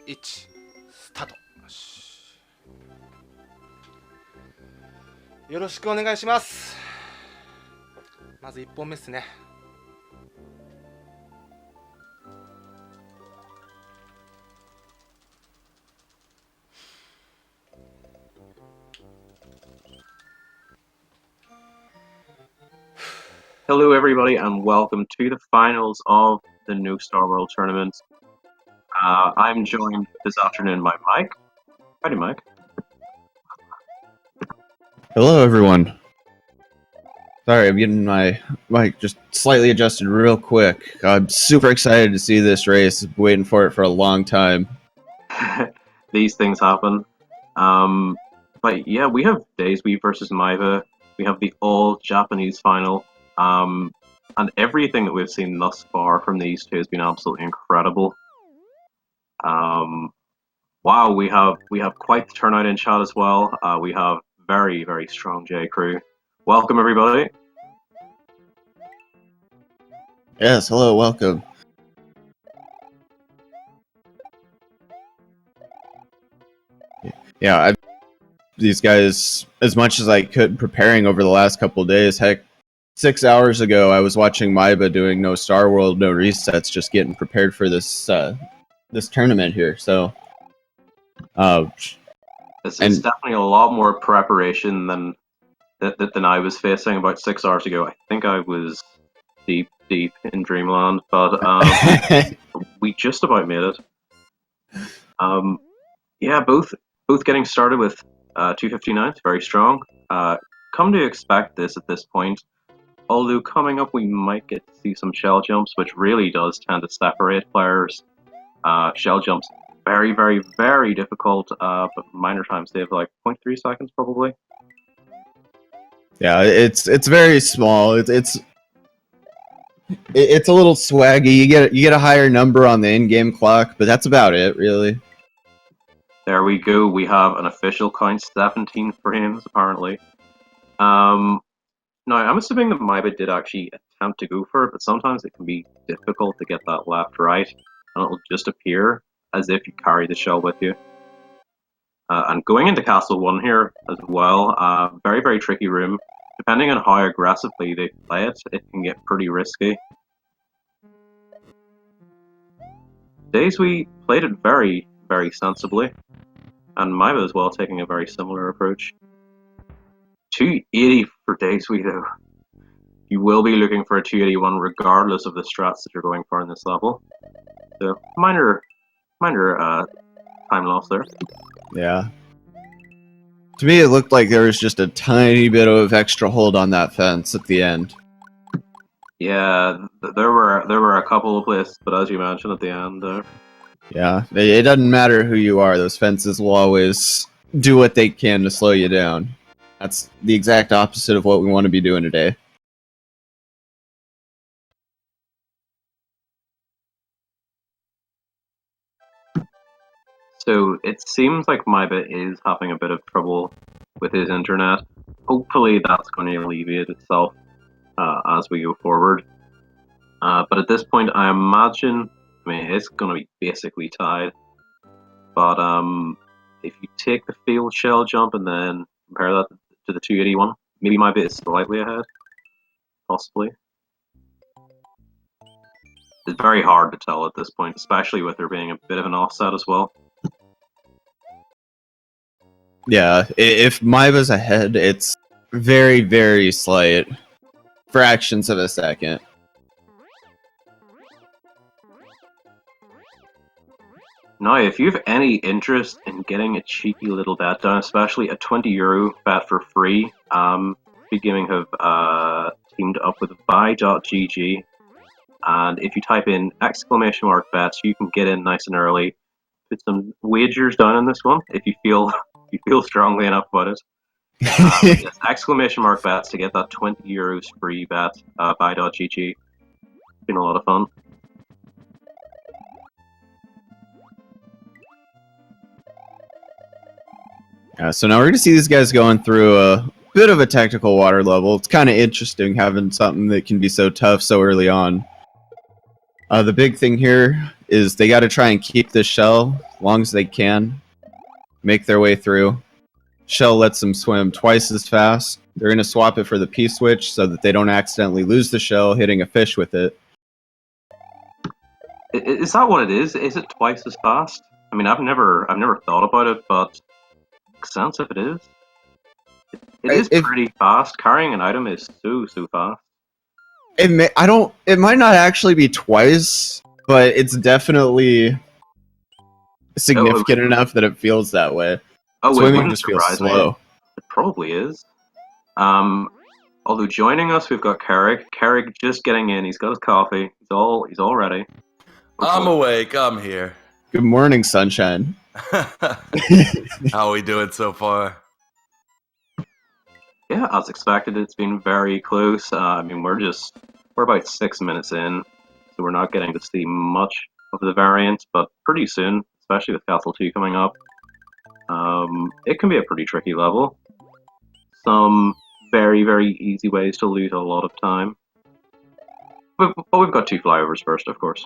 1スタート。よし、よろしくお願いします。まず1本目ですね。Hello, everybody, and welcome to the finals of the No Star World Tournament. I'm joined this afternoon by Mike. Howdy, Mike. Hello, everyone. Sorry, I'm getting my mic just slightly adjusted real quick. I'm super excited to see this race. Been waiting for it for a long time. These things happen. But yeah, we have deisui versus maiba. We have the all-Japanese final. And everything that we've seen thus far from these two has been absolutely incredible. Wow, we have quite the turnout in chat as well. We have very, very strong J crew. Welcome, everybody. Yes, hello, welcome. Yeah, these guys, as much as I could preparing over the last couple of days, heck, 6 hours ago I was watching maiba doing no Star World, no resets, just getting prepared for this this tournament here. So, It's definitely a lot more preparation than I was facing about 6 hours ago. I think I was deep in dreamland, but we just about made it. Yeah, both getting started with 259s, very strong. Come to expect this at this point. Although coming up we might get to see some shell jumps, which really does tend to separate players. Shell jumps very, very, very difficult, but minor time save like 0.3 seconds probably. Yeah, it's very small. It's a little swaggy. You get a higher number on the in-game clock, but that's about it, really. There we go. We have an official count, 17 frames apparently. Now I'm assuming that maiba did actually attempt to go for it, but sometimes it can be difficult to get that left-right, and it'll just appear as if you carry the shell with you. And going into Castle 1 here as well, very, very tricky room. Depending on how aggressively they play it, it can get pretty risky. deisui played it very, very sensibly, and maiba as well taking a very similar approach. 280 for deisui though. You will be looking for a 281 regardless of the strats that you're going for in this level. So minor time loss there. Yeah. To me, it looked like there was just a tiny bit of extra hold on that fence at the end. Yeah, there were a couple of places, but as you mentioned at the end there. Yeah, it doesn't matter who you are; those fences will always do what they can to slow you down. That's the exact opposite of what we want to be doing today. So it seems like maiba is having a bit of trouble with his internet. Hopefully that's going to alleviate itself as we go forward. But at this point, I imagine, it's going to be basically tied. But if you take the field shell jump and then compare that to the 281, maybe maiba is slightly ahead, possibly. It's very hard to tell at this point, especially with there being a bit of an offset as well. Yeah, if maiba's ahead, it's very, very slight. Fractions of a second. Now, if you have any interest in getting a cheeky little bet down, especially a €20 bet for free, Speed Gaming have teamed up with buy.gg, and if you type in !bets, you can get in nice and early. Put some wagers down on this one if you feel strongly enough about it. Yes, !bets to get that €20 free bet. Buy.gg. It's been a lot of fun. So now we're going to see these guys going through a bit of a technical water level. It's kind of interesting having something that can be so tough so early on. The big thing here is they got to try and keep this shell as long as they can, make their way through. Shell lets them swim twice as fast. They're going to swap it for the P-switch so that they don't accidentally lose the shell hitting a fish with it. Is that what it is? Is it twice as fast? I mean, I've never thought about it, but makes sense if it is. It is pretty fast. Carrying an item is so fast. It might not actually be twice, but it's definitely significant enough that it feels that way. Swimming just feels slow. It probably is. Although joining us, we've got Carrick. Carrick just getting in. He's got his coffee. He's all ready. I'm awake. I'm here. Good morning, sunshine. How are we doing so far? Yeah, as expected, it's been very close. I mean, we're about 6 minutes in, so we're not getting to see much of the variant, but pretty soon, especially with Castle 2 coming up, it can be a pretty tricky level. Some very easy ways to lose a lot of time. But we've got 2 flyovers first, of course.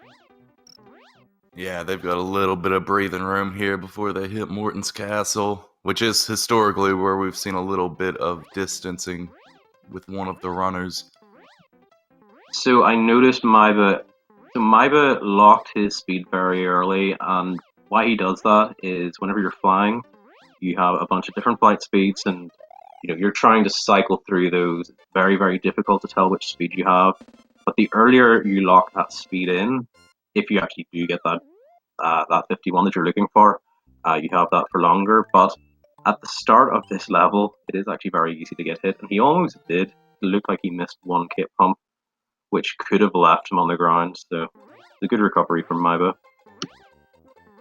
Yeah, they've got a little bit of breathing room here before they hit Morton's Castle, which is historically where we've seen a little bit of distancing with one of the runners. So I noticed Maiba locked his speed very early, and why he does that is whenever you're flying, you have a bunch of different flight speeds, and you're trying to cycle through those. It's very difficult to tell which speed you have. But the earlier you lock that speed in, if you actually do get that 51 that you're looking for, you have that for longer. But at the start of this level, it is actually very easy to get hit, and he almost did. It looked like he missed one cape pump, which could have left him on the ground. So it's a good recovery from Maiba.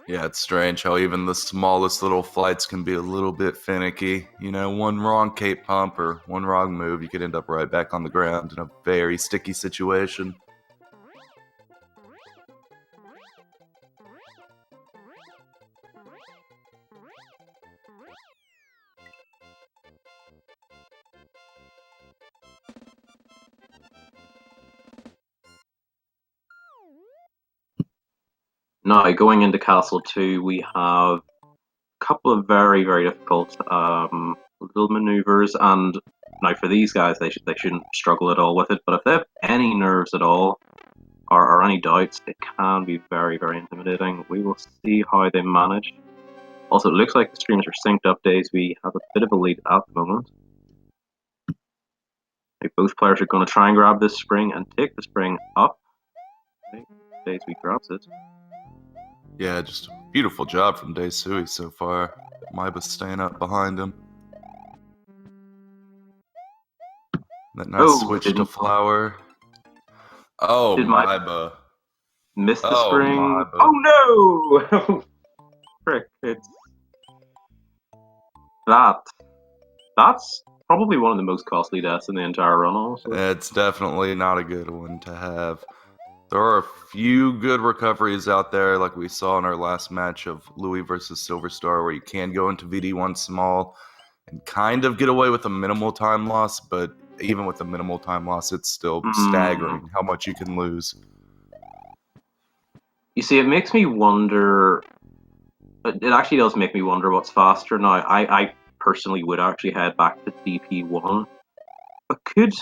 Yeah, it's strange how even the smallest little flights can be a little bit finicky. One wrong cape pump or one wrong move, you could end up right back on the ground in a very sticky situation. Now, going into Castle 2, we have a couple of very difficult little maneuvers, and now for these guys, they shouldn't struggle at all with it, but if they have any nerves at all, or any doubts, it can be very intimidating. We will see how they manage. Also, it looks like the streams are synced up days. We have a bit of a lead at the moment. Both players are going to try and grab this spring and take the spring up. Deisui grabs it. Yeah, just a beautiful job from deisui so far. Maiba's staying up behind him. That nice switch to flower. Oh, Maiba. Missed the spring. Maiba. Oh no! Frick, that's probably one of the most costly deaths in the entire run, also. It's definitely not a good one to have. There are a few good recoveries out there, like we saw in our last match of Louis versus Silver Star, where you can go into VD1 small and kind of get away with a minimal time loss, but even with a minimal time loss, it's still staggering how much you can lose. You see, it makes me wonder. It actually does make me wonder what's faster now. I personally would actually head back to DP1, but could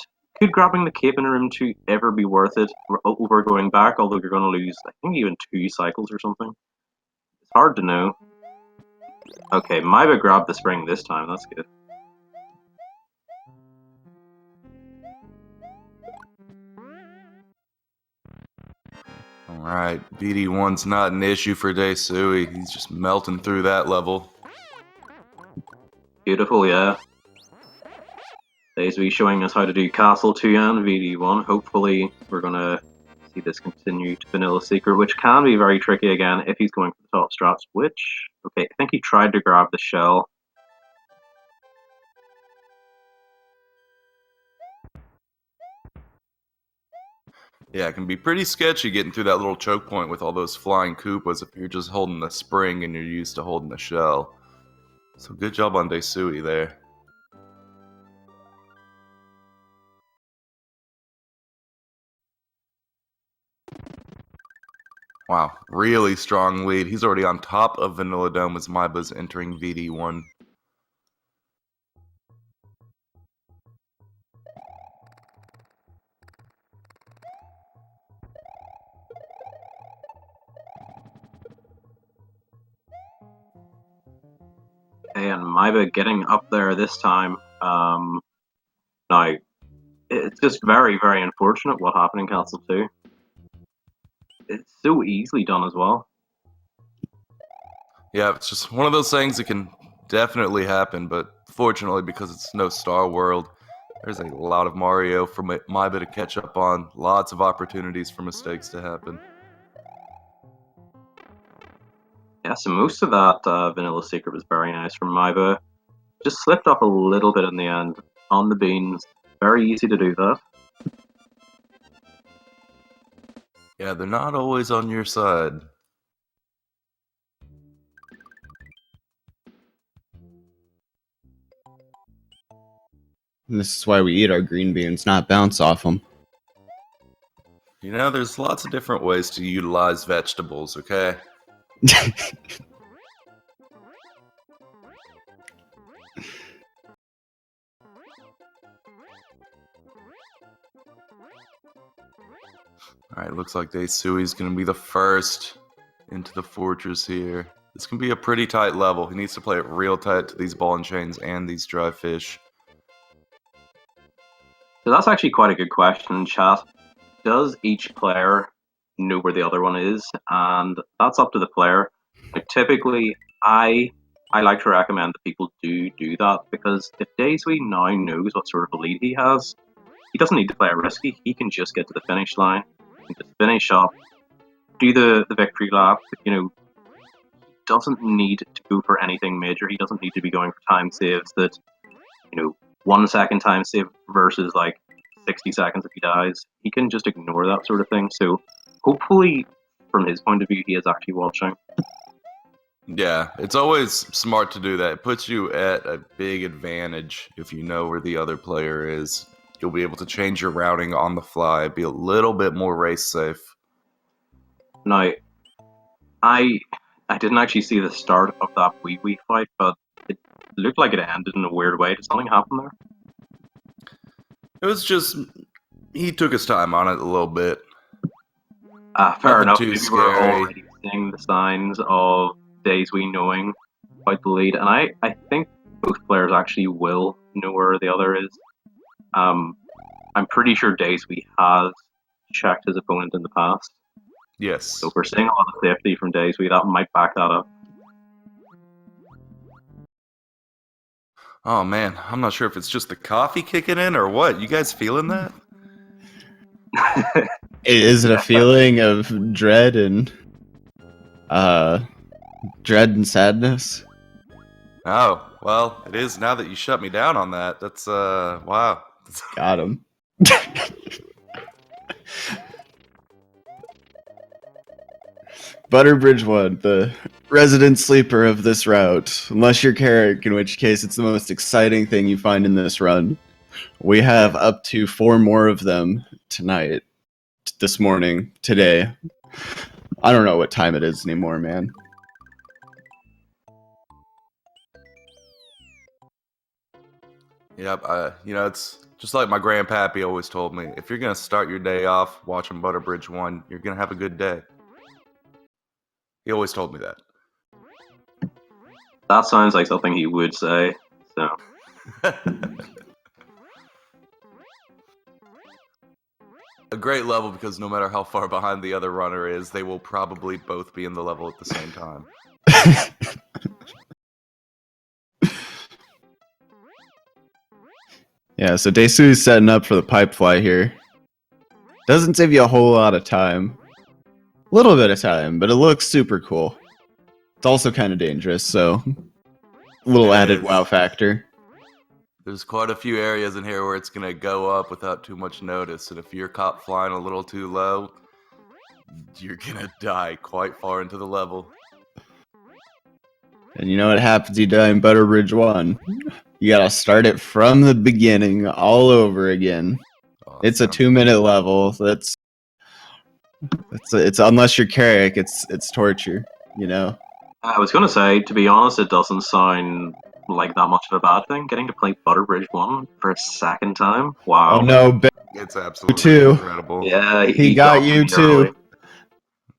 grabbing the cape in room 2 ever be worth it over going back? Although you're going to lose, I think, even 2 cycles or something. It's hard to know. Okay, Maiba grabbed the spring this time. That's good. Alright, BD1's not an issue for deisui. He's just melting through that level. Beautiful, yeah. deisui showing us how to do Castle 2 and VD1. Hopefully, we're going to see this continue to Vanilla Secret, which can be very tricky again if he's going for the top strats, which... Okay, I think he tried to grab the shell. Yeah, it can be pretty sketchy getting through that little choke point with all those flying Koopas if you're just holding the spring and you're used to holding the shell. So good job on deisui there. Wow, really strong lead. He's already on top of Vanilla Dome as maiba's entering VD1. And maiba getting up there this time. Now, it's just very, very unfortunate what happened in Castle 2. It's so easily done as well. Yeah, it's just one of those things that can definitely happen, but fortunately, because it's no Star World, there's a lot of Mario for maiba to catch up on. Lots of opportunities for mistakes to happen. Yeah, so most of that Vanilla Secret was very nice from maiba. Just slipped up a little bit in the end on the beans. Very easy to do that. Yeah, they're not always on your side. And this is why we eat our green beans, not bounce off them. You know, there's lots of different ways to utilize vegetables, okay? Alright, looks like Deisui's going to be the first into the fortress here. This can be a pretty tight level. He needs to play it real tight to these ball and chains and these dry fish. So that's actually quite a good question in chat. Does each player know where the other one is? And that's up to the player. Like, typically, I like to recommend that people do that, because if Deisui now knows what sort of a lead he has, he doesn't need to play it risky. He can just get to the finish line, he can just finish up, do the victory lap. You know, doesn't need to go for anything major. He doesn't need to be going for time saves that, 1 second time save versus like 60 seconds if he dies. He can just ignore that sort of thing. So hopefully, from his point of view, he is actually watching. Yeah, it's always smart to do that. It puts you at a big advantage if you know where the other player is. You'll be able to change your routing on the fly, be a little bit more race safe. Now, I didn't actually see the start of that wee fight, but it looked like it ended in a weird way. Did something happen there? It was just, he took his time on it a little bit. Fair Nothing enough. too Maybe scary. we're already seeing the signs of Deisui knowing quite the lead, and I think both players actually will know where the other is. I'm pretty sure Deisui has checked his opponent in the past. Yes. So if we're seeing a lot of safety from Deisui, that might back that up. Oh man, I'm not sure if it's just the coffee kicking in or what. You guys feeling that? Is it a feeling of dread and sadness? Oh, well, it is now that you shut me down on that. That's, wow. Got him. Butterbridge 1, the resident sleeper of this route. Unless you're Carrick, in which case it's the most exciting thing you find in this run. We have up to 4 more of them tonight, this morning, today. I don't know what time it is anymore, man. Yep, it's just like my grandpappy always told me. If you're going to start your day off watching Butterbridge 1, you're going to have a good day. He always told me that. That sounds like something he would say. So A great level because no matter how far behind the other runner is, they will probably both be in the level at the same time. Yeah, so Deisu's setting up for the pipe fly here. Doesn't save you a whole lot of time. A little bit of time, but it looks super cool. It's also kind of dangerous, so a little added wow factor. There's quite a few areas in here where it's going to go up without too much notice, and if you're caught flying a little too low, you're going to die quite far into the level. And you know what happens you die in Butterbridge 1? You gotta start it from the beginning all over again. Oh, It's a 2-minute level. That's It's unless you're Carrick, it's torture, you know. I was gonna say, to be honest, it doesn't sound like that much of a bad thing. Getting to play Butterbridge 1 for a second time. Oh Wow. no, Ben It's absolutely too. incredible. Yeah, He got you me early. too.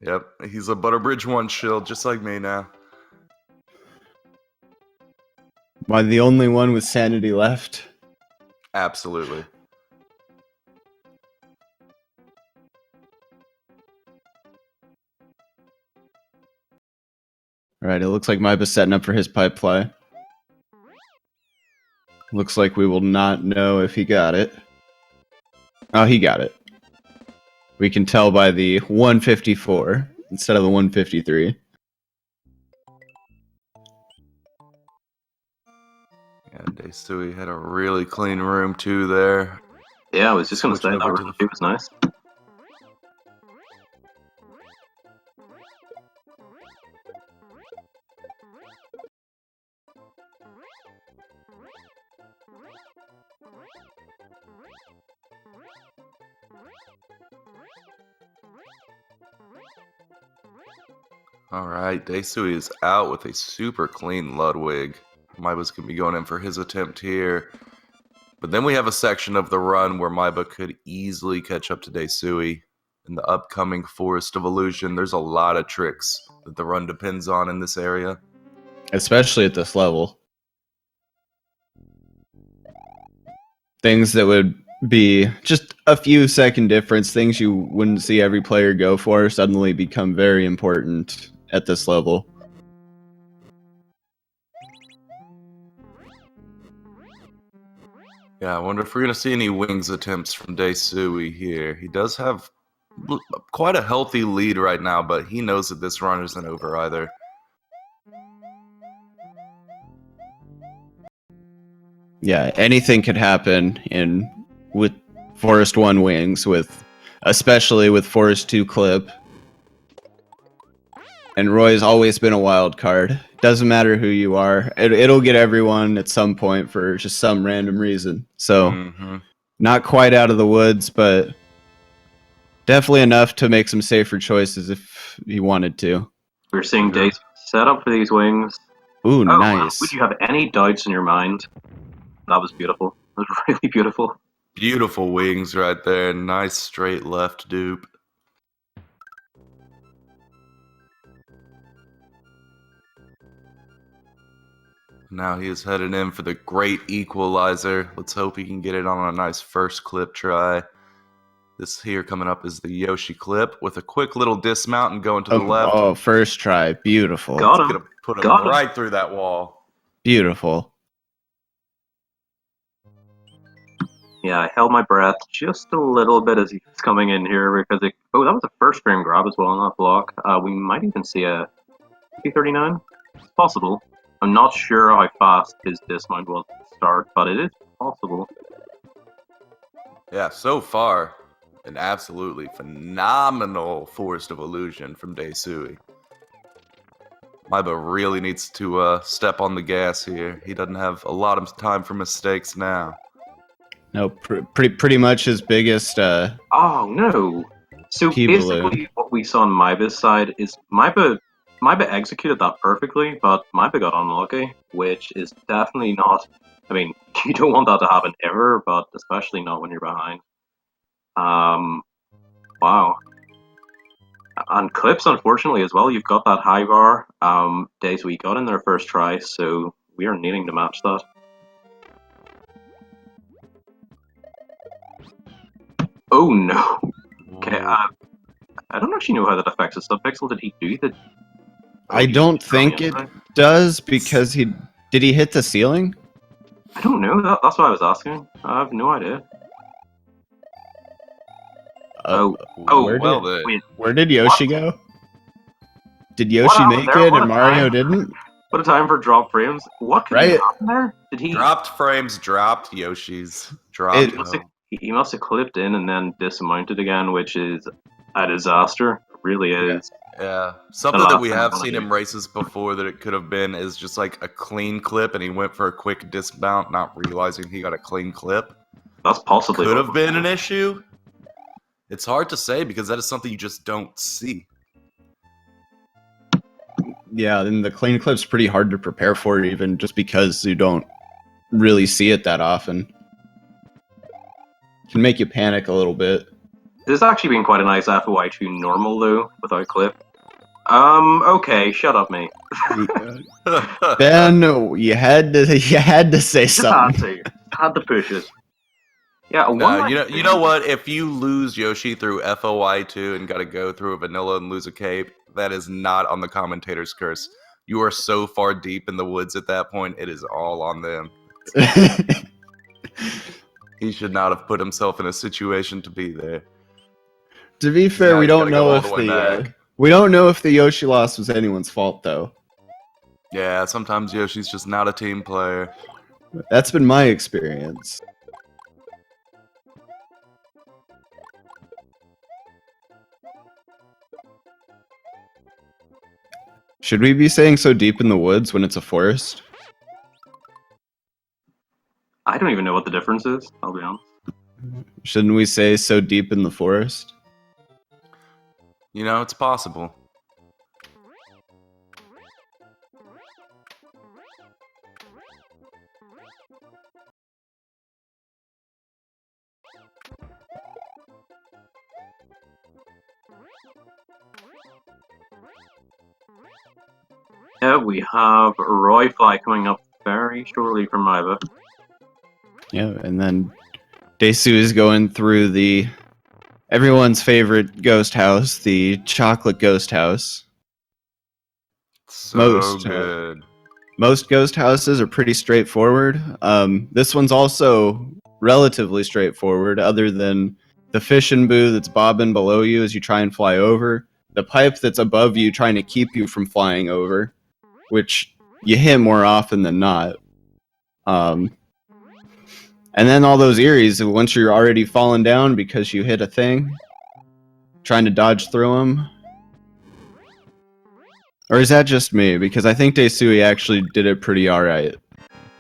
Yep, he's a Butterbridge 1 shield, just like me now. Am I the only one with sanity left? Absolutely. Alright, it looks like Maiba's setting up for his pipe fly. Looks like we will not know if he got it. Oh, he got it. We can tell by the 154 instead of the 153. Yeah, deisui had a really clean room too there. Yeah, I was just gonna say Switching that over to room the- too was nice. Alright, deisui is out with a super clean Ludwig. Maiba's going to be going in for his attempt here. But then we have a section of the run where Maiba could easily catch up to deisui. In the upcoming Forest of Illusion, there's a lot of tricks that the run depends on in this area. Especially at this level. Things that would be just a few second difference, things you wouldn't see every player go for, suddenly become very important at this level. Yeah, I wonder if we're going to see any wings attempts from deisui here. He does have quite a healthy lead right now, but he knows that this run isn't over either. Yeah, anything could happen with Forest 1 wings, especially with Forest 2 clip. And Roy's always been a wild card. Doesn't matter who you are. It'll get everyone at some point for just some random reason. So, not quite out of the woods, but definitely enough to make some safer choices if he wanted to. We're seeing Sure. Daisy set up for these wings. Ooh, Oh, nice. would you have any doubts in your mind? That was beautiful. That was really beautiful. Beautiful wings right there. Nice straight left dupe. Now he is headed in for the great equalizer. Let's hope he can get it on a nice first clip try. This here coming up is the Yoshi clip with a quick little dismount and going to the left. Oh, first try. Beautiful. Got him. Gonna put him Got him. right through that wall. Beautiful. Yeah, I held my breath just a little bit as he was coming in here because that was a first frame grab as well on that block. We might even see a P39. It's possible. I'm not sure how fast his dismount was at the start, but it is possible. Yeah, so far, an absolutely phenomenal Forest of Illusion from deisui. Maiba really needs to step on the gas here. He doesn't have a lot of time for mistakes now. No, pretty much his biggest. Oh no! So Key basically, balloon. what we saw on Maiba's side is Maiba executed that perfectly, but Maiba got unlucky, which is definitely not. I mean, you don't want that to happen ever, but especially not when you're behind. Wow. And clips, unfortunately, as well. You've got that high bar. deisui got in their first try, so we are needing to match that. Oh no. Okay, I don't actually know how that affects his subpixel. Did he do the? I don't think it does because did he hit the ceiling? I don't know. That's what I was asking. I have no idea. Where did Yoshi go? Did Yoshi make it and Mario didn't? What a time for drop frames. What could have happened there? Did he dropped frames, dropped Yoshi's, dropped he must have clipped in and then dismounted again, which is a disaster. It really is. Yeah. Something that we have seen in races before that it could have been is just like a clean clip and he went for a quick dismount, not realizing he got a clean clip. That's possibly could have been an issue. It's hard to say because that is something you just don't see. Yeah, and the clean clip's pretty hard to prepare for, even just because you don't really see it that often. Can make you panic a little bit. This has actually been quite a nice FOI2 normal, though, without clip. Okay, shut up, mate. Ben, you had to say Just had something. to. Had to push it. Yeah, No, one you know what? If you lose Yoshi through FOI2 and got to go through a vanilla and lose a cape, that is not on the commentator's curse. You are so far deep in the woods at that point, it is all on them. He should not have put himself in a situation to be there. To be fair, Now we you don't gotta go know all if the way back. we don't know if the Yoshi loss was anyone's fault, though. Yeah, sometimes Yoshi's just not a team player. That's been my experience. Should we be saying so deep in the woods when it's a forest? I don't even know what the difference is, I'll be honest. Shouldn't we say so deep in the forest? You know, it's possible. Yeah, we have Roy Fly coming up very shortly from Maiba. Yeah, and then Desu is going through the everyone's favorite ghost house, the chocolate ghost house. So good. Most ghost houses are pretty straightforward. This one's also relatively straightforward, other than the fishing boo that's bobbing below you as you try and fly over, the pipe that's above you trying to keep you from flying over, which you hit more often than not. And then all those Eries, once you're already falling down because you hit a thing, trying to dodge through them. Or is that just me? Because I think Daisui actually did it pretty alright.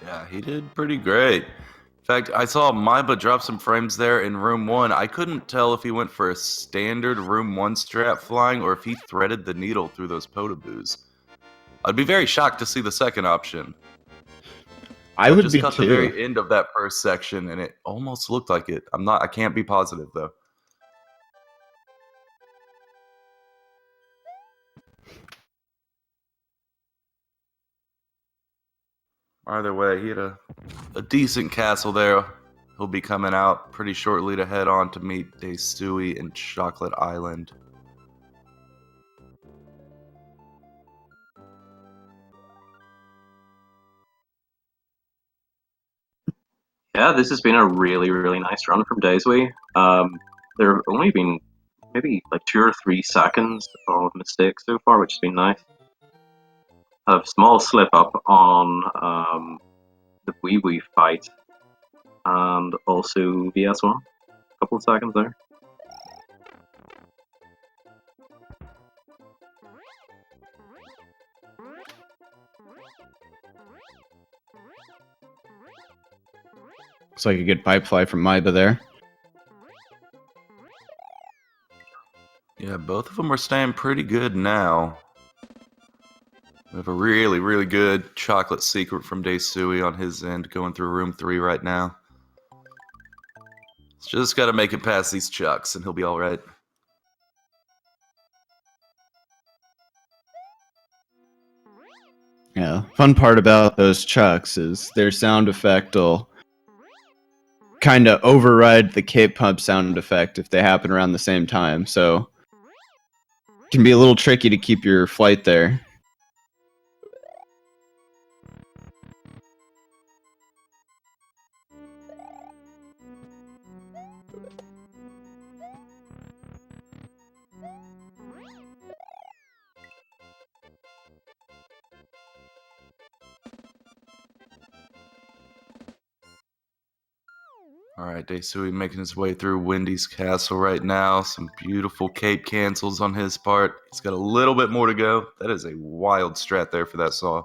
Yeah, he did pretty great. In fact, I saw Maiba drop some frames there in room 1. I couldn't tell if he went for a standard room 1 strat flying or if he threaded the needle through those potaboos. I'd be very shocked to see the second option. I would just be caught the too. very end of that first section and it almost looked like it. I can't be positive though. Either way, he had a decent castle there. He'll be coming out pretty shortly to head on to meet Daisui in Chocolate Island. Yeah, this has been a really, really nice run from Daisui. There have only been maybe like 2 or 3 seconds of mistakes so far, which has been nice. A small slip up on the Wee Wee fight, and also VS1. A couple of seconds there. Looks like a good pipe fly from Maiba there. Yeah, both of them are staying pretty good now. We have a really, really good chocolate secret from Daisui on his end going through room 3 right now. Just gotta make it past these chucks and he'll be alright. Yeah, fun part about those chucks is their sound effect will kind of override the cape pump sound effect if they happen around the same time, so it can be a little tricky to keep your flight there. Alright, Daisui making his way through Wendy's castle right now. Some beautiful cape cancels on his part. He's got a little bit more to go. That is a wild strat there for that saw.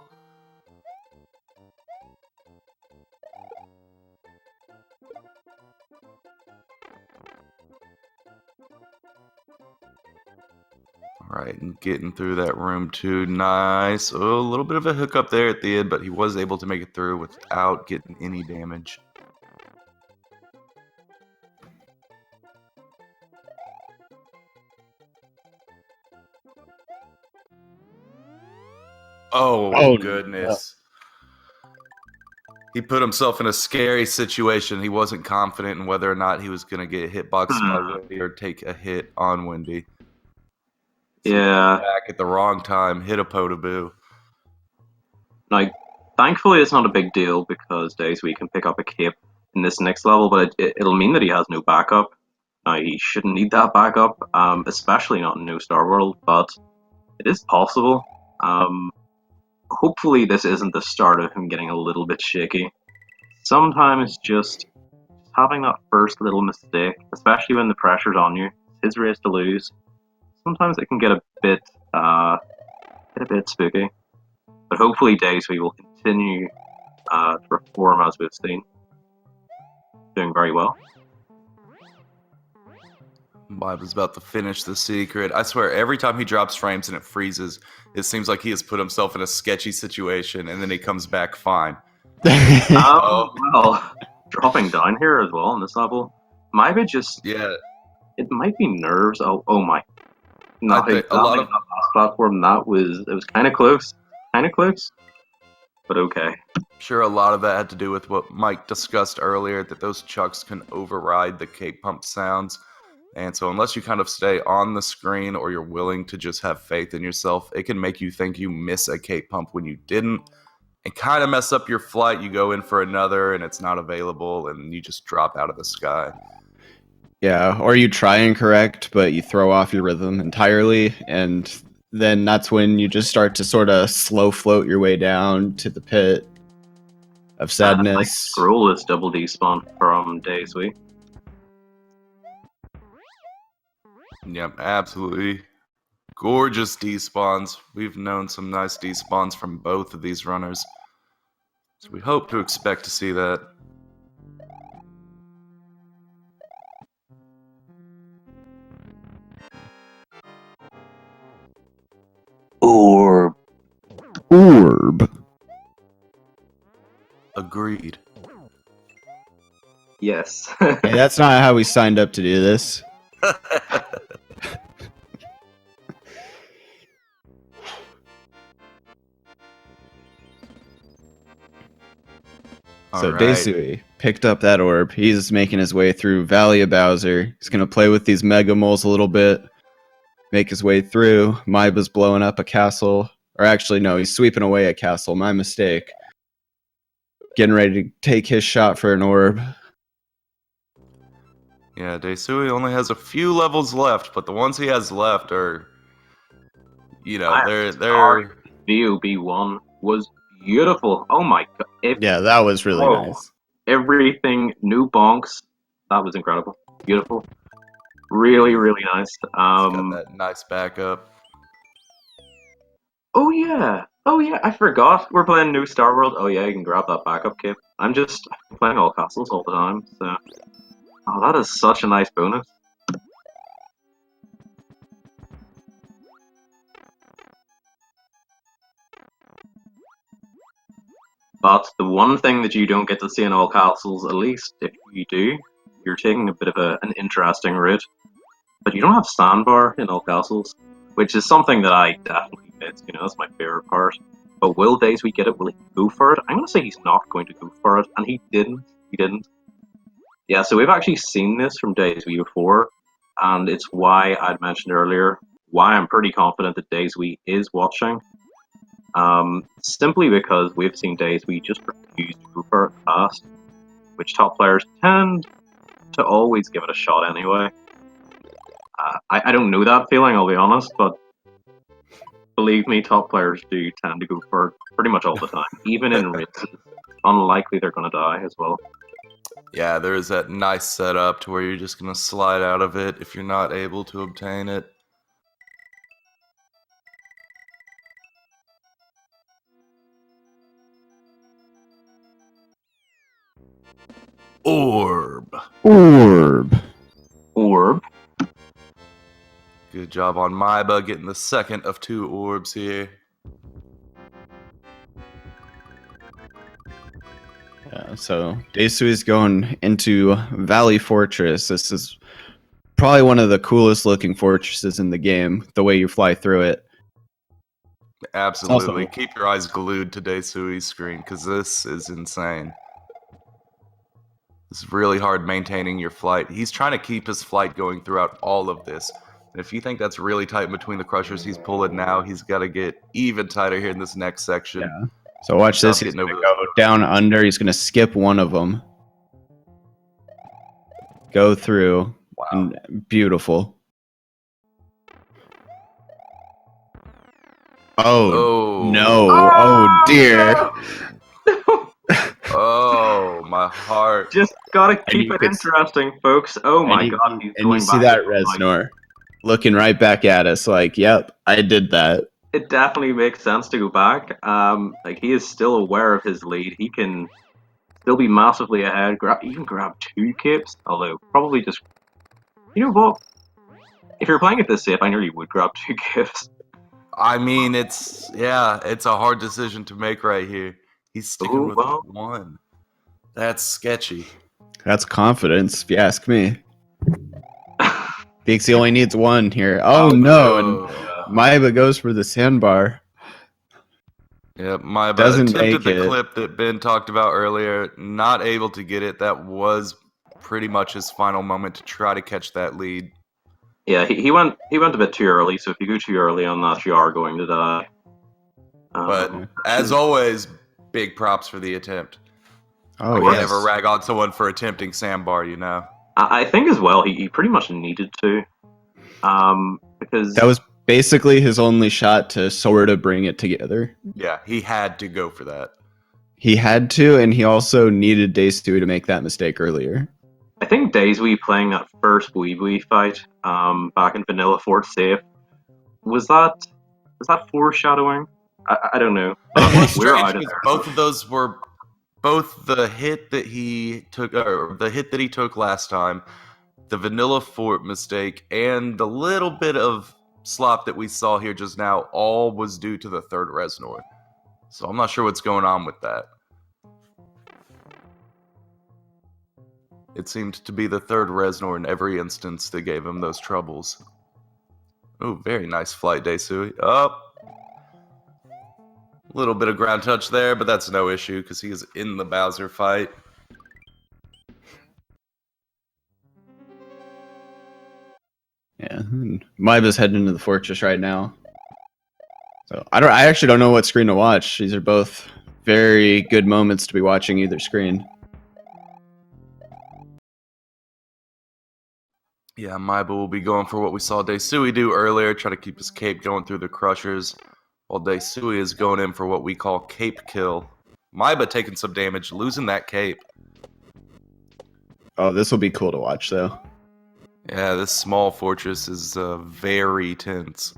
Alright, and getting through that room too. Nice. Oh, a little bit of a hiccup there at the end, but he was able to make it through without getting any damage. Oh, Oh, goodness. He put himself in a scary situation. He wasn't confident in whether or not he was going to get hitboxed by Wendy or take a hit on Wendy. So Yeah. back at the wrong time, hit a Potaboo. Like, thankfully it's not a big deal because deisui can pick up a cape in this next level, but it'll mean that he has no backup. Now, he shouldn't need that backup, especially not in New Star World, but it is possible. Hopefully this isn't the start of him getting a little bit shaky. Sometimes just having that first little mistake, especially when the pressure's on you, his race to lose, sometimes it can get a bit spooky. But hopefully deisui will continue to perform as we've seen. Doing very well. Bob is about to finish the secret. I swear, every time he drops frames and it freezes, it seems like he has put himself in a sketchy situation, and then he comes back fine. Well, dropping down here as well on this level. Maybe just it might be nerves. Oh my! No, I think a lot of that last platform it was kind of close, but okay. sure a lot of that had to do with what Mike discussed earlier, that those chucks can override the cake pump sounds. And so unless you kind of stay on the screen or you're willing to just have faith in yourself, it can make you think you miss a cake pump when you didn't and kind of mess up your flight. You go in for another and it's not available and you just drop out of the sky. Yeah, or you try and correct, but you throw off your rhythm entirely, and then that's when you just start to sort of slow float your way down to the pit of sadness. Like scroll is double despawn from deisui. Yep, absolutely. Gorgeous despawns. We've known some nice despawns from both of these runners. So we hope to expect to see that. Orb. Agreed. Yes. Hey, that's not how we signed up to do this. So All right. deisui picked up that orb. He's making his way through Valley of Bowser. He's going to play with these Mega Moles a little bit, make his way through. Maiba's blowing up a castle. Or actually, no, he's sweeping away a castle. My mistake. Getting ready to take his shot for an orb. Yeah, deisui only has a few levels left, but the ones he has left are, you know, they're VOB1 was beautiful. Oh my god. Yeah, that was really nice. Everything, new bonks. That was incredible. Beautiful. Really, really nice. It's got that nice backup. Oh yeah, I forgot. We're playing New Star World. Oh yeah, you can grab that backup kit. I'm playing all castles all the time, so... Oh, that is such a nice bonus. But the one thing that you don't get to see in all castles, at least if you do, you're taking a bit of an interesting route. But you don't have sandbar in all castles, which is something that I definitely miss. You know, that's my favorite part. But will deisui get it? Will he go for it? I'm going to say he's not going to go for it, and he didn't. He didn't. Yeah, so we've actually seen this from deisui before, and it's why I'd mentioned earlier why I'm pretty confident that deisui is watching. Simply because we've seen deisui just refuse to go for it fast, which top players tend to always give it a shot anyway. I don't know that feeling, I'll be honest, but believe me, top players do tend to go for it pretty much all the time, even in races. Unlikely they're going to die as well. Yeah, there is that nice setup to where you're just going to slide out of it if you're not able to obtain it. Orb. Orb. Orb. Good Good job on Maiba getting the second of 2 orbs here. Yeah, so Deisui is going into Valley Fortress. This is probably one of the coolest looking fortresses in the game, the way you fly through it. Absolutely. Also- Keep your eyes glued to Deisui's screen, because this is insane. It's really hard maintaining your flight. He's trying to keep his flight going throughout all of this. And if you think that's really tight between the crushers he's pulling now, he's got to get even tighter here in this next section. Yeah. So watch this. He's Getting going over to go down under. He's going to skip one of them. Go through. Wow. And beautiful. Oh, no. Oh, dear. Oh, my heart. Just gotta keep you it could- interesting, folks. Oh my god, he's And going you see back. that Reznor looking right back at us like, yep, I did that. It definitely makes sense to go back. Like he is still aware of his lead. He can still be massively ahead. Even grab 2 capes. Although probably just, you know what? If you're playing it this safe, I nearly would grab 2 capes. I mean, it's a hard decision to make right here. He's sticking Ooh, with well. 1. That's sketchy. That's confidence, if you ask me. Pixie only needs 1 here. Oh, no. And Maiba goes for the sandbar. Yep, Maiba Doesn't attempted make the it. clip that Ben talked about earlier, not able to get it. That was pretty much his final moment to try to catch that lead. Yeah, he went a bit too early. So if you go too early on that, you are going to die. But as always, big props for the attempt. Oh, I yes. never rag on someone for attempting sandbar, you know. I think as well he pretty much needed to, because That was basically his only shot to sort of bring it together. Yeah, he had to go for that. He had to, and he also needed Deisui to make that mistake earlier. I think Deisui playing that first Weebly fight back in Vanilla Fort Safe was that foreshadowing? I don't know. It was We're strange out of because there. both of those were both the hit that he took, or the hit that he took last time, the Vanilla Fort mistake, and the little bit of slop that we saw here just now, all was due to the third Reznor. So I'm not sure what's going on with that. It seemed to be the third Reznor in every instance that gave him those troubles. Oh, very nice flight, Deisui. Up. A little bit of ground touch there, but that's no issue because he is in the Bowser fight. Yeah, and Maiba's heading into the fortress right now. So I actually don't know what screen to watch. These are both very good moments to be watching either screen. Yeah, Maiba will be going for what we saw Deisui do earlier, try to keep his cape going through the crushers, while Deisui is going in for what we call cape kill. Maiba taking some damage, losing that cape. Oh, this will be cool to watch, though. Yeah, this small fortress is very tense.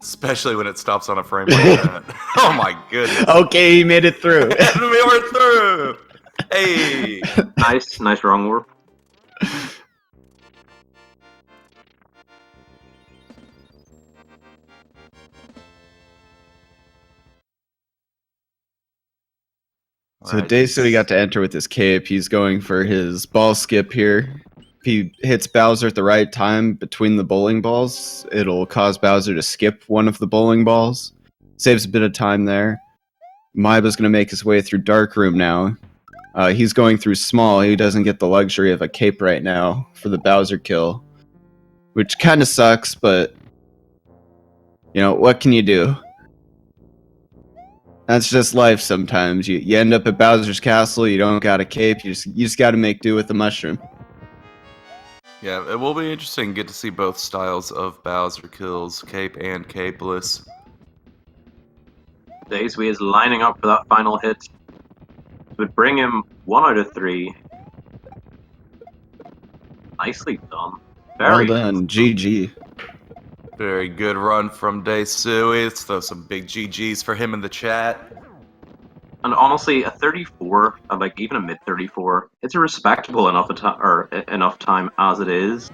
Especially when it stops on a frame like that. Oh my goodness. Okay, he made it through. And we were through! Hey! Nice wrong warp. So Alright, Deisui got to enter with his cape. He's going for his ball skip here. If he hits Bowser at the right time between the bowling balls, it'll cause Bowser to skip one of the bowling balls. Saves a bit of time there. Maiba's going to make his way through Dark Room now. He's going through small. He doesn't get the luxury of a cape right now for the Bowser kill, which kind of sucks, but you know, what can you do? That's just life sometimes. You end up at Bowser's Castle, you don't got a cape, you just got to make do with the mushroom. Yeah, it will be interesting to get to see both styles of Bowser kills, cape and capeless. Deisui is lining up for that final hit. It would bring him 1 out of 3. Nicely done. Well done, GG. Very good run from Deisui. Let's throw some big GGs for him in the chat. And honestly, a 34, like even a mid 34, it's a respectable enough time as it is.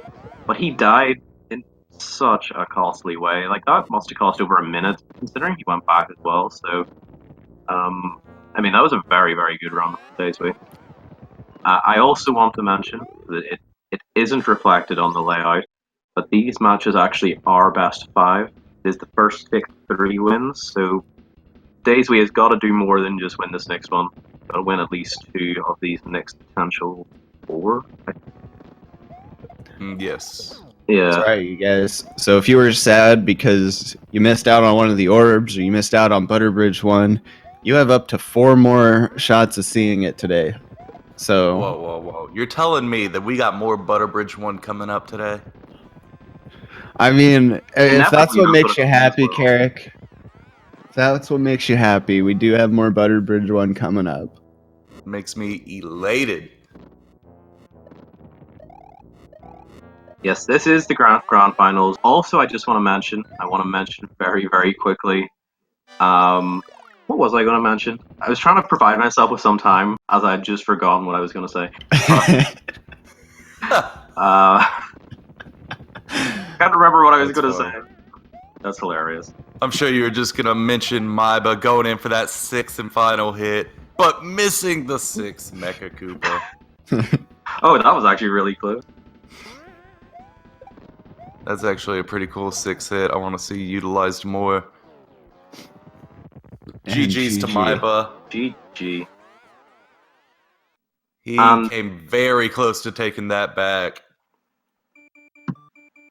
but he died in such a costly way. Like, that must have cost over a minute, considering he went back as well. So, I mean, that was a very, very good run for deisui. I also want to mention that it isn't reflected on the layout, but these matches actually are best of 5. It is the first 6-3 wins, so deisui has got to do more than just win this next one. Got to win at least 2 of these next potential 4. Yes. Yeah. That's right, you guys. So if you were sad because you missed out on one of the orbs or you missed out on Butterbridge 1, you have up to 4 more shots of seeing it today. So Whoa. You're telling me that we got more Butterbridge 1 coming up today? I mean, if that's Inevitably, what that's makes what you it means, happy, well. Carrick, if that's what makes you happy, we do have more Butterbridge 1 coming up. Makes me elated. Yes, this is the grand finals. Also, I want to mention very, very quickly. What was I going to mention? I was trying to provide myself with some time, as I had just forgotten what I was going to say. Can't remember what I was That's going to funny. say. That's hilarious. I'm sure you were just gonna mention Maiba going in for that 6th and final hit, but missing the 6th Mecha Koopa. Oh, that was actually really close. That's actually a pretty cool 6th hit. I want to see utilized more. GG's to GG. Maiba. GG. He And came very close to taking that back.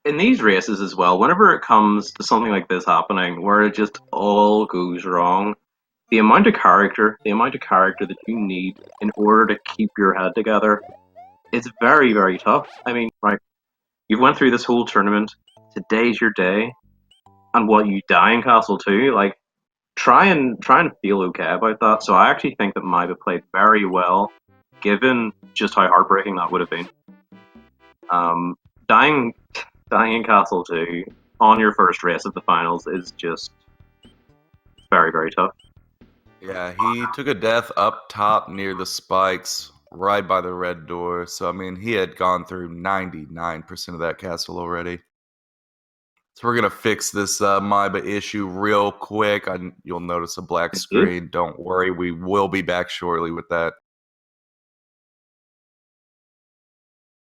in these races as well, whenever it comes to something like this happening, where it just all goes wrong, the amount of character that you need in order to keep your head together is very, very tough. I mean, right, you went through this whole tournament, today's your day, and what, you die in Castle 2? Like, try and feel okay about that. So I actually think that Maiba played very well, given just how heartbreaking that would have been. Dying in Castle 2 on your first race of the finals is just very, very tough. Yeah, he took a death up top near the spikes, right by the red door. So, I mean, he had gone through 99% of that castle already. So we're going to fix this Maiba issue real quick. You'll notice a black screen. Don't worry, we will be back shortly with that.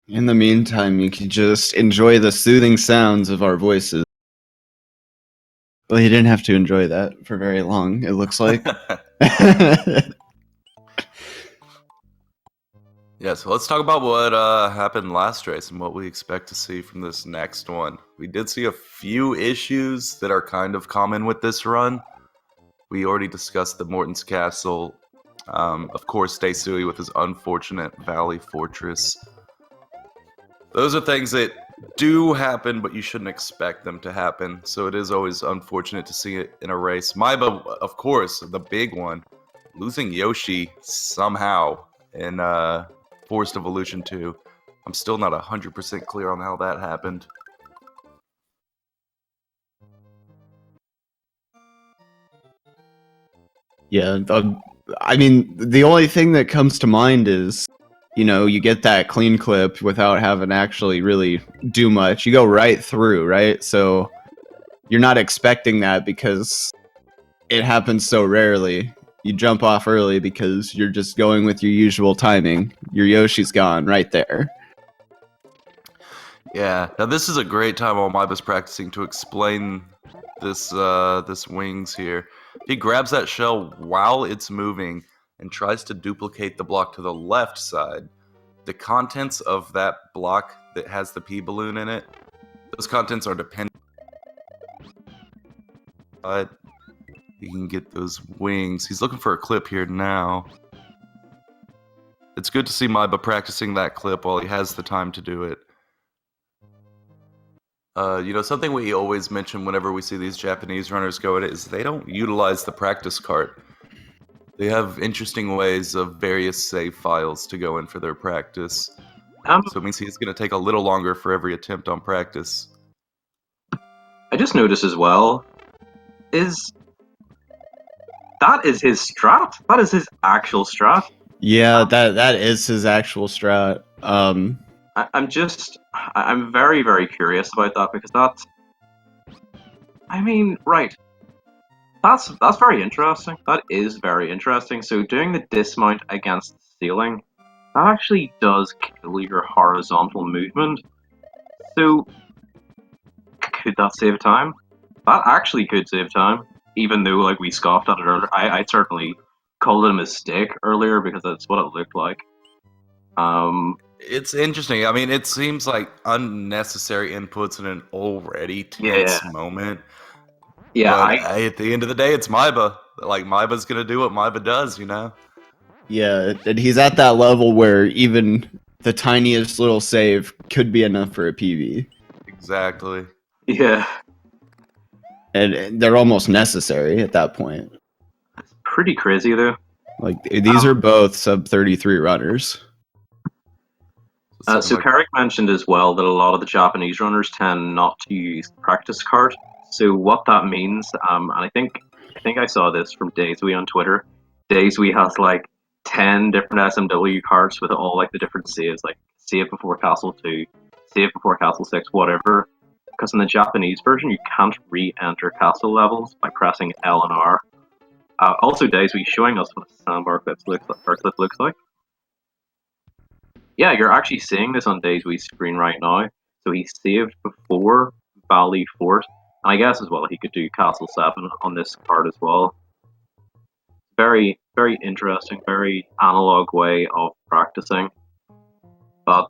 In the meantime, you can just enjoy the soothing sounds of our voices. Well, you didn't have to enjoy that for very long, it looks like. Yeah, so let's talk about what happened last race and what we expect to see from this next one. We did see a few issues that are kind of common with this run. We already discussed the Morton's Castle. Of course, deisui with his unfortunate Valley Fortress. Those are things that do happen, but you shouldn't expect them to happen. So it is always unfortunate to see it in a race. Maiba, of course, the big one, losing Yoshi somehow in Forced Evolution 2. I'm still not 100% clear on how that happened. Yeah, I mean, the only thing that comes to mind is, you get that clean clip without having to actually really do much. You go right through, right? So you're not expecting that because it happens so rarely. You jump off early because you're just going with your usual timing. Your Yoshi's gone right there. Yeah, now this is a great time while Maiba's practicing to explain this wings here. He grabs that shell while it's moving and tries to duplicate the block to the left side. The contents of that block that has the P balloon in it, those contents are dependent. But he can get those wings. He's looking for a clip here now. It's good to see Maiba practicing that clip while he has the time to do it. Something we always mention whenever we see these Japanese runners go at it is they don't utilize the practice cart. They have interesting ways of various save files to go in for their practice. So it means he's going to take a little longer for every attempt on practice. I just noticed as well, that is his strat? That is his actual strat? Yeah, that is his actual strat. I'm very, very curious about that because that's, I mean, right. That's very interesting. That is very interesting. So doing the dismount against the ceiling, that actually does kill your horizontal movement. So could that save time? That actually could save time. Even though like we scoffed at it earlier, I certainly called it a mistake earlier because that's what it looked like. It's interesting. I mean, it seems like unnecessary inputs in an already Yeah, tense moment. yeah. But hey, at the end of the day, it's maiba. Like maiba's gonna do what maiba does, you know. Yeah, and he's at that level where even the tiniest little save could be enough for a PV, Exactly. Yeah, and they're almost necessary at that point. pretty crazy though. Like these are both sub 33 runners. So Carrick mentioned as well that a lot of the Japanese runners tend not to use the practice card. So what that means, and I think I saw this from Deisui on Twitter. Deisui has like 10 different SMW cards with all like the different saves, like save before Castle 2, save before Castle 6, whatever. Because in the Japanese version, you can't re-enter castle levels by pressing L and R. Also, Deisui showing us what the sandbar clip looks like. Yeah, you're actually seeing this on Daisy's screen right now. So he saved before Valley Fort. And I guess as well he could do Castle 7 on this card as well. Very, very interesting, very analog way of practicing. But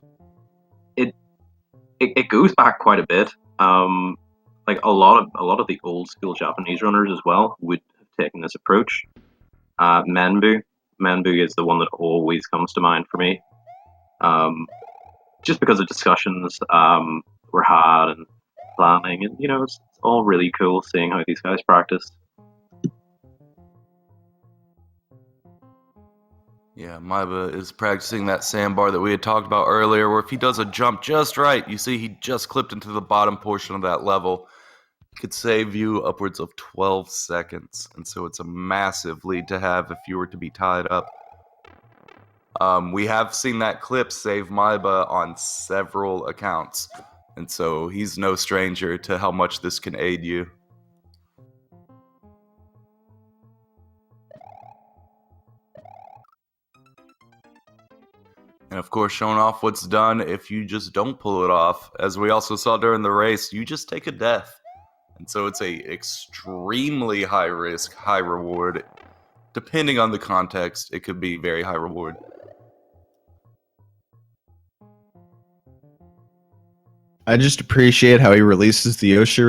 it goes back quite a bit. Like a lot of the old school Japanese runners as well would have taken this approach. Menbu. Menbu is the one that always comes to mind for me. Just because of discussions were had and planning, and you know, it's all really cool seeing how these guys practice. Yeah, Maiba is practicing that sandbar that we had talked about earlier, where if he does a jump just right, you see he just clipped into the bottom portion of that level. It could save you upwards of 12 seconds, and so it's a massive lead to have if you were to be tied up. We have seen that clip save Maiba on several accounts, and so he's no stranger to how much this can aid you. And of course, showing off what's done if you just don't pull it off. As we also saw during the race, you just take a death. And so it's a extremely high risk, high reward. Depending on the context, it could be very high reward. I just appreciate how he releases the Yoshi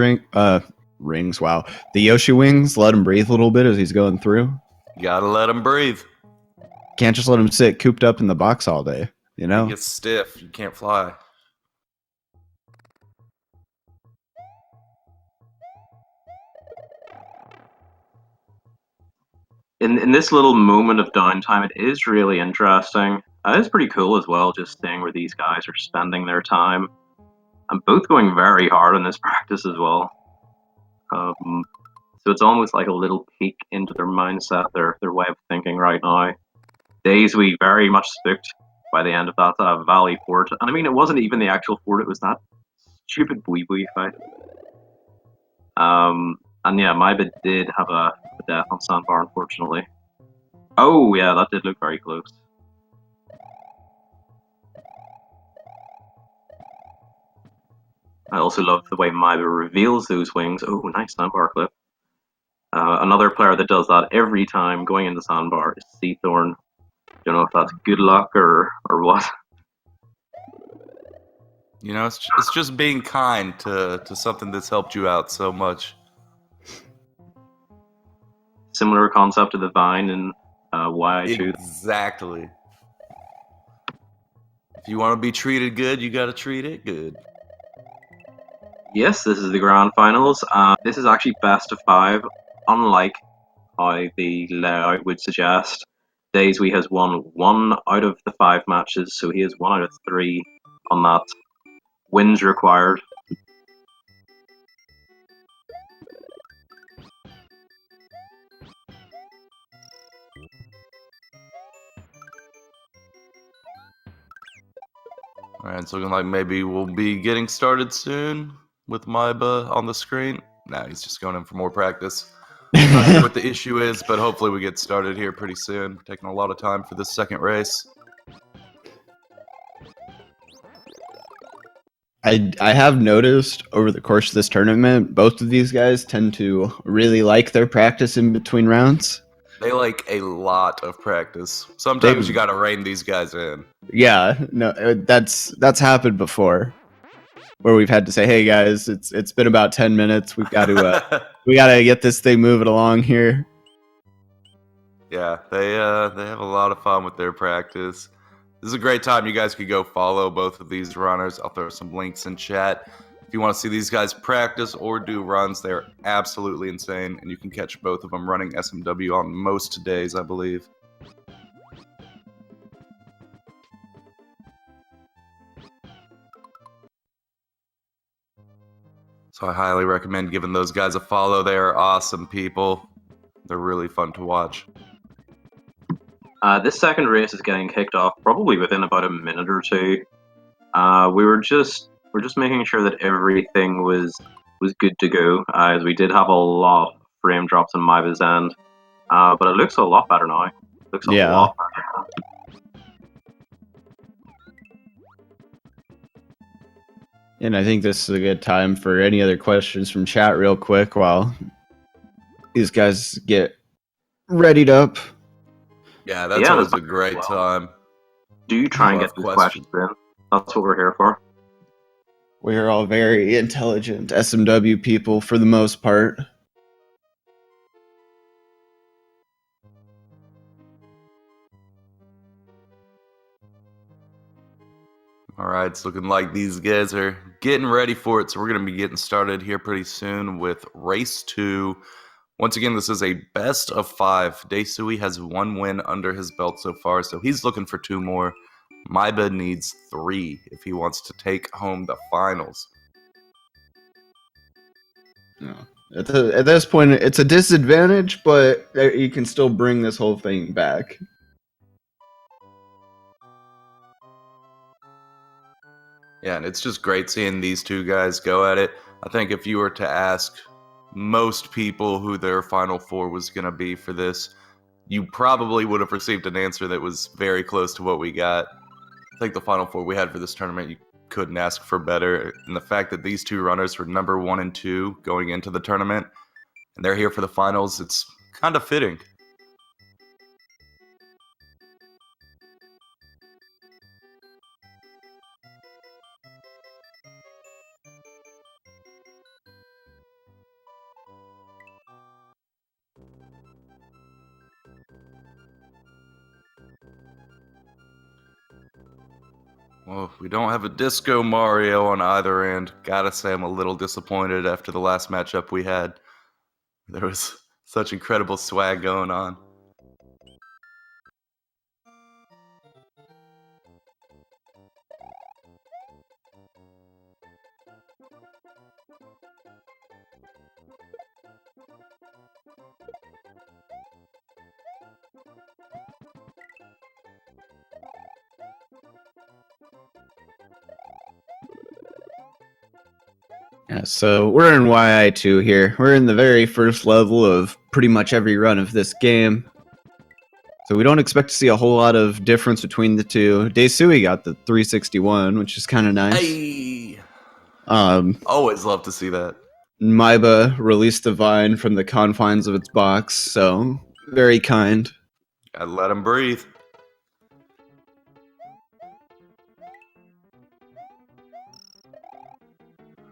rings. Wow, the Yoshi wings. Let him breathe a little bit as he's going through. Gotta let him breathe. Can't just let him sit cooped up in the box all day. You know. He gets stiff. You can't fly. In this little moment of downtime, it is really interesting. It's pretty cool as well, just seeing where these guys are spending their time, and both going very hard in this practice as well. So it's almost like a little peek into their mindset, their way of thinking right now. Days we very much spooked by the end of that Valley Fort, and I mean it wasn't even the actual fort; it was that stupid Bui fight. And yeah, Maiba did have a death on Sandbar, unfortunately. Oh yeah, that did look very close. I also love the way Maiba reveals those wings. Oh, nice Sandbar clip. Another player that does that every time going into Sandbar is Seathorn. Don't know if that's good luck or what. You know, it's just being kind to something that's helped you out so much. Similar concept to the Vine and YI2. Exactly. If you want to be treated good, you gotta treat it good. Yes, this is the grand finals. This is actually best of 5, unlike how the layout would suggest. Daisy has won 1 out of the 5 matches, so he has 1 out of 3 on that. Wins required. Alright, it's looking like maybe we'll be getting started soon with maiba on the screen. Nah, he's just going in for more practice. Not sure what the issue is, but hopefully we get started here pretty soon. We're taking a lot of time for this second race. I have noticed over the course of this tournament, both of these guys tend to really like their practice in between rounds. They like a lot of practice. Sometimes you gotta rein these guys in. Yeah, no, that's happened before, where we've had to say, "Hey guys, it's been about 10 minutes. We've got to we got to get this thing moving along here." Yeah, they have a lot of fun with their practice. This is a great time. You guys could go follow both of these runners. I'll throw some links in chat. If you want to see these guys practice or do runs, they're absolutely insane, and you can catch both of them running SMW on most days, I believe. So I highly recommend giving those guys a follow. They are awesome people. They're really fun to watch. This second race is getting kicked off probably within about a minute or two. We're just making sure that everything was good to go, as we did have a lot of frame drops on maiba's end. But it looks a lot better now. Looks a lot better. And I think this is a good time for any other questions from chat real quick while these guys get readied up. Yeah, that's always a great time. Do you try and get these questions in? That's what we're here for. We are all very intelligent SMW people for the most part. Alright, it's looking like these guys are getting ready for it, so we're going to be getting started here pretty soon with Race 2. Once again, this is a best of 5. Deisui has 1 win under his belt so far, so he's looking for 2 more. maiba needs 3 if he wants to take home the finals. No. At this point, it's a disadvantage, but you can still bring this whole thing back. Yeah, and it's just great seeing these two guys go at it. I think if you were to ask most people who their Final Four was going to be for this, you probably would have received an answer that was very close to what we got. I think the Final Four we had for this tournament, you couldn't ask for better. And the fact that these two runners were number 1 and 2 going into the tournament, and they're here for the finals, it's kind of fitting. Well, we don't have a Disco Mario on either end. Gotta say I'm a little disappointed after the last matchup we had. There was such incredible swag going on. Yeah, so we're in YI2 here. We're in the very first level of pretty much every run of this game. So we don't expect to see a whole lot of difference between the two. Deisui got the 361, which is kind of nice. Hey! Always love to see that. maiba released the vine from the confines of its box, so very kind. Gotta let him breathe.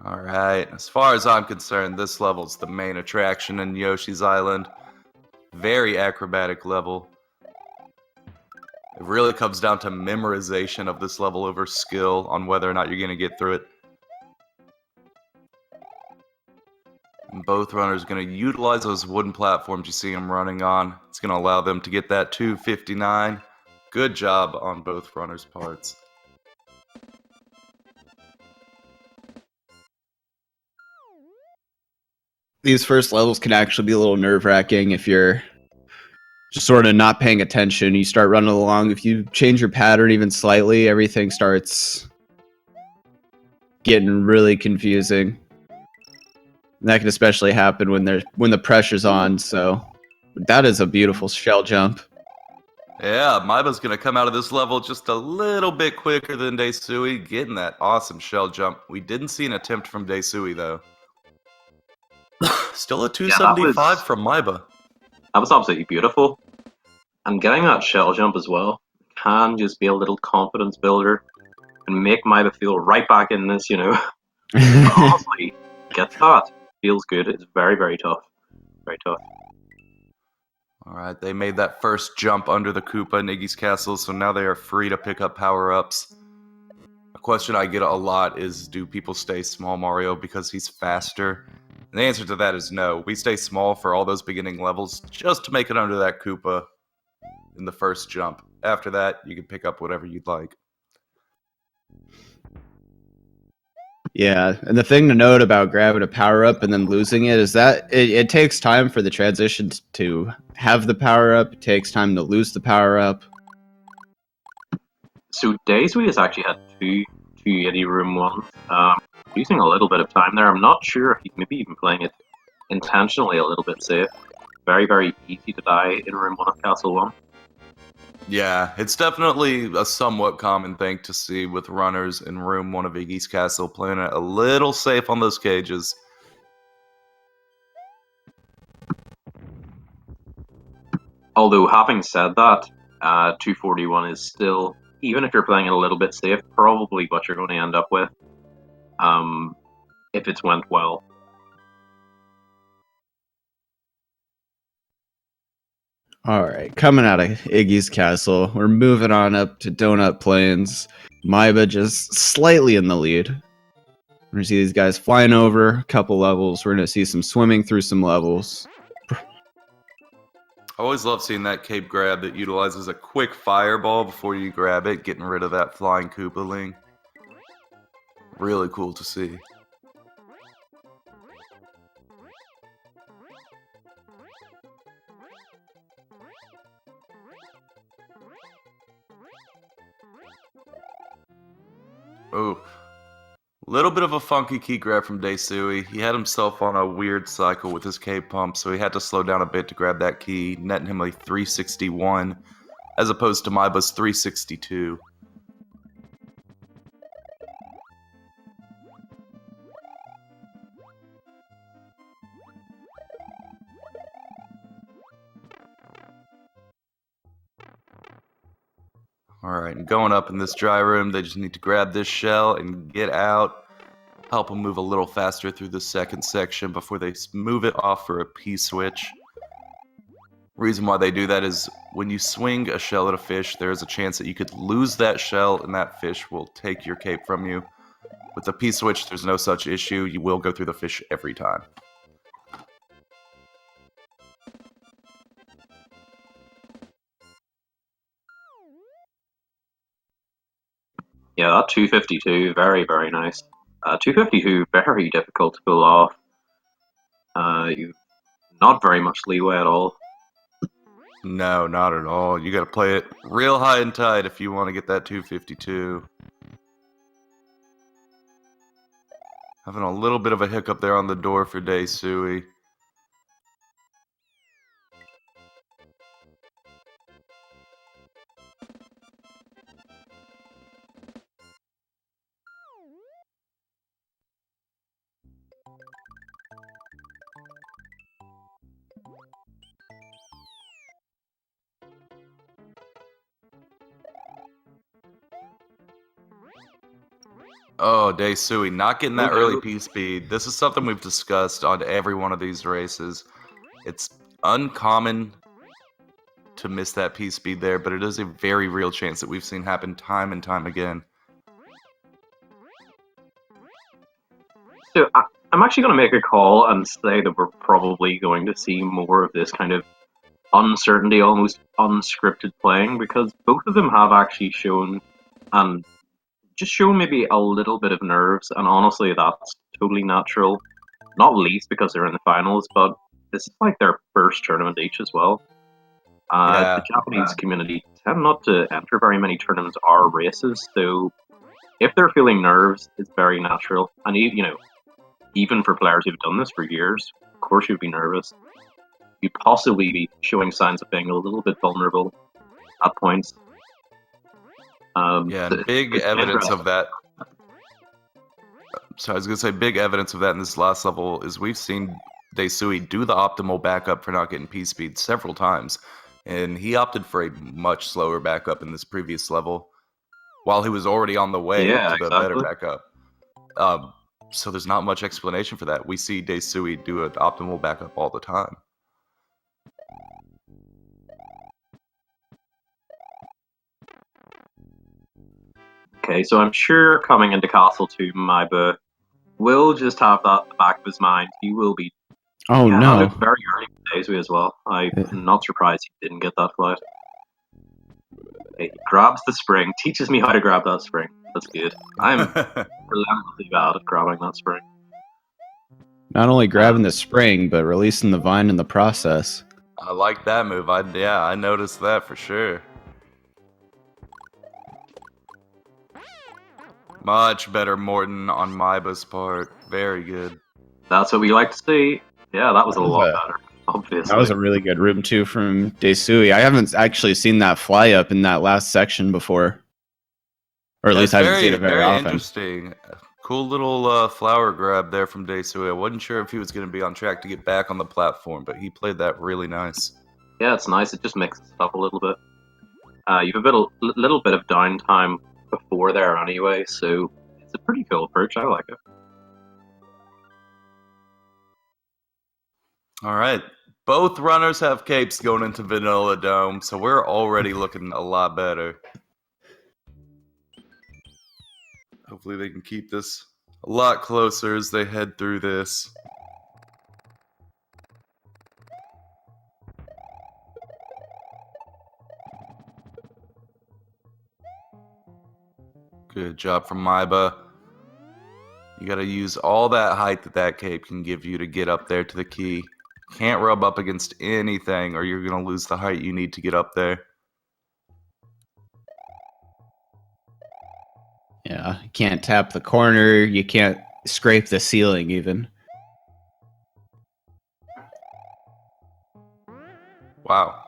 Alright, as far as I'm concerned, this level's the main attraction in Yoshi's Island. Very acrobatic level. It really comes down to memorization of this level over skill on whether or not you're going to get through it. And both runners are going to utilize those wooden platforms you see them running on. It's going to allow them to get that 259. Good job on both runners' parts. These first levels can actually be a little nerve-wracking if you're just sort of not paying attention. You start running along. If you change your pattern even slightly, everything starts getting really confusing. And that can especially happen when the pressure's on. So that is a beautiful shell jump. Yeah, maiba's gonna come out of this level just a little bit quicker than deisui, getting that awesome shell jump. We didn't see an attempt from deisui though. Still a 275 from maiba. That was absolutely beautiful. And getting that shell jump as well can just be a little confidence builder and make Maiba feel right back in this, you know. Honestly, get that. Feels good. It's very, very tough. Very tough. Alright, they made that first jump under the Koopa in Iggy's castle, so now they are free to pick up power-ups. A question I get a lot is, do people stay small Mario because he's faster? And the answer to that is no. We stay small for all those beginning levels just to make it under that Koopa in the first jump. After that, you can pick up whatever you'd like. Yeah, and the thing to note about grabbing a power up and then losing it is that it takes time for the transition to have the power up. It takes time to lose the power up. So deisui has actually had two 280 room ones. Using a little bit of time there. I'm not sure if he's maybe even playing it intentionally a little bit safe. Very, very easy to die in room 1 of Castle 1. Yeah, it's definitely a somewhat common thing to see with runners in room 1 of Iggy's castle, playing it a little safe on those cages. Although, having said that, 241 is still, even if you're playing it a little bit safe, probably what you're going to end up with, if it's went well. Alright, coming out of Iggy's castle, we're moving on up to Donut Plains. Maiba just slightly in the lead. We're going to see these guys flying over a couple levels. We're going to see some swimming through some levels. I always love seeing that cape grab that utilizes a quick fireball before you grab it, getting rid of that flying Koopaling. Really cool to see. Oh, little bit of a funky key grab from deisui. He had himself on a weird cycle with his cape pump, so he had to slow down a bit to grab that key, netting him a 361, as opposed to maiba's 362. Alright, and going up in this dry room, they just need to grab this shell and get out. Help them move a little faster through the second section before they move it off for a P-switch. Reason why they do that is when you swing a shell at a fish, there is a chance that you could lose that shell and that fish will take your cape from you. With the P-switch, there's no such issue. You will go through the fish every time. Yeah, that 252, very, very nice. 252, very difficult to pull off. You've not very much leeway at all. No, not at all. You gotta play it real high and tight if you want to get that 252. Having a little bit of a hiccup there on the door for deisui. Oh, deisui, not getting that early P-speed. This is something we've discussed on every one of these races. It's uncommon to miss that P-speed there, but it is a very real chance that we've seen happen time and time again. So I'm actually going to make a call and say that we're probably going to see more of this kind of uncertainty, almost unscripted playing, because both of them have actually shown, and just shown maybe a little bit of nerves, and honestly that's totally natural, not least because they're in the finals, but this is like their first tournament each as well. The Japanese community tend not to enter very many tournaments or races, so if they're feeling nerves, it's very natural. And even for players who've done this for years, of course you'd be nervous. You'd possibly be showing signs of being a little bit vulnerable at points. Yeah, and big it's evidence interesting. of that. So I was gonna say, big evidence of that in this last level is we've seen Deisui do the optimal backup for not getting P speed several times, and he opted for a much slower backup in this previous level, while he was already on the way Yeah, to the better exactly. backup. So there's not much explanation for that. We see Deisui do an optimal backup all the time. Okay, so I'm sure coming into Castle 2, Maiba will just have that at the back of his mind. He will be. Oh Yeah, that no. looked very early for Deisui as well. I'm not surprised he didn't get that flight. Okay, he grabs the spring, teaches me how to grab that spring. That's good. I'm relentlessly bad at grabbing that spring. Not only grabbing the spring, but releasing the vine in the process. I like that move. I noticed that for sure. Much better Morton on Maiba's part. Very good. That's what we like to see. Yeah, that was a lot better, obviously. That was a really good room too from Deisui. I haven't actually seen that fly up in that last section before. Or at least I haven't seen it very often. Interesting. Cool little flower grab there from Deisui. I wasn't sure if he was going to be on track to get back on the platform, but he played that really nice. Yeah, it's nice. It just mixes it up a little bit. You have a little bit of downtime before there anyway, so it's a pretty cool approach. I like it. All right. Both runners have capes going into Vanilla Dome, so we're already looking a lot better. Hopefully they can keep this a lot closer as they head through this. Good job from Maiba. You gotta use all that height that cape can give you to get up there to the key. Can't rub up against anything or you're gonna lose the height you need to get up there. Yeah, you can't tap the corner, you can't scrape the ceiling even. Wow.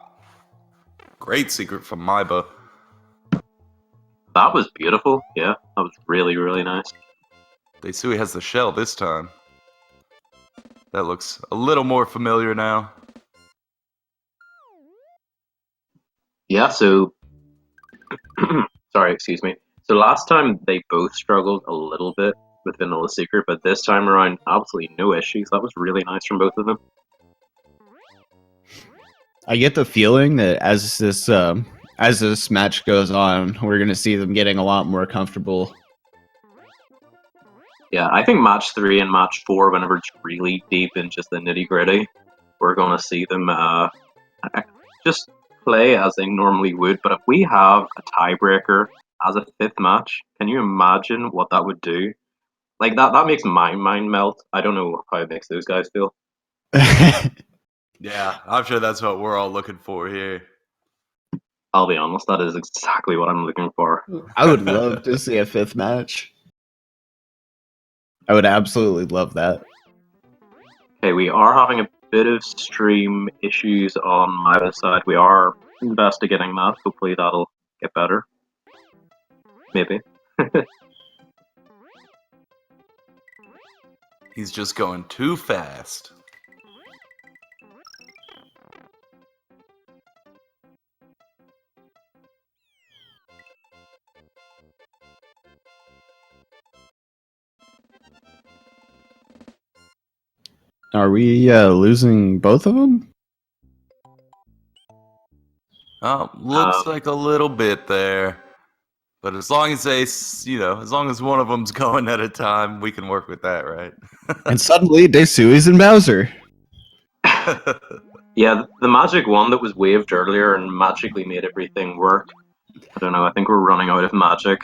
Great secret from Maiba. That was beautiful. Yeah, that was really, really nice. Deisui has the shell this time. That looks a little more familiar now. Yeah, so... Sorry, excuse me. So last time they both struggled a little bit with Vanilla Secret, but this time around, absolutely no issues. That was really nice from both of them. I get the feeling that as this match goes on, we're gonna see them getting a lot more comfortable. Yeah, I think match 3 and match 4, whenever it's really deep in just the nitty gritty, we're going to see them just play as they normally would. But if we have a tiebreaker as a 5th match, can you imagine what that would do? Like, that makes my mind melt. I don't know how it makes those guys feel. Yeah, I'm sure that's what we're all looking for here. I'll be honest, that is exactly what I'm looking for. I would love to see a 5th match. I would absolutely love that. Okay, we are having a bit of stream issues on my side. We are investigating that. Hopefully that'll get better. Maybe. He's just going too fast. Are we losing both of them? Looks like a little bit there. But as long as as long as one of them's going at a time, we can work with that, right? And suddenly, Deisui's and Bowser. Yeah, the magic wand that was waved earlier and magically made everything work. I don't know, I think we're running out of magic.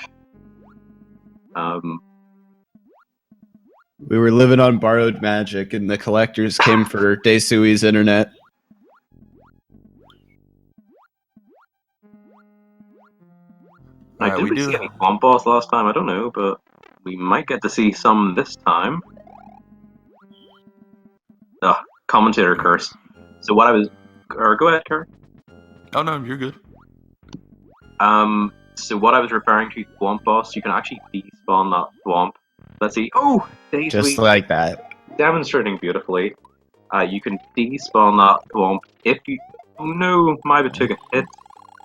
We were living on borrowed magic, and the collectors came for Deisui's internet. All right, did we we do. see any swamp boss last time? I don't know, but we might get to see some this time. Ugh, commentator curse. So what I was... Or go ahead, Kurt. Oh no, you're good. So what I was referring to, swamp boss, you can actually despawn that swamp. Let's see. Oh! Just deisui like that. demonstrating beautifully. You can despawn that swamp if you... Oh no, Maiba took a hit.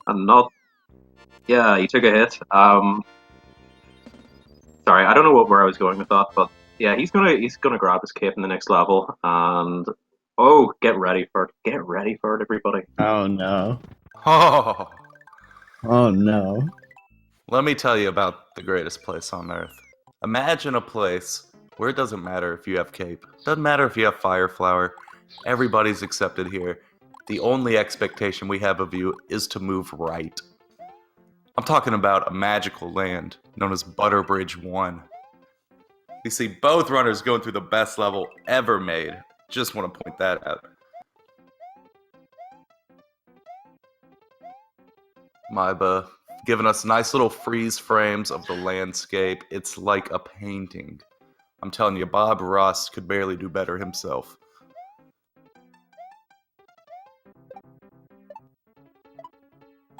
And not... Yeah, he took a hit. Sorry, I don't know where I was going with that, but yeah, he's gonna grab his cape in the next level, and... Oh, get ready for it. Get ready for it, everybody. Oh no. Oh, Oh no. let me tell you about the greatest place on earth. Imagine a place where it doesn't matter if you have cape, doesn't matter if you have fire flower. Everybody's accepted here. The only expectation we have of you is to move right. I'm talking about a magical land known as Butterbridge 1. You see both runners going through the best level ever made. Just want to point that out. Maiba giving us nice little freeze frames of the landscape. It's like a painting. I'm telling you, Bob Ross could barely do better himself.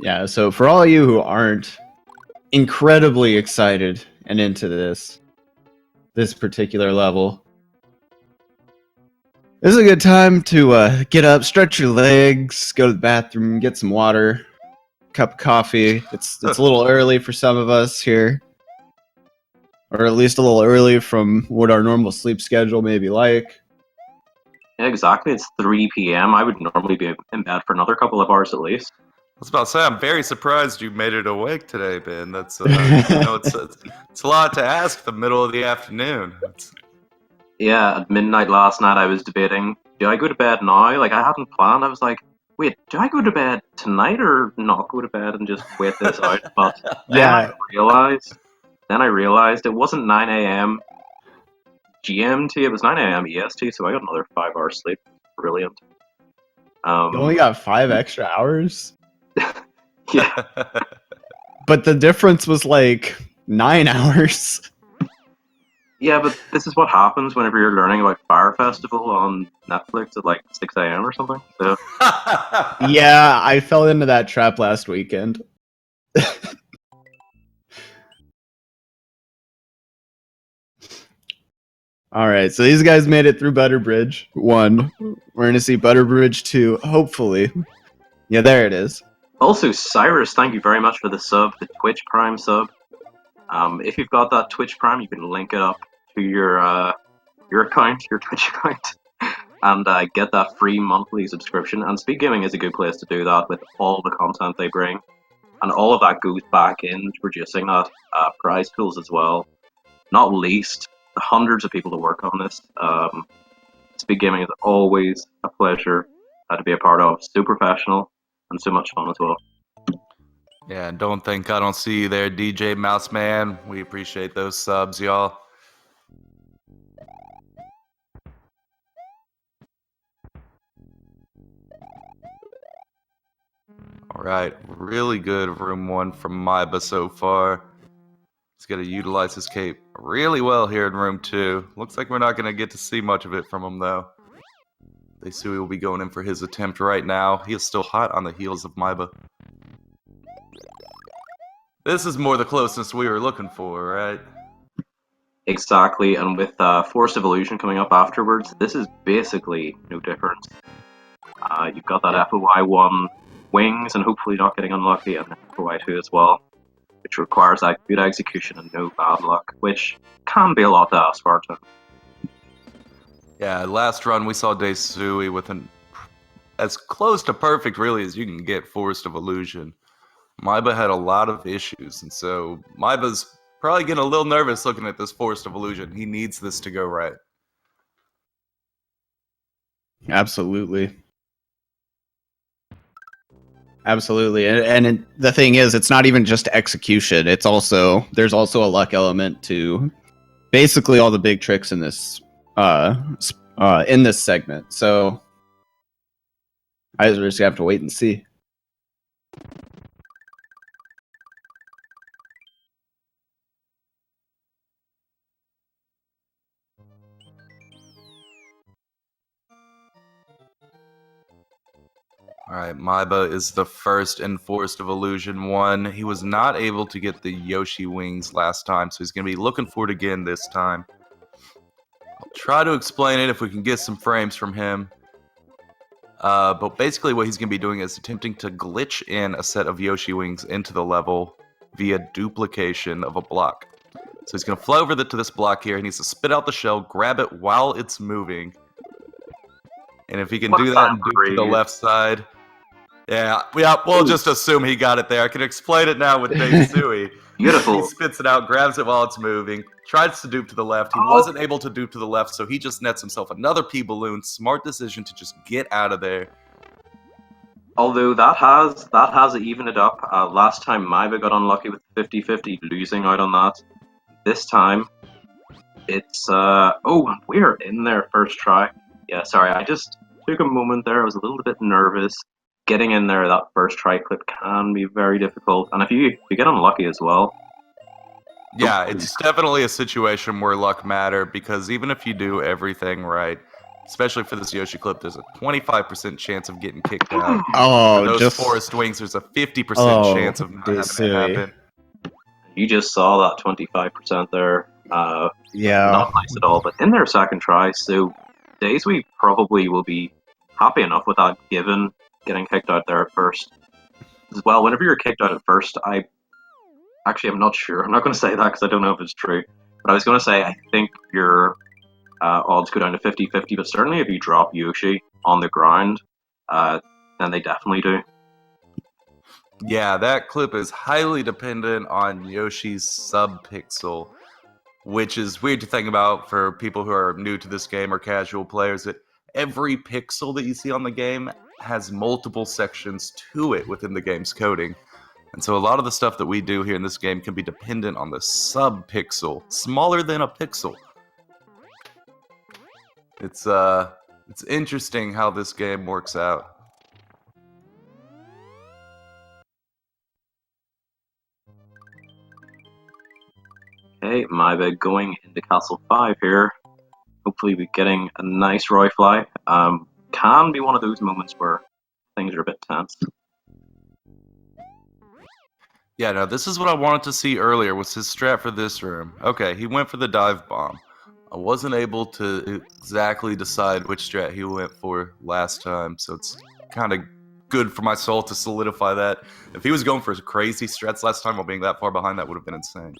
Yeah, so for all you who aren't incredibly excited and into this particular level, this is a good time to get up, stretch your legs, go to the bathroom, get some water, cup of coffee. It's a little early for some of us here, or at least a little early from what our normal sleep schedule may be like. Yeah, exactly. It's 3 p.m. I would normally be in bed for another couple of hours at least. I was about to say, I'm very surprised you made it awake today, Ben. That's, it's a lot to ask the middle of the afternoon. Yeah, at midnight last night I was debating, do I go to bed now? Like, I hadn't planned. I was like, wait, do I go to bed tonight or not go to bed and just wait this out? But then Yeah, I realized it wasn't 9 a.m. GMT, it was 9 a.m. EST, so I got another 5 hours sleep. Brilliant. you only got 5 extra hours, Yeah. but the difference was like 9 hours. Yeah, but this is what happens whenever you're learning about Fire Festival on Netflix at like 6 a.m. or something. So Yeah, I fell into that trap last weekend. Alright, so these guys made it through Butterbridge 1. We're gonna see Butterbridge 2, hopefully. Yeah, there it is. also, Cyrus, thank you very much for the sub, the Twitch Prime sub. If you've got that Twitch Prime, you can link it up to your account, your Twitch account, and get that free monthly subscription. And Speed Gaming is a good place to do that with all the content they bring, and all of that goes back into producing that prize pools as well. Not least the hundreds of people that work on this. Speed Gaming is always a pleasure to be a part of. So professional and so much fun as well. Yeah, and don't think I don't see you there, DJ Mouseman. We appreciate those subs, y'all. Alright, really good room 1 from Maiba so far. He's going to utilize his cape really well here in room 2. Looks like we're not going to get to see much of it from him, though. deisui will be going in for his attempt right now. He is still hot on the heels of Maiba. This is more the closeness we were looking for, right? Exactly, and with Forced Evolution coming up afterwards, this is basically no different. You've got that FOI1 wings, and hopefully not getting unlucky, and FOI2 as well, which requires that good execution and no bad luck, which can be a lot to ask for. Yeah, last run we saw deisui with as close to perfect, really, as you can get Forced of Illusion. Maiba had a lot of issues, and so Maiba's probably getting a little nervous looking at this Forced of Illusion. He needs this to go right. Absolutely. Absolutely. And the thing is, it's not even just execution. There's also a luck element to basically all the big tricks in this segment. So I just have to wait and see. Alright, Maiba is the first in Forest of Illusion 1. He was not able to get the Yoshi wings last time, so he's going to be looking for it again this time. I'll try to explain it if we can get some frames from him. But basically what he's going to be doing is attempting to glitch in a set of Yoshi wings into the level via duplication of a block. So he's going to fly over to this block here. He needs to spit out the shell, grab it while it's moving. And if he can do that and dupe to the left side... Yeah, we'll just assume he got it there. I can explain it now with deisui. Beautiful. He spits it out, grabs it while it's moving, tries to dupe to the left. He wasn't able to dupe to the left, so he just nets himself another P-balloon. Smart decision to just get out of there. Although that has evened it up. Last time Maiba got unlucky with 50-50, losing out on that. This time, it's oh, we're in there first try. Yeah, sorry, I just took a moment there. I was a little bit nervous. Getting in there, that first try clip can be very difficult, and if you get unlucky as well. Yeah, it's definitely a situation where luck matter, because even if you do everything right, especially for this Yoshi clip, there's a 25% chance of getting kicked out. Oh, for those just forest wings, there's a 50% chance of not having it deisui. happen. You just saw that 25% there. Yeah. Not nice at all, but in their second try, so deisui probably will be happy enough with that, given getting kicked out there at first. As well, whenever you're kicked out at first, I'm not sure. I'm not going to say that because I don't know if it's true. But I was going to say, I think your odds go down to 50-50, but certainly if you drop Yoshi on the ground, then they definitely do. Yeah, that clip is highly dependent on Yoshi's sub-pixel, which is weird to think about for people who are new to this game or casual players, that every pixel that you see on the game has multiple sections to it within the game's coding. And so a lot of the stuff that we do here in this game can be dependent on the sub-pixel, smaller than a pixel. It's interesting how this game works out. Okay, Maiba going into Castle 5 here. Hopefully we're getting a nice Roy fly. Can be one of those moments where things are a bit tense. Yeah, no, this is what I wanted to see earlier, was his strat for this room. Okay, he went for the dive bomb. I wasn't able to exactly decide which strat he went for last time, so it's kind of good for my soul to solidify that. If he was going for crazy strats last time while being that far behind, that would have been insane.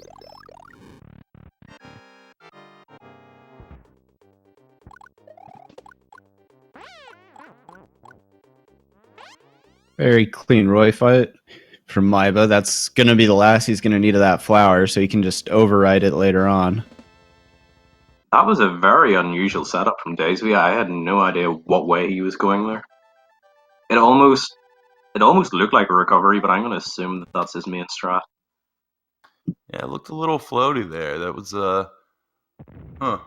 Very clean Roy fight from Maiba. That's going to be the last he's going to need of that flower, so he can just override it later on. That was a very unusual setup from deisui. I had no idea what way he was going there. It almost looked like a recovery, but I'm going to assume that that's his main strat. Yeah, it looked a little floaty there. That was, huh.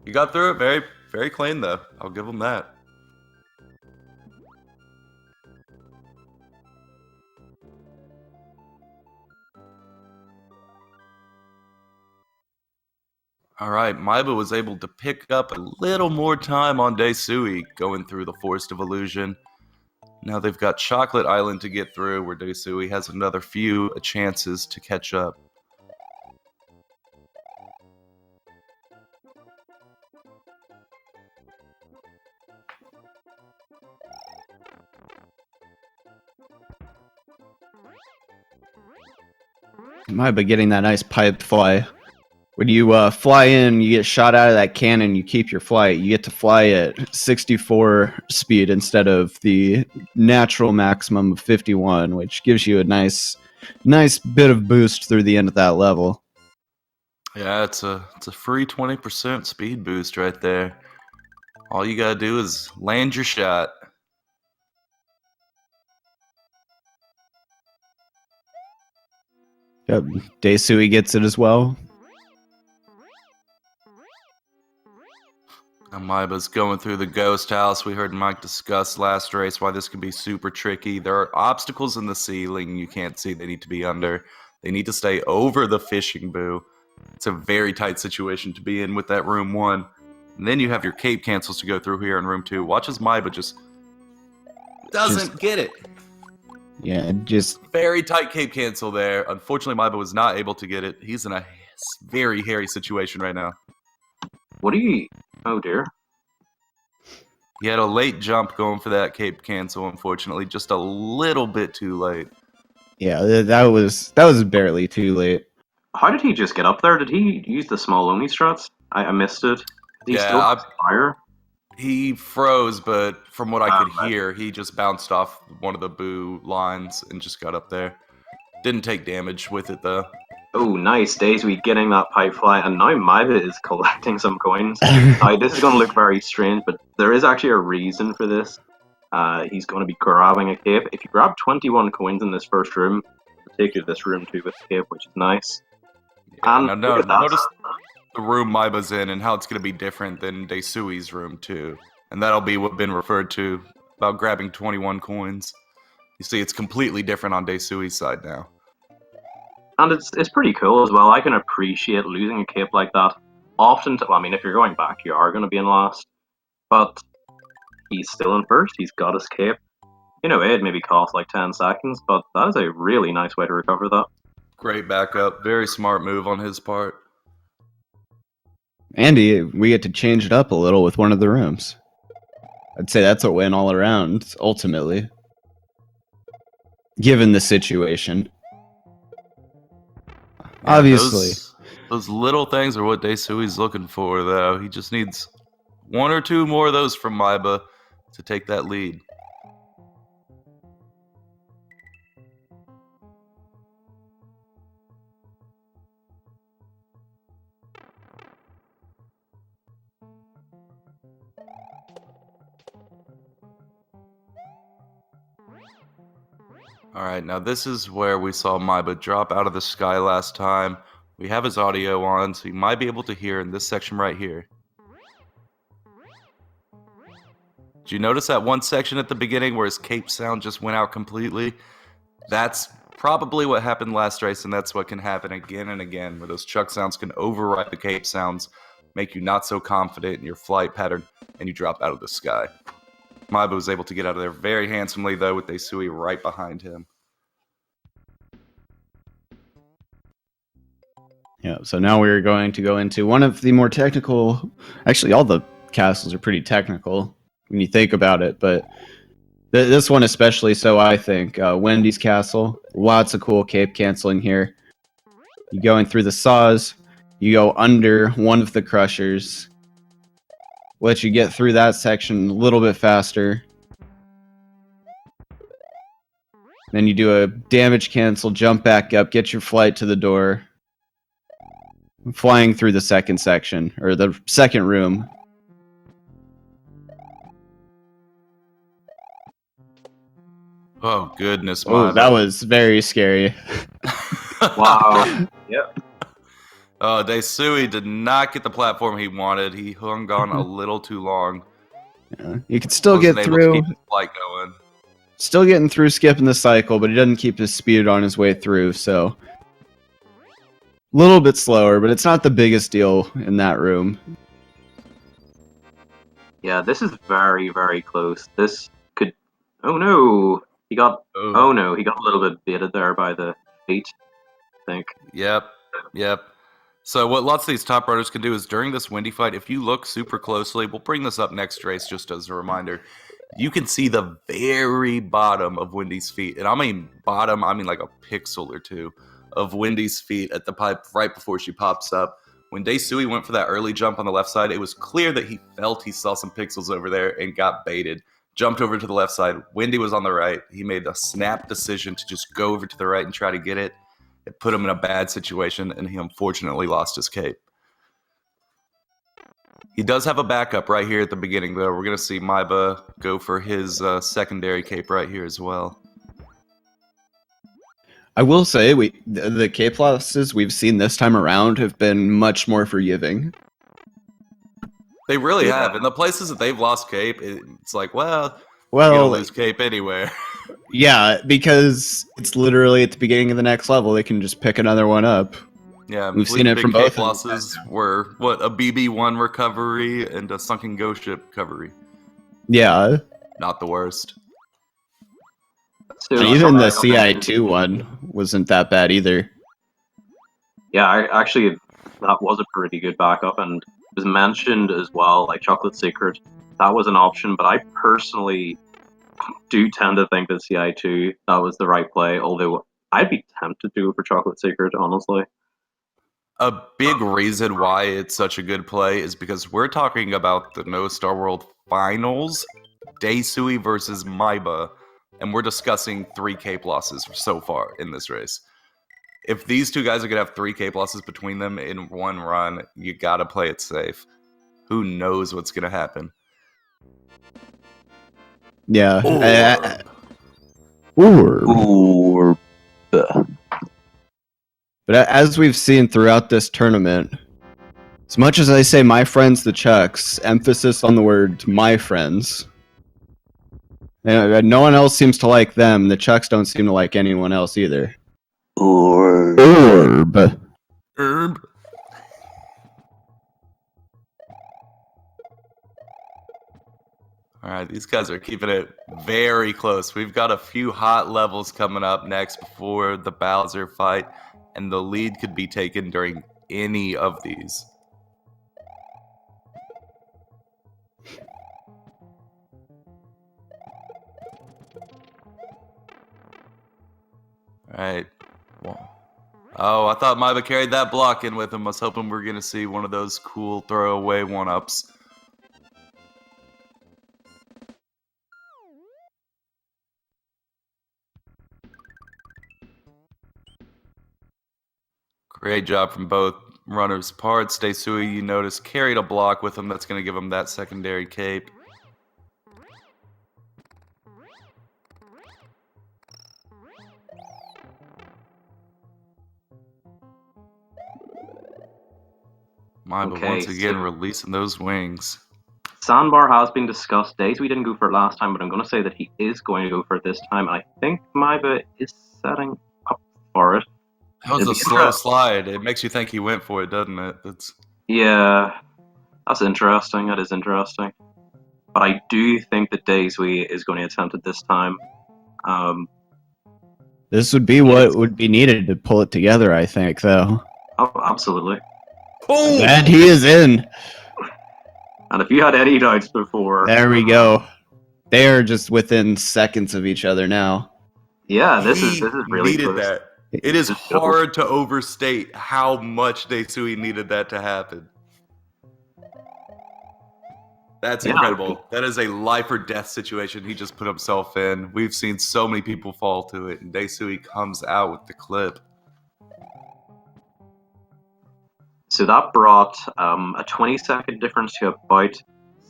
He got through it very, very clean, though. I'll give him that. Alright, Maiba was able to pick up a little more time on deisui going through the Forest of Illusion. Now they've got Chocolate Island to get through, where deisui has another few chances to catch up. Maiba getting that nice pipe fly. When you fly in, you get shot out of that cannon, you keep your flight. You get to fly at 64 speed instead of the natural maximum of 51, which gives you a nice bit of boost through the end of that level. Yeah, it's a free 20% speed boost right there. All you gotta do is land your shot. Yep, deisui gets it as well. Maiba's going through the ghost house. We heard Mike discuss last race why this could be super tricky. There are obstacles in the ceiling you can't see they need to be under. They need to stay over the fishing boo. It's a very tight situation to be in with that room 1. And then you have your cape cancels to go through here in room 2. Watch as Maiba just doesn't get it. Yeah, just Very tight cape cancel there. Unfortunately, maiba was not able to get it. He's in a very hairy situation right now. What do you... Oh, dear. He had a late jump going for that cape cancel, unfortunately. Just a little bit too late. yeah, that was barely too late. How did he just get up there? Did he use the small only struts? I missed it. Did he Yeah, still fire? He froze, but from what I could Right. hear, he just bounced off one of the boo lines and just got up there. Didn't take damage with it, though. Oh, nice. Daisy getting that pipe fly, and now maiba is collecting some coins. This is going to look very strange, but there is actually a reason for this. He's going to be grabbing a cape. If you grab 21 coins in this first room, it'll take you to this room 2 with the cape, which is nice. Yeah, And now, look at that. notice the room maiba's in and how it's going to be different than Deisui's room, too. And that'll be what's been referred to about grabbing 21 coins. You see, it's completely different on Deisui's side now. And it's pretty cool as well. I can appreciate losing a cape like that. Often, well, I mean, if you're going back, you are going to be in last. But he's still in first. He's got his cape. You know, it maybe cost like 10 seconds, but that is a really nice way to recover that. Great backup. Very smart move on his part. Andy, we get to change it up a little with one of the rooms. I'd say that's a win all around, ultimately. Given the situation. Yeah, Obviously. Those little things are what Deisui's looking for, though. He just needs 1 or 2 more of those from maiba to take that lead. Alright, now this is where we saw maiba drop out of the sky last time. We have his audio on, so you might be able to hear in this section right here. Did you notice that one section at the beginning where his cape sound just went out completely? That's probably what happened last race, and that's what can happen again and again, where those chuck sounds can override the cape sounds, make you not so confident in your flight pattern, and you drop out of the sky. maiba was able to get out of there very handsomely, though, with Deisui right behind him. Yeah, so now we're going to go into one of the more technical... Actually, all the castles are pretty technical when you think about it, but this one especially so, I think. Wendy's Castle, lots of cool cape canceling here. You go in through the saws, you go under one of the crushers, let you get through that section a little bit faster. Then you do a damage cancel, jump back up, get your flight to the door. Flying through the second section, or the second room. Oh, goodness, Oh, maiba. that was very scary. Wow. Yep. Oh, Deisui did not get the platform he wanted. He hung on a little too long. Yeah. You can still Wasn't get able to through. keep his flight going. Still getting through skipping the cycle, but he doesn't keep his speed on his way through, so... A little bit slower, but it's not the biggest deal in that room. Yeah, this is very, very close. This could... Oh no! He got... Oh no, he got a little bit baited there by the feet, I think. Yep. So what lots of these top runners can do is during this windy fight, if you look super closely, we'll bring this up next race just as a reminder, you can see the very bottom of Wendy's feet. And I mean bottom, I mean like a pixel or two of Wendy's feet at the pipe right before she pops up. When Deisui went for that early jump on the left side, it was clear that he felt he saw some pixels over there and got baited. Jumped over to the left side. Wendy was on the right. He made a snap decision to just go over to the right and try to get it. It put him in a bad situation, and he unfortunately lost his cape. He does have a backup right here at the beginning, though. We're going to see maiba go for his secondary cape right here as well. I will say, the cape losses we've seen this time around have been much more forgiving. They really have. In the places that they've lost cape, it's like, well, you're Well, going to lose cape anywhere. yeah, because it's literally at the beginning of the next level. They can just pick another one up. Yeah, We've seen it big from cape both of them. losses were, what, a BB-1 recovery and a sunken ghost ship recovery. Yeah. Not the worst. So And even the something I CI2 one wasn't that bad either. Yeah, actually, that was a pretty good backup, and it was mentioned as well, like Chocolate Secret. That was an option, but I personally do tend to think that CI2 that was the right play. Although I'd be tempted to go for Chocolate Secret, honestly. A big reason why it's such a good play is because we're talking about the No Star World Finals, deisui versus maiba, and we're discussing 3 Cape losses so far in this race. If these two guys are going to have 3 Cape losses between them in one run, you got to play it safe. Who knows what's going to happen? Yeah. Orb. But as we've seen throughout this tournament, as much as I say my friends the Czechs, emphasis on the word my friends. No one else seems to like them. The Czechs don't seem to like anyone else either. Orb. Herb. All right, these guys are keeping it very close. We've got a few hot levels coming up next before the Bowser fight, and the lead could be taken during any of these. All right. Oh, I thought maiba carried that block in with him. I was hoping we were going to see one of those cool throwaway one-ups. Great job from both runners' parts. deisui, you notice, carried a block with him. That's going to give him that secondary cape. maiba Okay, once again so releasing those wings. Sandbar has been discussed. We didn't go for it last time, but I'm going to say that he is going to go for it this time. I think maiba is setting up for it. That was a slow slide. It makes you think he went for it, doesn't it? Yeah, that's interesting. That is interesting. But I do think that deisui is going to attempt it this time. This would be what would be needed to pull it together, I think, though. Oh, absolutely. Boom! And he is in. And if you had any doubts before... There we go. They are just within seconds of each other now. Yeah, this is really needed close. that. It is hard to overstate how much deisui needed that to happen. That's incredible. That is a life or death situation he just put himself in. We've seen so many people fall to it, and deisui comes out with the clip. So that brought a 20-second difference to about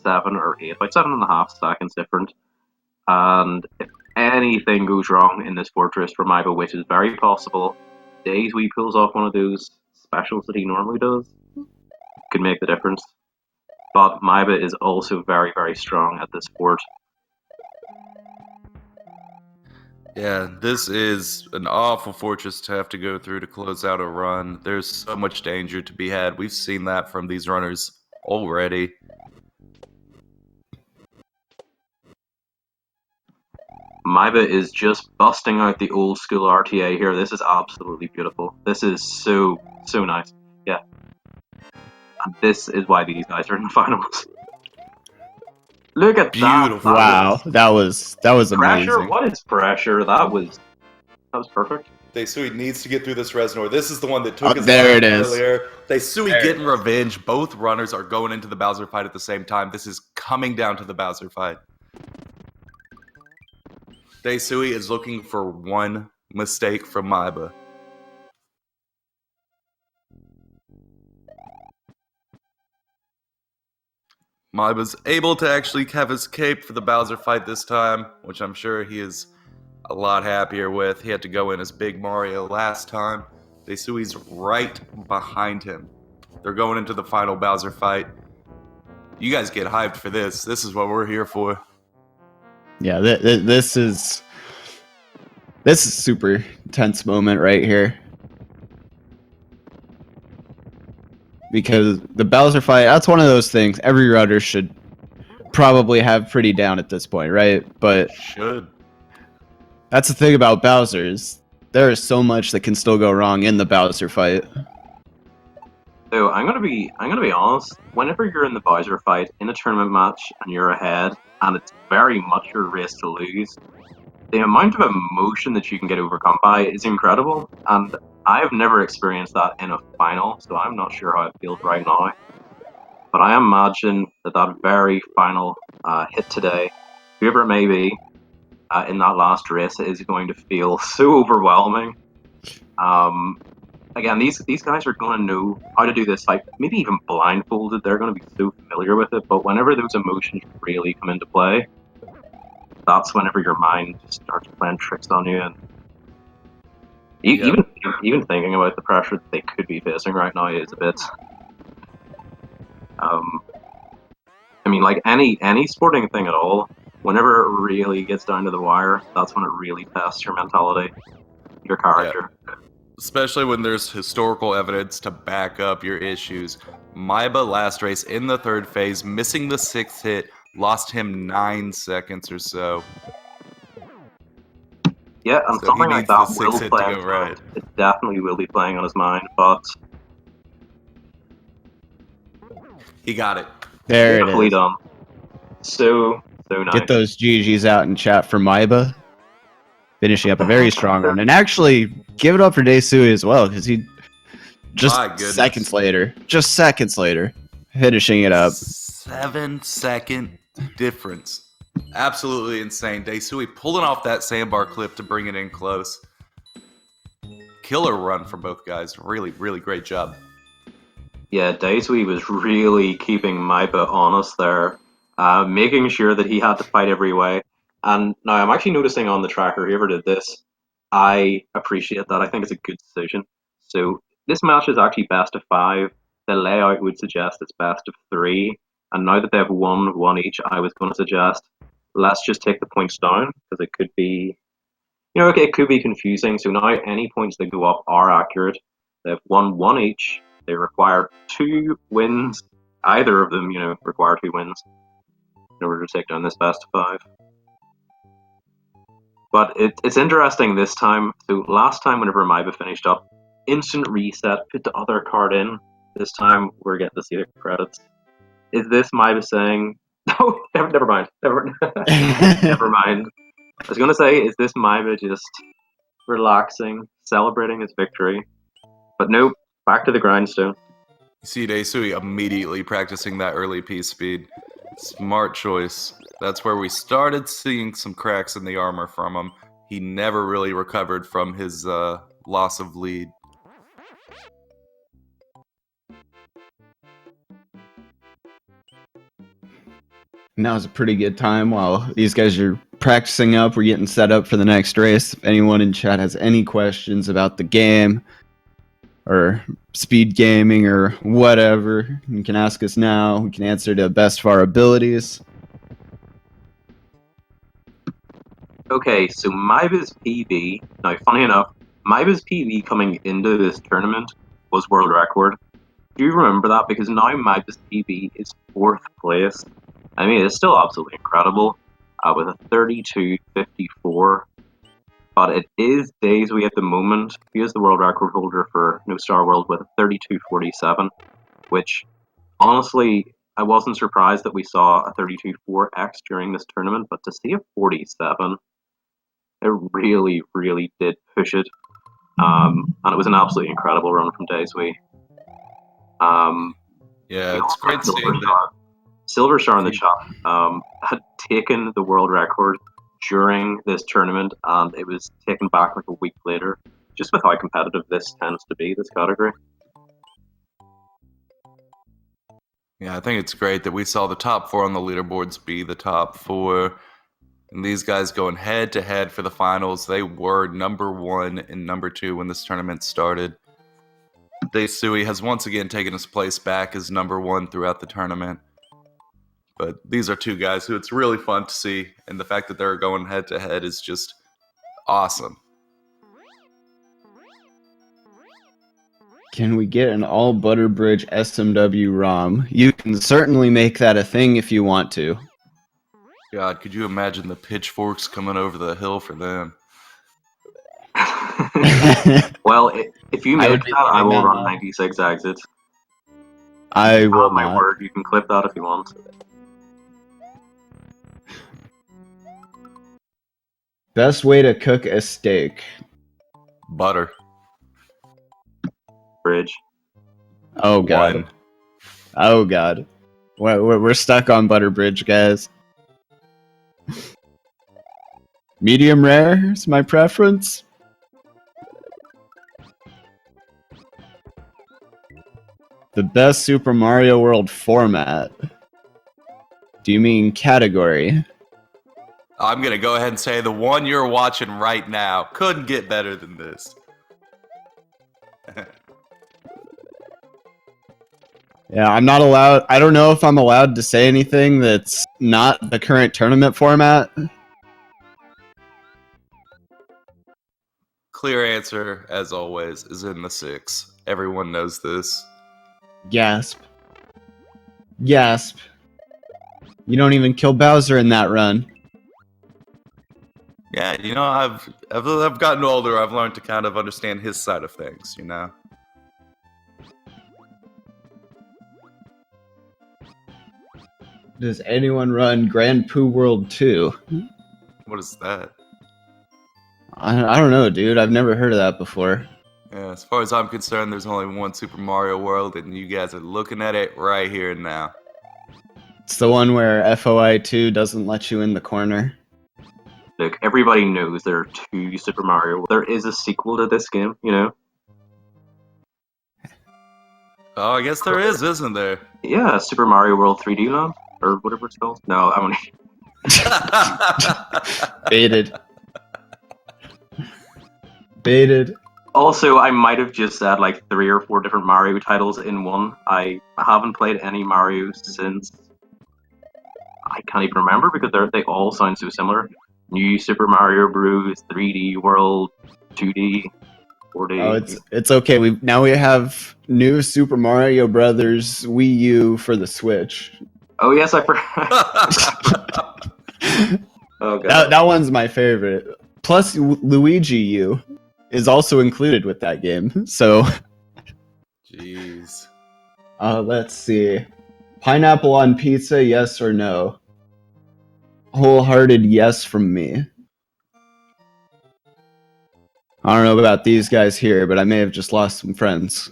7 or 8, about 7.5 seconds different. And if anything goes wrong in this fortress for maiba, which is very possible, deisui pulls off one of those specials that he normally does, could make the difference. But maiba is also very, very strong at this fort. Yeah, this is an awful fortress to have to go through to close out a run. There's so much danger to be had. We've seen that from these runners already. maiba is just busting out the old school RTA here. This is absolutely beautiful. This is so nice. Yeah. And this is why these guys are in the finals. Look at Beautiful. that. Wow, that was Pressure? amazing. What is pressure? That was perfect. deisui needs to get through this Reznor. This is the one that took his there life it is. earlier. deisui getting revenge. Both runners are going into the Bowser fight at the same time. This is coming down to the Bowser fight. deisui is looking for one mistake from maiba. maiba's able to actually have his cape for the Bowser fight this time, which I'm sure he is a lot happier with. He had to go in as Big Mario last time. deisui's right behind him. They're going into the final Bowser fight. You guys get hyped for this. This is what we're here for. Yeah, this is a super tense moment right here. Because the Bowser fight, that's one of those things every runner should probably have pretty down at this point, right? But Should. That's the thing about Bowser's. There is so much that can still go wrong in the Bowser fight. So I'm gonna be honest. Whenever you're in the Bowser fight in a tournament match and you're ahead, and it's very much your race to lose, the amount of emotion that you can get overcome by is incredible. And I have never experienced that in a final, so I'm not sure how it feels right now. But I imagine that very final hit today, whoever it may be, in that last race is going to feel so overwhelming. Again, these guys are going to know how to do this fight, maybe even blindfolded. They're going to be so familiar with it. But whenever those emotions really come into play, that's whenever your mind just starts playing tricks on you. And even thinking about the pressure that they could be facing right now is a bit. I mean, like any sporting thing at all, whenever it really gets down to the wire, that's when it really tests your mentality, your character. Yeah. Especially when there's historical evidence to back up your issues. Maiba last race in the third phase, missing the sixth hit, lost him 9 seconds or so. Yeah, and So something he like needs the that sixth will hit play to on go his right. mind. It definitely will be playing on his mind, but He got it. There it beautifully is. done. So nice. Get those GGs out in chat for Maiba. Finishing up a very strong run. And actually, give it up for Deisui as well, because he My goodness. seconds later, finishing it up. 7-second difference. Absolutely insane. Deisui pulling off that sandbar clip to bring it in close. Killer run from both guys. Really, really great job. Yeah, Deisui was really keeping Maiba honest there, making sure that he had to fight every way. And now I'm actually noticing on the tracker, whoever did this, I appreciate that. I think it's a good decision. So this match is actually best of 5. The layout would suggest it's best of 3. And now that they have one each, I was going to suggest let's just take the points down because it could be, it could be confusing. So now any points that go up are accurate. They have one each. They require 2 wins. Either of them, require 2 wins in order to take down this best of 5. But it's interesting this time. So last time, whenever Maiba finished up, instant reset, put the other card in. This time, we're getting to see the credits. Is this Maiba saying, no, never mind. Never mind. I was going to say, is this Maiba just relaxing, celebrating his victory? But nope, back to the grindstone. You see Deisui immediately practicing that early piece speed. Smart choice. That's where we started seeing some cracks in the armor from him. He never really recovered from his loss of lead. Now's a pretty good time while these guys are practicing up. We're getting set up for the next race. If anyone in chat has any questions about the game or speed gaming or whatever, you can ask us now. We can answer to the best of our abilities. Okay, so Maiba's PB, now funny enough, Maiba's PB coming into this tournament was world record. Do you remember that? Because now Maiba's PB is 4th place. I mean, it's still absolutely incredible with a 32.54. But it is Deisui at the moment. He is the world record holder for No Star World with a 32.47, which honestly, I wasn't surprised that we saw a 32.4x during this tournament, but to see a 47, it really, really did push it. And it was an absolutely incredible run from Deisui. Yeah, it's great seeing that. Silver Star in the chat had taken the world record during this tournament, and it was taken back like a week later, just with how competitive this tends to be, this category. Yeah, I think it's great that we saw the top 4 on the leaderboards be the top 4. And these guys going head to head for the finals. They were number 1 and number 2 when this tournament started. Deisui has once again taken his place back as number 1 throughout the tournament. But these are 2 guys who it's really fun to see, and the fact that they're going head to head is just awesome. Can we get an all Butterbridge SMW ROM? You can certainly make that a thing if you want to. God, could you imagine the pitchforks coming over the hill for them? Well, if you I make would that, be I leaving will that run off. 96 exits. I will My not. word, you can clip that if you want. Best way to cook a steak. Butter. Bridge. Oh god. One. Oh god. We're stuck on Butterbridge, guys. Medium rare is my preference. The best Super Mario World format. Do you mean category? I'm gonna go ahead and say the one you're watching right now couldn't get better than this. Yeah, I'm not allowed. I don't know if I'm allowed to say anything that's not the current tournament format. Clear answer, as always, is in the 6. Everyone knows this. Gasp. Gasp. You don't even kill Bowser in that run. Yeah, you know, I've gotten older. I've learned to kind of understand his side of things. You know. Does anyone run Grand Poo World 2? What is that? I don't know, dude. I've never heard of that before. Yeah, as far as I'm concerned, there's only one Super Mario World, and you guys are looking at it right here and now. It's the one where FOI 2 doesn't let you in the corner. Look, everybody knows there are 2 Super Mario. There is a sequel to this game, you know? Oh, I guess there is, isn't there? Yeah, Super Mario World 3D Land? Or whatever it's called. No, I'm only... Baited. Baited. Also, I might have just said like 3 or 4 different Mario titles in one. I haven't played any Mario since... I can't even remember because they all sound so similar. New Super Mario Bros. 3D World, 2D, 4D. Oh, it's okay. Now we have new Super Mario Brothers Wii U for the Switch. Oh yes, I forgot. Oh god. That one's my favorite. Plus, Luigi U is also included with that game. So, Jeez. let's see. Pineapple on pizza, yes or no? Wholehearted yes from me. I don't know about these guys here, but I may have just lost some friends.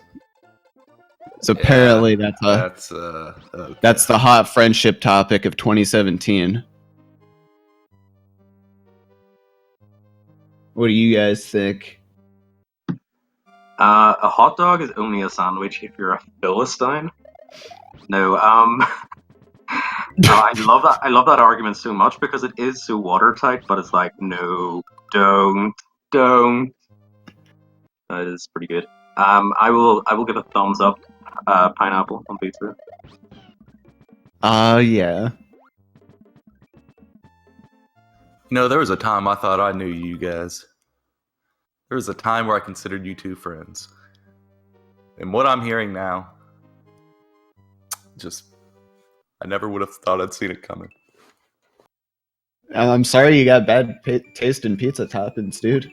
So apparently that's okay. that's the hot friendship topic of 2017. What do you guys think? A hot dog is only a sandwich if you're a Philistine. No, no, I love that argument so much because it is so watertight, but it's like, no, don't. That is pretty good. I will give a thumbs up. Pineapple on pizza. Yeah. You know, there was a time I thought I knew you guys. There was a time where I considered you 2 friends. And what I'm hearing now, I never would have thought I'd seen it coming. I'm sorry you got bad taste in pizza toppings, dude.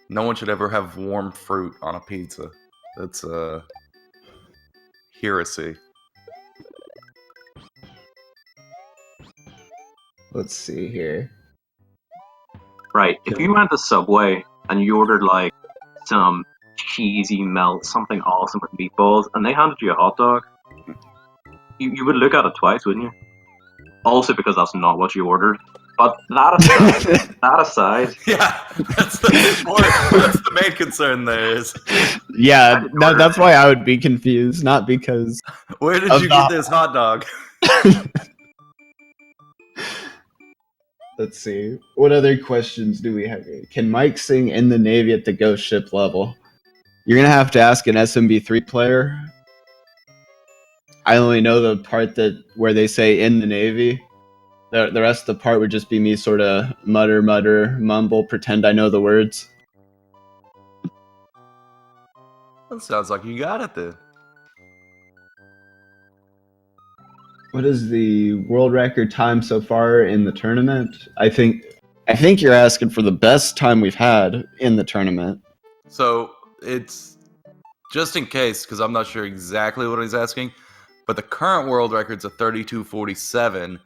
No one should ever have warm fruit on a pizza. That's heresy. Let's see here. Right, if you went to Subway and you ordered like some cheesy melt, something awesome with meatballs, and they handed you a hot dog, you would look at it twice, wouldn't you? Also because that's not what you ordered. But that aside, Yeah, that's the main concern there is. Yeah, that's why I would be confused, not because... Where did you get this hot dog? Let's see. What other questions do we have? Can Mike sing In the Navy at the ghost ship level? You're gonna have to ask an SMB3 player. I only know the part where they say in the Navy. The rest of the part would just be me sort of mutter, mumble, pretend I know the words. That sounds like you got it then. What is the world record time so far in the tournament? I think you're asking for the best time we've had in the tournament. So it's just in case, because I'm not sure exactly what he's asking, but the current world record's a 32:47.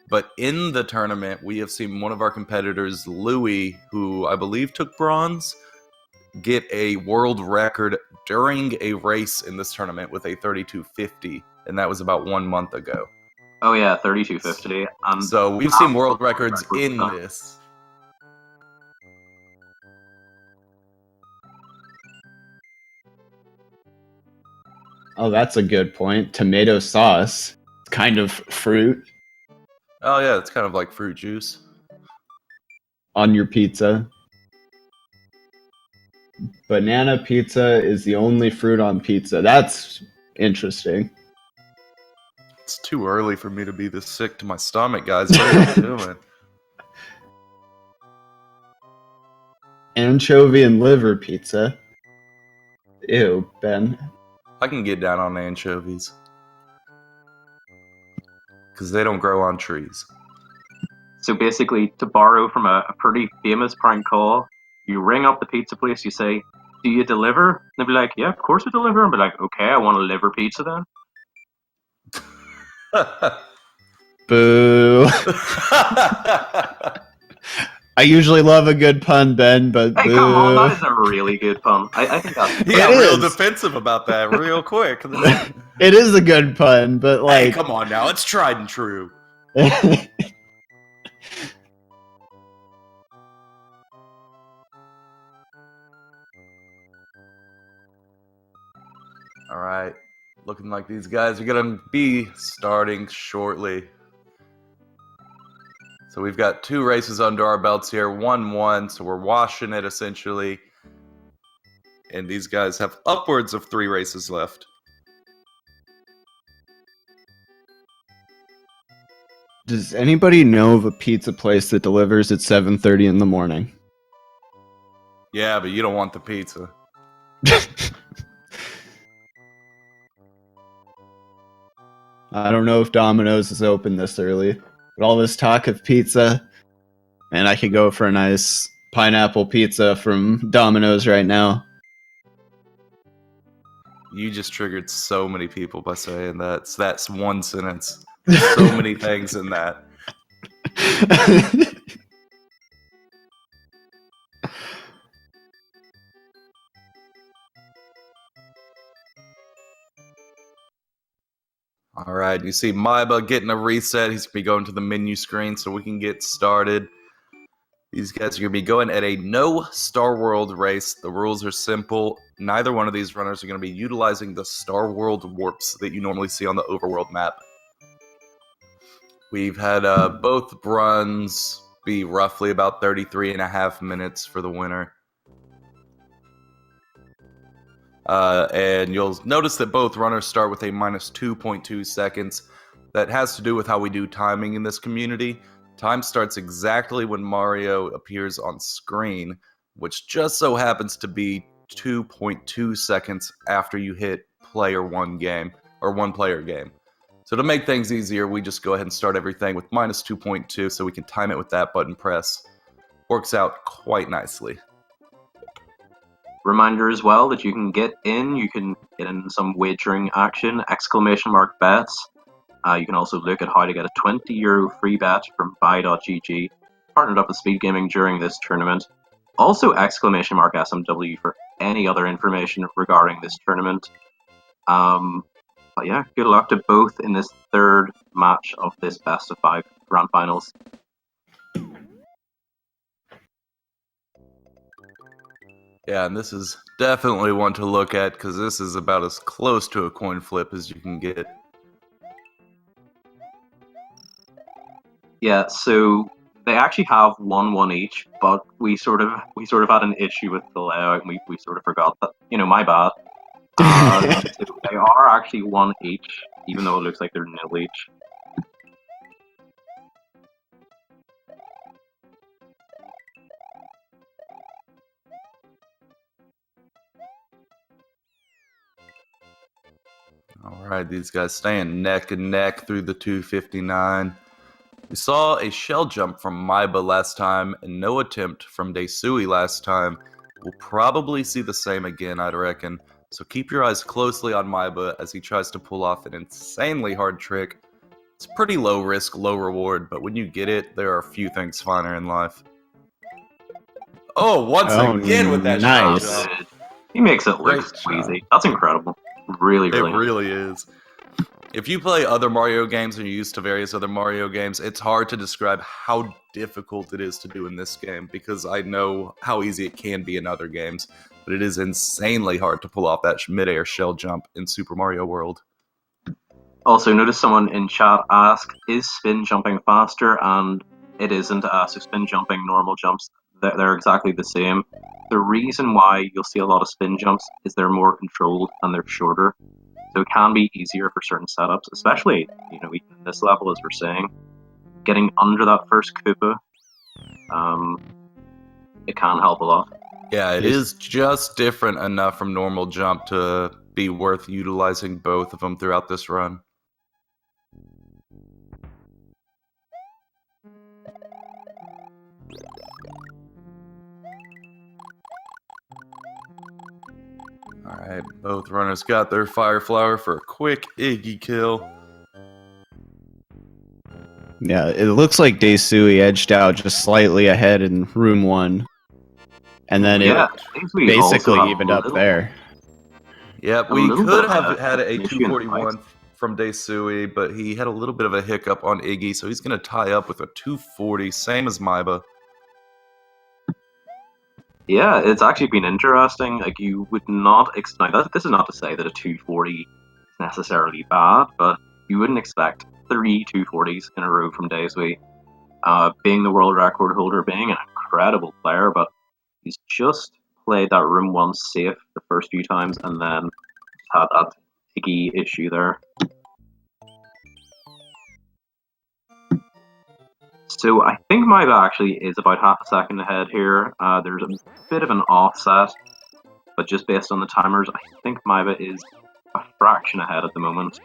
But in the tournament, we have seen one of our competitors, Louis, who I believe took bronze, get a world record during a race in this tournament with a 32:50, and that was about 1 month ago. Oh yeah, 32:50. So we've seen world records in this. Oh, that's a good point. Tomato sauce, kind of fruit Oh yeah, it's kind of like fruit juice. on your pizza. Banana pizza is the only fruit on pizza. That's interesting. It's too early for me to be this sick to my stomach, guys. What are you doing? Anchovy and liver pizza. Ew, Ben. I can get down on anchovies. Because they don't grow on trees. So basically, to borrow from a pretty famous prank call, you ring up the pizza place, you say, "Do you deliver?" They'll be like, "Yeah, of course we deliver." And be like, "Okay, I want a liver pizza then." Boo. I usually love a good pun, Ben, but Hey, boo. come on, that is a really good pun. I think that's He got It real is. defensive about that real quick. It is a good pun, but Hey, like, come on now. It's tried and true. All right. Looking like these guys are going to be starting shortly. So we've got 2 races under our belts here, 1-1, so we're washing it essentially. And these guys have upwards of 3 races left. does anybody know of a pizza place that delivers at 7:30 in the morning? Yeah, but you don't want the pizza. I don't know if Domino's is open this early, but all this talk of pizza, and I could go for a nice pineapple pizza from Domino's right now. You just triggered so many people by saying that. So that's one sentence. There's so many things in that. All right, you see maiba getting a reset. He's going to be going to the menu screen so we can get started. These guys are going to be going at a no Star World race. The rules are simple. Neither one of these runners are going to be utilizing the Star World warps that you normally see on the overworld map. We've had both runs be roughly about 33.5 minutes for the winner. And you'll notice that both runners start with a minus 2.2 seconds. That has to do with how we do timing in this community. Time starts exactly when Mario appears on screen, which just so happens to be 2.2 seconds after you hit player 1 game, or 1 player game. So to make things easier, we just go ahead and start everything with minus 2.2 so we can time it with that button press. Works out quite nicely. Reminder as well that you can get in some wagering action, !bet. You can also look at how to get a €20 free bet from buy.gg, partnered up with Speed Gaming during this tournament. Also !SMW for any other information regarding this tournament. But yeah, good luck to both in this 3rd match of this best of 5 grand finals. Yeah, and this is definitely one to look at because this is about as close to a coin flip as you can get. Yeah, so they actually have 1-1 each, but we sort of had an issue with the layout, and we sort of forgot that. My bad. So they are actually 1 each, even though it looks like they're 0 each. Alright, these guys staying neck and neck through the 259. We saw a shell jump from maiba last time and no attempt from deisui last time. We'll probably see the same again, I'd reckon. So keep your eyes closely on maiba as he tries to pull off an insanely hard trick. It's pretty low risk, low reward, but when you get it, there are few things finer in life. Oh, once Oh, again with that nice. shell jump. He makes it look Great so job. easy. That's incredible. Really, It really. really is. If you play other Mario games and you're used to various other Mario games, it's hard to describe how difficult it is to do in this game because I know how easy it can be in other games, but it is insanely hard to pull off that midair shell jump in Super Mario World. Also, notice someone in chat asked, is spin jumping faster? And it isn't. So spin jumping, normal jumps, they're exactly the same. The reason why you'll see a lot of spin jumps is they're more controlled and they're shorter. So it can be easier for certain setups, especially, even in this level, as we're saying. Getting under that first Koopa, it can help a lot. Yeah, it is just different enough from normal jump to be worth utilizing both of them throughout this run. Alright, both runners got their Fire Flower for a quick Iggy kill. Yeah, it looks like deisui edged out just slightly ahead in room 1. And then Yeah, it basically evened up there. Yep, a we little could bit have had a an issue in the 241 from deisui, but he had a little bit of a hiccup on Iggy, so he's going to tie up with a 240, same as maiba. Yeah, it's actually been interesting. Like, you would not expect. This is not to say that a 240 is necessarily bad, but you wouldn't expect 3 240s in a row from deisui. Being the world record holder, being an incredible player, but he's just played that room 1 safe the first few times and then had that Iggy issue there. So I think maiba actually is about half a second ahead here. There's a bit of an offset, but just based on the timers, I think maiba is a fraction ahead at the moment.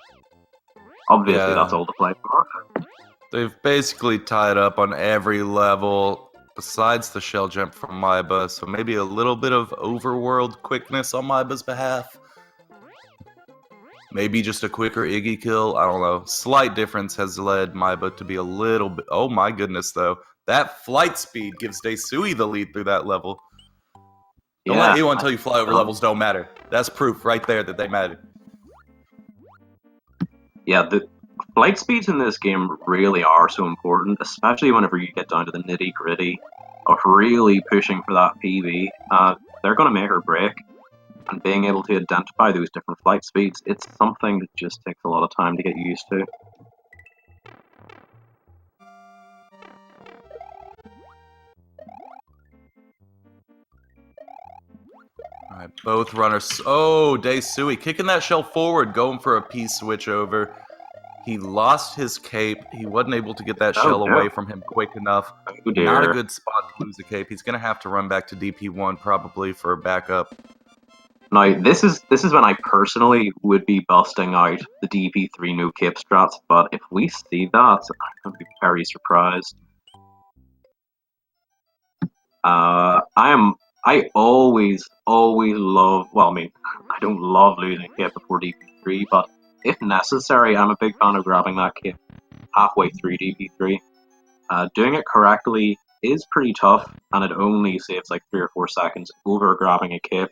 Obviously, that's all to play for. They've basically tied up on every level besides the shell jump from maiba, so maybe a little bit of overworld quickness on maiba's behalf. Maybe just a quicker Iggy kill. I don't know. Slight difference has led maiba to be a little bit... Oh my goodness, though. That flight speed gives deisui the lead through that level. Don't let anyone tell you flyover levels don't matter. That's proof right there that they matter. Yeah, the flight speeds in this game really are so important, especially whenever you get down to the nitty-gritty of really pushing for that PB. They're going to make or break. And being able to identify those different flight speeds, it's something that just takes a lot of time to get used to. Alright, both runners. Oh, deisui kicking that shell forward, going for a P switch over. He lost his cape. He wasn't able to get that shell away from him quick enough. Oh dear. Not a good spot to lose a cape. He's going to have to run back to DP1 probably for backup. Now, this is when I personally would be busting out the DP3 no cape strats, but if we see that, I'm going to be very surprised. I always love, well, I mean, I don't love losing cape before DP3, but if necessary, I'm a big fan of grabbing that cape halfway through DP3. Doing it correctly is pretty tough, and it only saves like 3 or 4 seconds over grabbing a cape.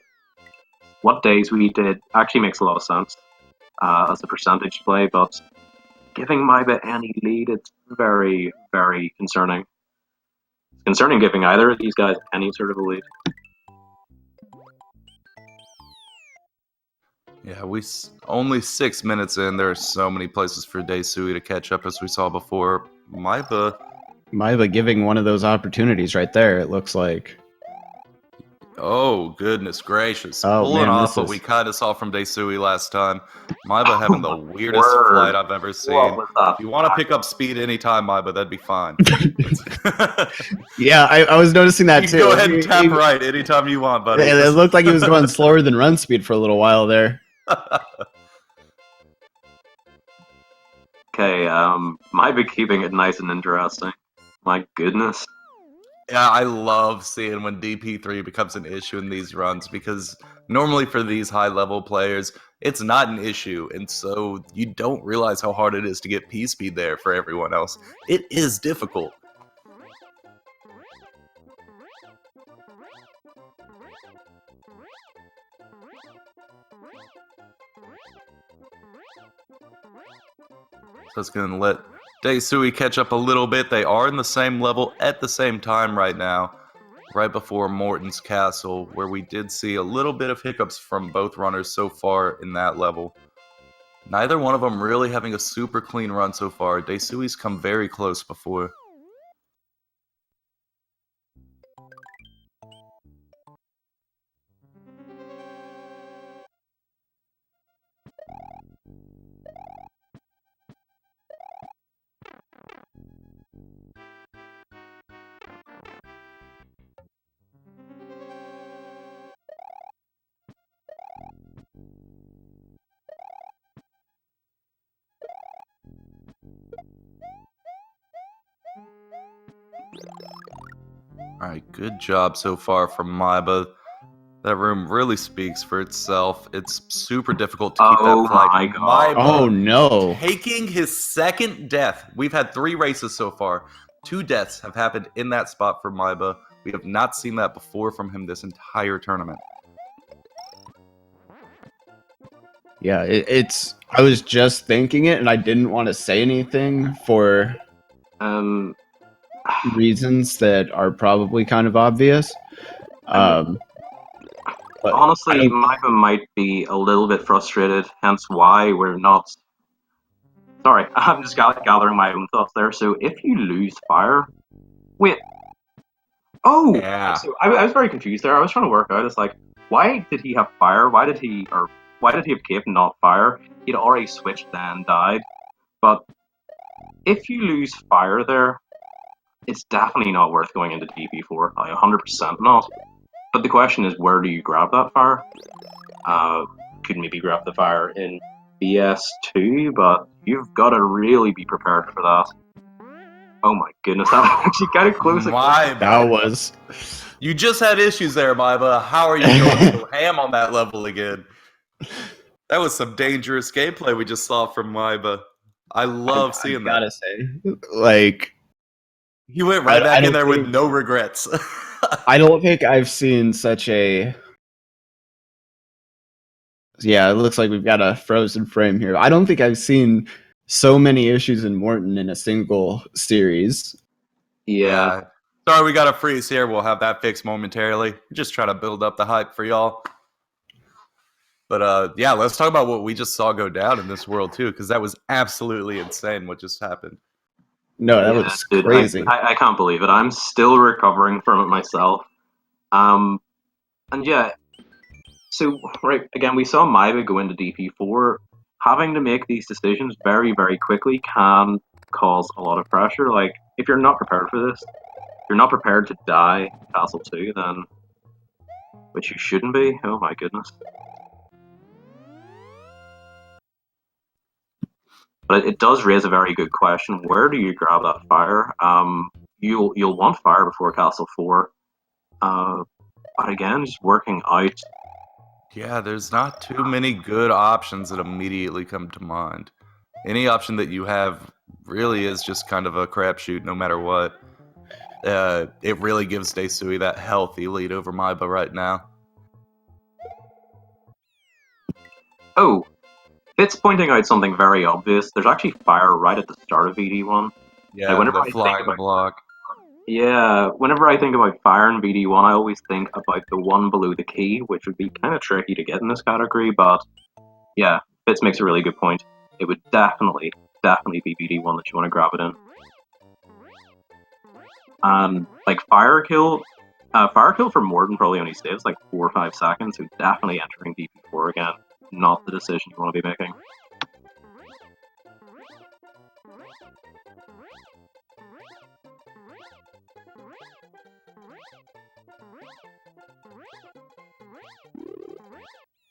What deisui did actually makes a lot of sense as a percentage play, but giving maiba any lead, it's very, very concerning. It's concerning giving either of these guys any sort of a lead. Yeah, only 6 minutes in. There are so many places for deisui to catch up, as we saw before. Maiba giving one of those opportunities right there, it looks like. Oh, goodness gracious. Oh, Pulling man, off this what we is... kind of saw from deisui last time. Maiba having the weirdest word. flight I've ever seen. What was that? If you want to pick up speed anytime, Maiba, that'd be fine. Yeah, I was noticing that You too. can go ahead and tap right anytime you want, buddy. It looked like he was going slower than run speed for a little while there. Okay, maiba keeping it nice and interesting. My goodness. Yeah, I love seeing when DP3 becomes an issue in these runs because normally for these high level players, it's not an issue. And so you don't realize how hard it is to get P speed there for everyone else. It is difficult. So it's going to let deisui catch up a little bit. They are in the same level at the same time right now, right before Morton's Castle, where we did see a little bit of hiccups from both runners so far in that level. Neither one of them really having a super clean run so far. Deisui's come very close before. Alright, good job so far from maiba. That room really speaks for itself. It's super difficult to keep Oh that flight. my God. Oh maiba no. taking his second death. We've had 3 races so far. 2 deaths have happened in that spot for maiba. We have not seen that before from him this entire tournament. Yeah, it's. I was just thinking it, and I didn't want to say anything for Um, reasons that are probably kind of obvious. But I honestly, don't. Maiba might be a little bit frustrated, hence why we're not. Sorry, I'm just gathering my own thoughts there. So if you lose fire, wait. Oh, Yeah. so I was very confused there. I was trying to work out. It's like, why did he have fire? Why did he have cape and not fire? He'd already switched then died. But if you lose fire there, it's definitely not worth going into DP4. Like 100% not. But the question is, where do you grab that fire? Could maybe grab the fire in BS2, but you've got to really be prepared for that. Oh my goodness, that was actually kind of close. Maiba. That was. You just had issues there, maiba. How are you going so ham on that level again? That was some dangerous gameplay we just saw from maiba. I love seeing that. Gotta say, like, He went right I back in don't there with think- no regrets. I don't think I've seen such a. Yeah, it looks like we've got a frozen frame here. I don't think I've seen so many issues in Morton in a single series. Yeah. Sorry, we got a freeze here. We'll have that fixed momentarily. Just trying to build up the hype for y'all. But yeah, let's talk about what we just saw go down in this world too, because that was absolutely insane what just happened. No, that Yeah, was dude, crazy. I can't believe it. I'm still recovering from it myself. And yeah, so right again, we saw Maiba go into DP4. Having to make these decisions very, very quickly can cause a lot of pressure. Like, if you're not prepared for this, if you're not prepared to die Castle 2, then which you shouldn't be. Oh my goodness. But it does raise a very good question. Where do you grab that fire? You'll want fire before Castle 4. But again, just working out. Yeah, there's not too many good options that immediately come to mind. Any option that you have really is just kind of a crapshoot no matter what. It really gives deisui that healthy lead over maiba right now. Oh, Fitz pointing out something very obvious. There's actually fire right at the start of VD1. Yeah, whenever the I think flying about- block. Yeah, whenever I think about fire in VD1, I always think about the one below the key, which would be kind of tricky to get in this category, but yeah, Fitz makes a really good point. It would definitely be VD1 that you want to grab it in. Like fire kill for Morden probably only saves like 4 or 5 seconds, so definitely entering DP4 again. Not the decision you want to be making.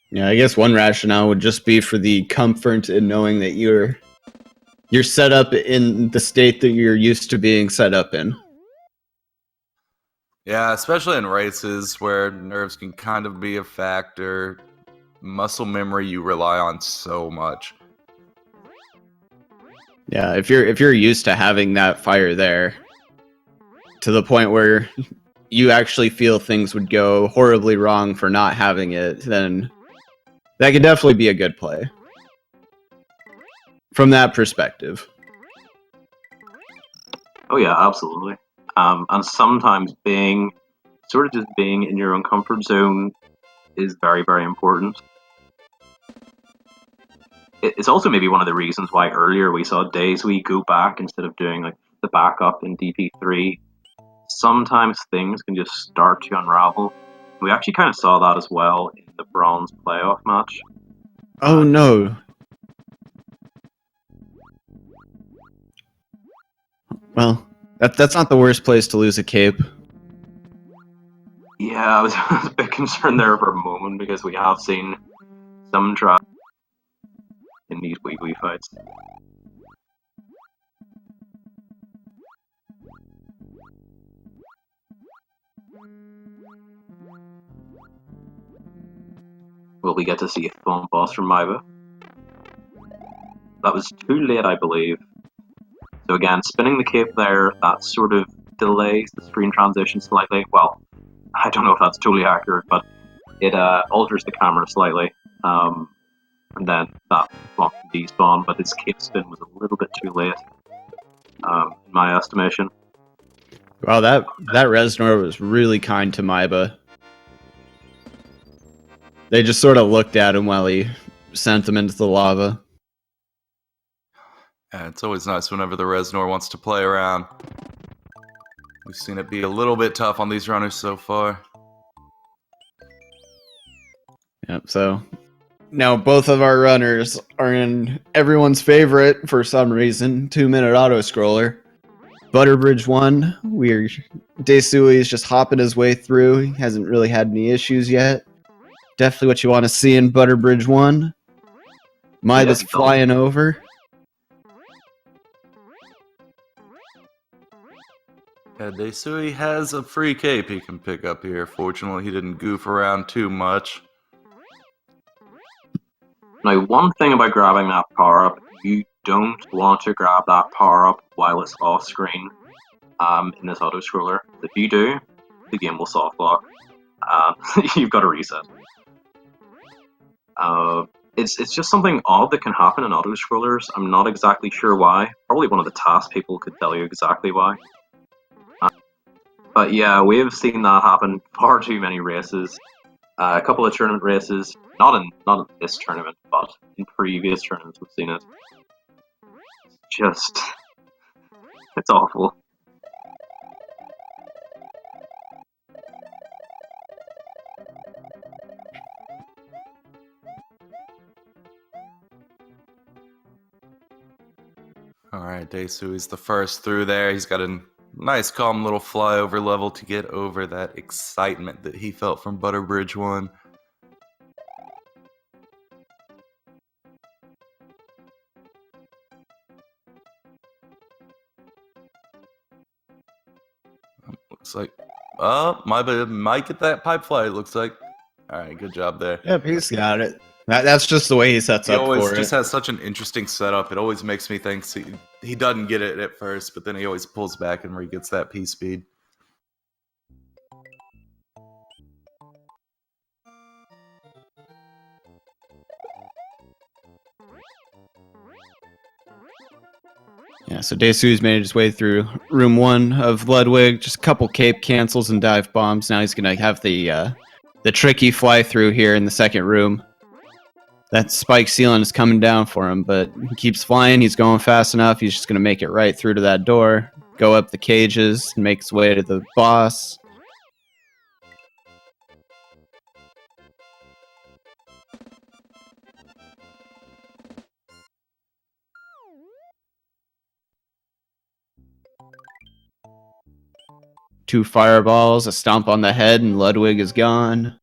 Yeah, I guess one rationale would just be for the comfort in knowing that you're set up in the state that you're used to being set up in. Yeah, especially in races where nerves can kind of be a factor. Muscle memory you rely on so much. Yeah, if you're used to having that fire there, to the point where you actually feel things would go horribly wrong for not having it, then that could definitely be a good play. From that perspective. Oh yeah, absolutely. And sometimes being just being in your own comfort zone is very, very important. It's also maybe one of the reasons why earlier we saw deisui go back instead of doing like the backup in DP3. Sometimes things can just start to unravel. We actually kind of saw that as well in the bronze playoff match. Oh no. Well, that's not the worst place to lose a cape. Yeah, I was a bit concerned there for a moment because we have seen some try in these wee fights. Will we get to see a phone boss from maiba? That was too late, I believe. So again, spinning the cape there, that sort of delays the screen transition slightly. Well, I don't know if that's totally accurate, but it alters the camera slightly. And then that blocked the despawn, but his cape spin was a little bit too late, in my estimation. Wow, that Reznor was really kind to Maiba. They just sort of looked at him while he sent him into the lava. Yeah, it's always nice whenever the Reznor wants to play around. We've seen it be a little bit tough on these runners so far. Yep, so now both of our runners are in everyone's favorite, for some reason, 2-minute auto-scroller. Butterbridge 1, deisui is just hopping his way through. He hasn't really had any issues yet. Definitely what you want to see in Butterbridge 1. Maiba's flying over. Yeah, deisui has a free cape he can pick up here. Fortunately, he didn't goof around too much. Now, one thing about grabbing that power-up, you don't want to grab that power-up while it's off-screen in this auto-scroller. If you do, the game will soft lock. You've got to reset. It's just something odd that can happen in auto-scrollers. I'm not exactly sure why. Probably one of the task people could tell you exactly why. But yeah, we've seen that happen far too many races. A couple of tournament races, not in this tournament, but in previous tournaments we've seen it. It's awful. Alright, deisui's the first through there. He's got a nice calm little flyover level to get over that excitement that he felt from Butterbridge 1. Looks like, might get that pipe fly, it looks like. Alright, good job there. Yep, he's got it. That's just the way he sets He up always for just it. has such an interesting setup. It always makes me think he doesn't get it at first, but then he always pulls back and re-gets that P speed. Yeah, so deisui's made his way through room 1 of Ludwig. Just a couple cape cancels and dive bombs. Now he's gonna have the tricky fly through here in the second room. That spike ceiling is coming down for him, but he keeps flying. He's going fast enough. He's just going to make it right through to that door, go up the cages, and make his way to the boss. Two fireballs, a stomp on the head, and Ludwig is gone.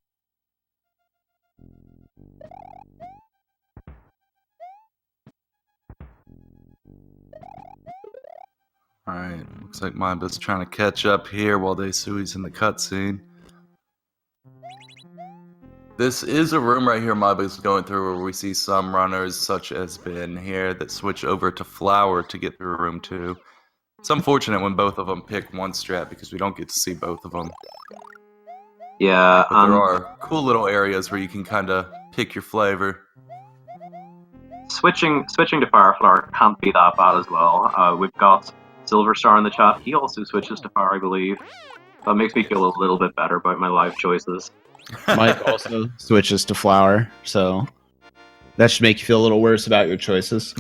Alright, looks like Maiba's trying to catch up here while Deisui's in the cutscene. This is a room right here Maiba's going through where we see some runners, such as Ben here, that switch over to Flower to get through room 2. It's unfortunate when both of them pick one strat because we don't get to see both of them. Yeah, But there are cool little areas where you can kind of pick your flavor. switching to Fireflower can't be that bad as well. We've got Silver Star in the chat. He also switches to Fire, I believe. That makes me feel a little bit better about my life choices. Mike also switches to Flower, so that should make you feel a little worse about your choices.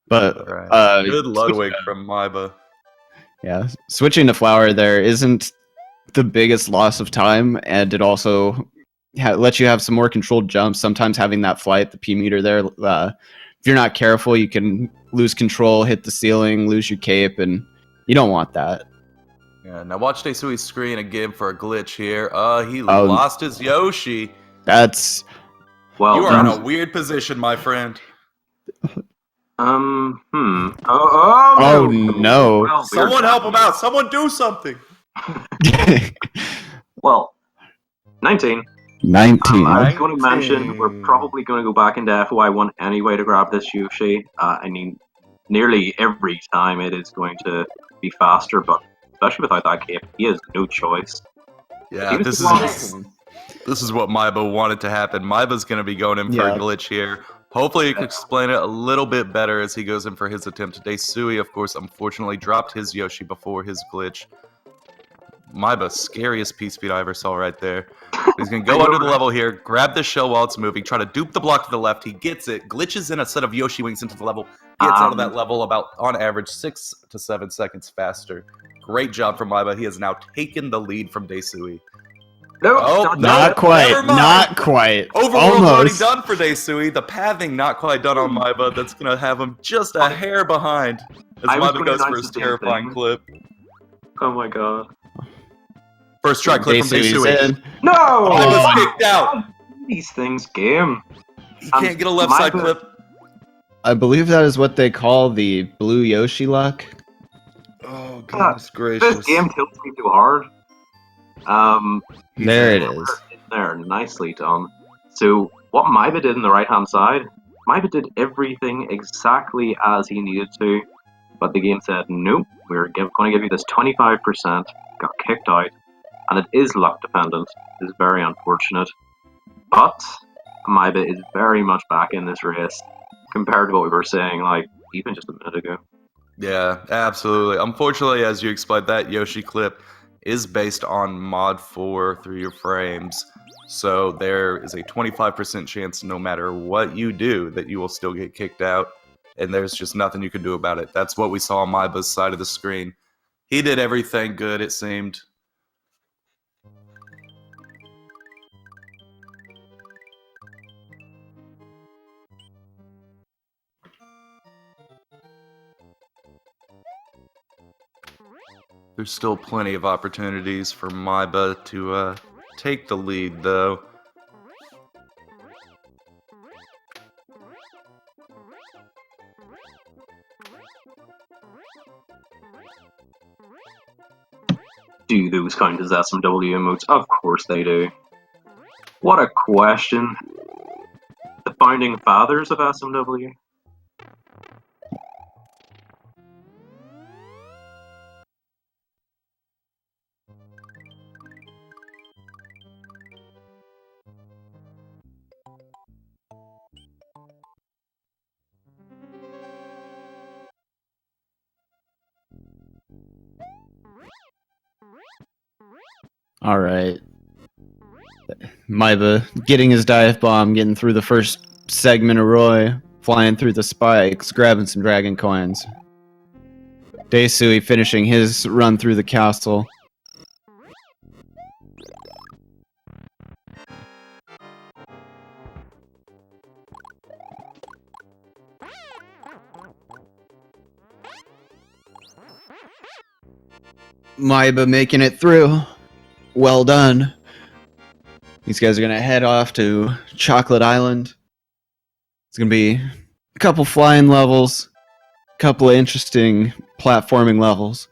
But Right. Good Ludwig from Maiba. Yeah, switching to Flower there isn't the biggest loss of time, and it also lets you have some more controlled jumps. Sometimes having that flight, the P meter there, if you're not careful, you can lose control, hit the ceiling, lose your cape, and you don't want that. Yeah, now watch Deisui's screen again for a glitch here. He lost his Yoshi. That's... Well, you are in a weird position, my friend. Oh, no. no. Well, Someone help him out. Someone do something. Well, 19. 19. I was going to mention we're probably going to go back into FY1 anyway to grab this Yoshi. I mean, nearly every time it is going to be faster, but especially without that cape, he has no choice. Yeah, this is what Maiba wanted to happen. Maiba's going to be going in for a glitch here. Hopefully he can explain it a little bit better as he goes in for his attempt. Deisui, of course, unfortunately dropped his Yoshi before his glitch. Maiba, scariest P-Speed I ever saw right there. He's going to go under the level here, grab the shell while it's moving, try to dupe the block to the left. He gets it, glitches in a set of Yoshi wings into the level, gets out of that level about, on average, 6 to 7 seconds faster. Great job from Maiba. He has now taken the lead from Deisui. No, not quite. Not quite. Overworld's already done for Deisui. The pathing not quite done on Maiba. That's going to have him just a hair behind as Maiba goes for his terrifying clip. Oh my god. First try clip from Deisui. No! Maiba's kicked out. These things, game. He can't get a left side clip. I believe that is what they call the blue Yoshi luck. Oh, goodness gracious. This game tilts me too hard. There it is. There, nicely done. So, what Maiba did in the right-hand side, Maiba did everything exactly as he needed to, but the game said, nope, we're going to give you this 25%, got kicked out, and it is luck dependent. It is very unfortunate. But, Maiba is very much back in this race, compared to what we were saying, like, even just a minute ago. Yeah, absolutely. Unfortunately, as you explained, that Yoshi clip is based on mod 4 through your frames. So there is a 25% chance no matter what you do that you will still get kicked out. And there's just nothing you can do about it. That's what we saw on Maiba's side of the screen. He did everything good, it seemed. There's still plenty of opportunities for Maiba to take the lead, though. Do those count as SMW emotes? Of course they do. What a question. The founding fathers of SMW? All right. Maiba getting his dive bomb, getting through the first segment of Roy, flying through the spikes, grabbing some dragon coins. Deisui finishing his run through the castle. Maiba making it through. Well done. These guys are going to head off to Chocolate Island. It's going to be a couple flying levels, a couple of interesting platforming levels.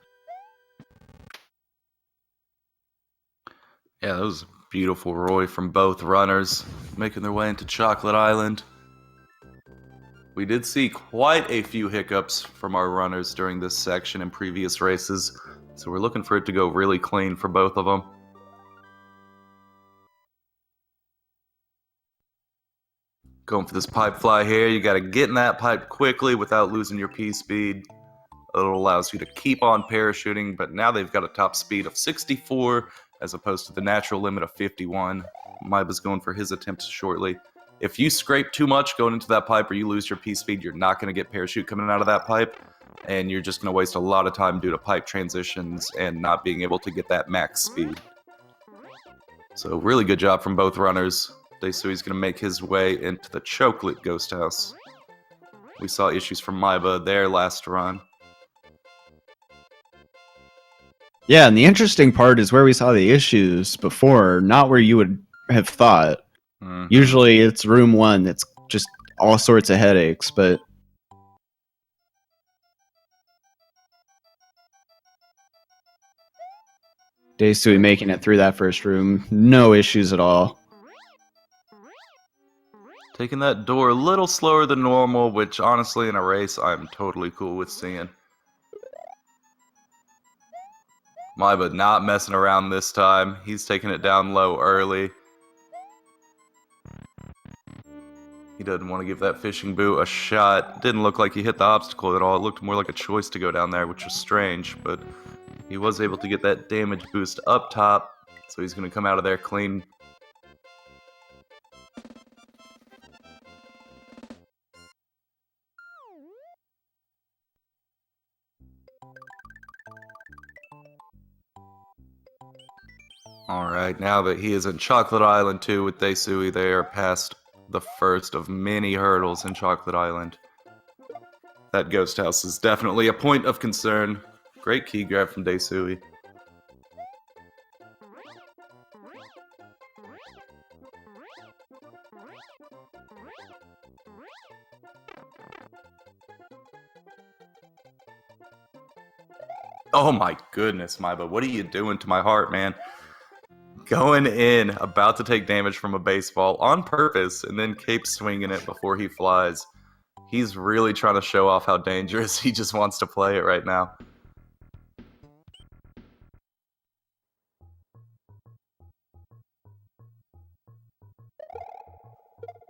Yeah, that was beautiful, Roy, from both runners making their way into Chocolate Island. We did see quite a few hiccups from our runners during this section in previous races, so we're looking for it to go really clean for both of them. Going for this pipe fly here, you got to get in that pipe quickly without losing your P-speed. It allows you to keep on parachuting, but now they've got a top speed of 64 as opposed to the natural limit of 51. maiba's going for his attempts shortly. If you scrape too much going into that pipe or you lose your P-speed, you're not going to get parachute coming out of that pipe, and you're just going to waste a lot of time due to pipe transitions and not being able to get that max speed. So really good job from both runners. Deisui's going to make his way into the Chocolate Ghost House. We saw issues from maiba their last run. Yeah, and the interesting part is where we saw the issues before, not where you would have thought. Mhm. Usually it's room 1 that's just all sorts of headaches, but Deisui making it through that first room, no issues at all. Taking that door a little slower than normal, which honestly in a race I'm totally cool with seeing. maiba not messing around this time. He's taking it down low early. He doesn't want to give that fishing boot a shot. Didn't look like he hit the obstacle at all. It looked more like a choice to go down there, which was strange, but he was able to get that damage boost up top, so he's going to come out of there clean. Alright, now that he is in Chocolate Island too with Deisui, they are past the first of many hurdles in Chocolate Island. That ghost house is definitely a point of concern. Great key grab from Deisui. Oh my goodness, maiba, what are you doing to my heart, man? Going in, about to take damage from a baseball on purpose, and then cape swinging it before he flies. He's really trying to show off how dangerous he just wants to play it right now.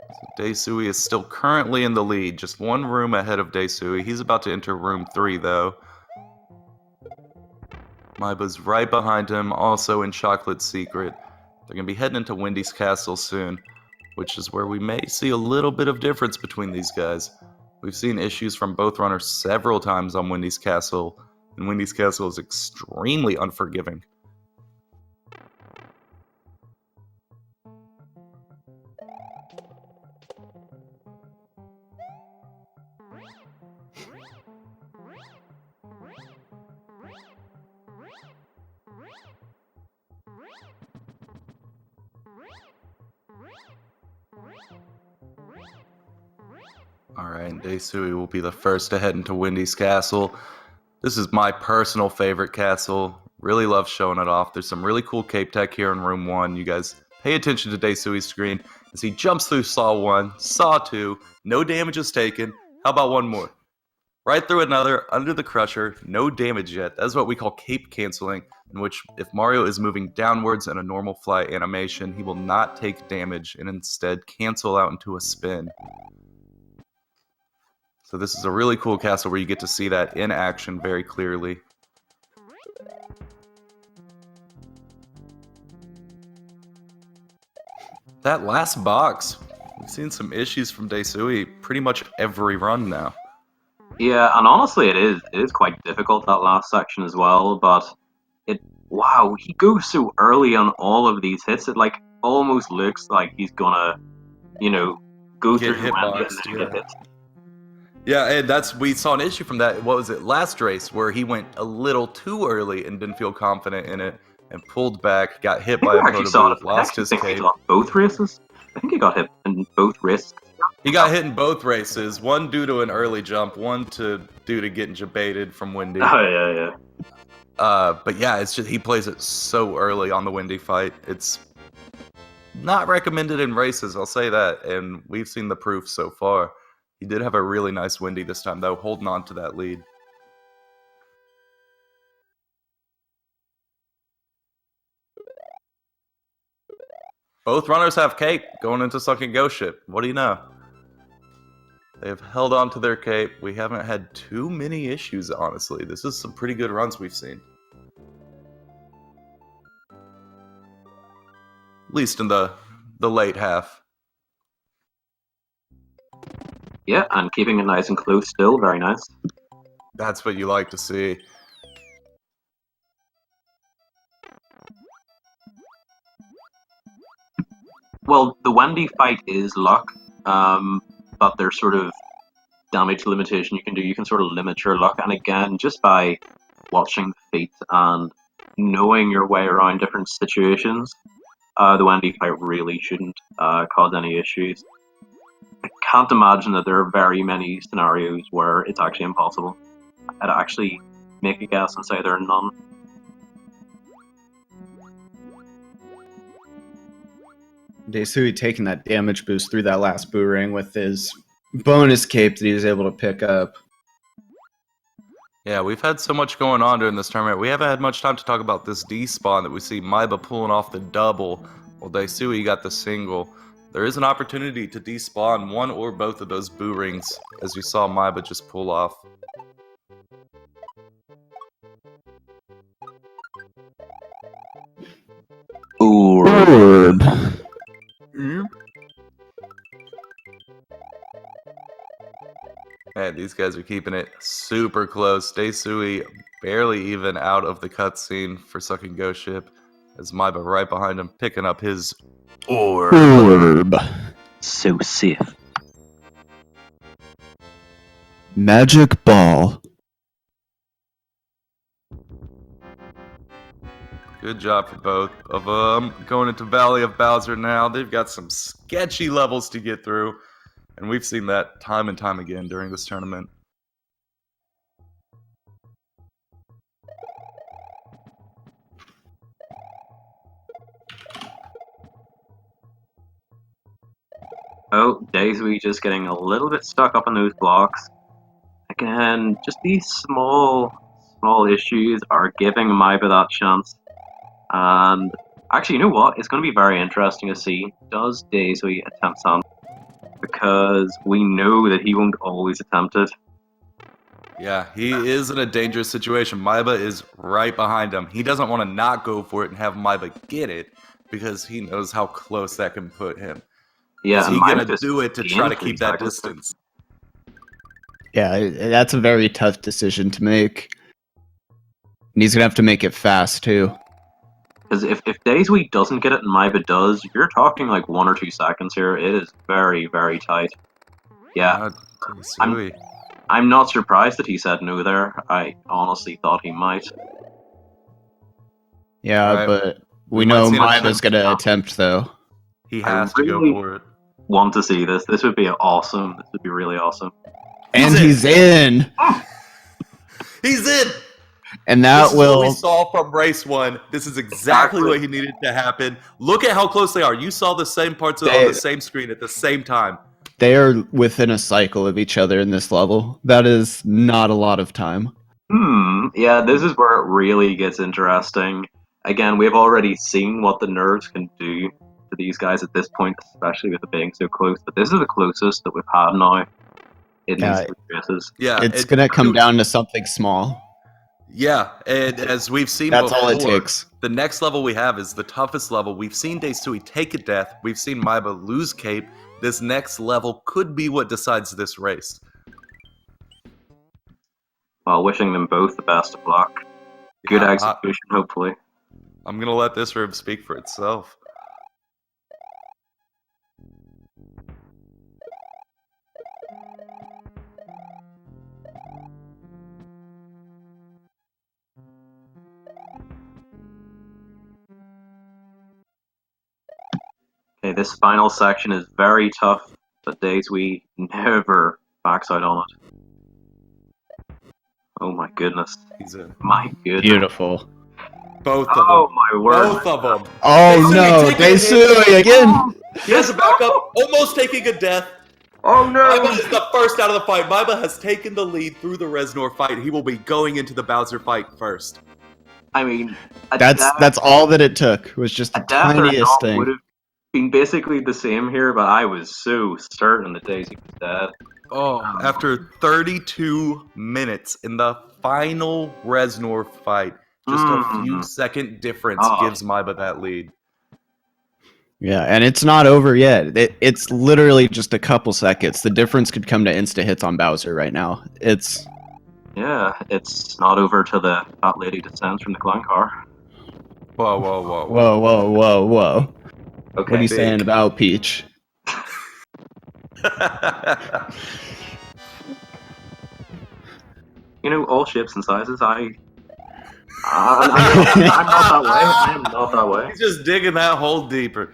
So Deisui is still currently in the lead, just one room ahead of Deisui. He's about to enter room 3 though. maiba's right behind him, also in Chocolate Secret. They're going to be heading into Wendy's Castle soon, which is where we may see a little bit of difference between these guys. We've seen issues from both runners several times on Wendy's Castle, and Wendy's Castle is extremely unforgiving. Alright, Deisui will be the first to head into Wendy's Castle. This is my personal favorite castle. Really love showing it off. There's some really cool cape tech here in room 1. You guys pay attention to Deisui's screen as he jumps through Saw 1, Saw 2, no damage is taken. How about one more? Right through another, under the crusher, no damage yet. That's what we call cape canceling, in which if Mario is moving downwards in a normal flight animation, he will not take damage and instead cancel out into a spin. So this is a really cool castle where you get to see that in action very clearly. That last box, we've seen some issues from Deisui pretty much every run now. Yeah, and honestly, it is quite difficult, that last section as well. But wow, he goes so early on all of these hits. It like almost looks like he's gonna, go Get through Wendy and hitboxed, then yeah. get hit. Yeah, and we saw an issue from that. What was it, last race, where he went a little too early and didn't feel confident in it and pulled back, got hit by a I actually saw photo it. booth, I lost actually his think he cape. lost both races. I think he got hit in both races. He got hit in both races, one due to an early jump, one due to getting jebaited from Windy. Oh, yeah. But yeah, it's just he plays it so early on the Windy fight. It's not recommended in races, I'll say that, and we've seen the proof so far. He did have a really nice Windy this time, though, holding on to that lead. Both runners have cape going into Suck and Go ship. What do you know? They've held on to their cape. We haven't had too many issues, honestly. This is some pretty good runs we've seen. At least in the late half. Yeah, and keeping it nice and close still, very nice. That's what you like to see. Well, the Wendy fight is luck, but there's sort of damage limitation you can do. You can sort of limit your luck, and again, just by watching the feet and knowing your way around different situations, the Wendy fight really shouldn't cause any issues. I can't imagine that there are very many scenarios where it's actually impossible. I'd actually make a guess and say there are none. Deisui taking that damage boost through that last boo ring with his bonus cape that he was able to pick up. Yeah, we've had so much going on during this tournament. We haven't had much time to talk about this despawn that we see maiba pulling off the double, while Deisui got the single. There is an opportunity to despawn one or both of those boo rings, as we saw maiba just pull off. Orb. Man, these guys are keeping it super close. Deisui barely even out of the cutscene for Suck and Go ship, as maiba right behind him, picking up his orb. So safe. Magic ball. Good job for both of them. Going into Valley of Bowser now. They've got some sketchy levels to get through, and we've seen that time and time again during this tournament. Oh, Deisui just getting a little bit stuck up on those blocks. Again, just these small issues are giving maiba that chance. And actually, you know what? It's going to be very interesting to see, does Deisui attempt sand? Because we know that he won't always attempt it. Yeah, he is in a dangerous situation. maiba is right behind him. He doesn't want to not go for it and have maiba get it, because he knows how close that can put him. Yeah, Is he going to do it to try to keep that distance? Yeah, that's a very tough decision to make. And he's going to have to make it fast, too. Because if Deisui doesn't get it and maiba does, you're talking like 1 or 2 seconds here. It is very, very tight. Yeah, I'm not surprised that he said no there. I honestly thought he might. Yeah, Right. but We we might know see an Maiba's attempt. going to attempt, though. He I has to really- go for it. Want to see this. This would be awesome. This would be really awesome. And he's in! He's in! And This that is what we will... saw from race 1. This is exactly what he needed to happen. Look at how close they are. You saw the same parts on the same screen at the same time. They are within a cycle of each other in this level. That is not a lot of time. Yeah, this is where it really gets interesting. Again, we've already seen what the nerves can do to these guys at this point, especially with it being so close. But this is the closest that we've had now in these 3 races. Yeah, It's going to come down to something small. Yeah, and as we've seen That's before, all it takes. the next level we have is the toughest level. We've seen Deisui take a death. We've seen maiba lose cape. This next level could be what decides this race. Well, wishing them both the best of luck. Good execution, hopefully. I'm going to let this room speak for itself. Okay, this final section is very tough but deisui never backs out on it. Oh my goodness. He's a My goodness. Beautiful. both of Oh them. my word. Both of them. Oh no, Deisui again! He has a backup, almost taking a death. Oh no! Maiba is the first out of the fight. Maiba has taken the lead through the Reznor fight. He will be going into the Bowser fight first. I mean, That's all that it took. Was just the a death or tiniest not thing. would have been basically the same here, but I was so certain that Daisy was dead. Oh, after 32 minutes in the final Reznor fight, just a few second difference gives Maiba that lead. Yeah, and it's not over yet. It's literally just a couple seconds. The difference could come to insta hits on Bowser right now. Yeah, it's not over till the fat lady descends from the clown car. Whoa, whoa, whoa, Whoa, whoa, whoa, whoa. Okay. What are you saying about Peach? You know, all shapes and sizes, I'm not that way. I am not that way. He's just digging that hole deeper.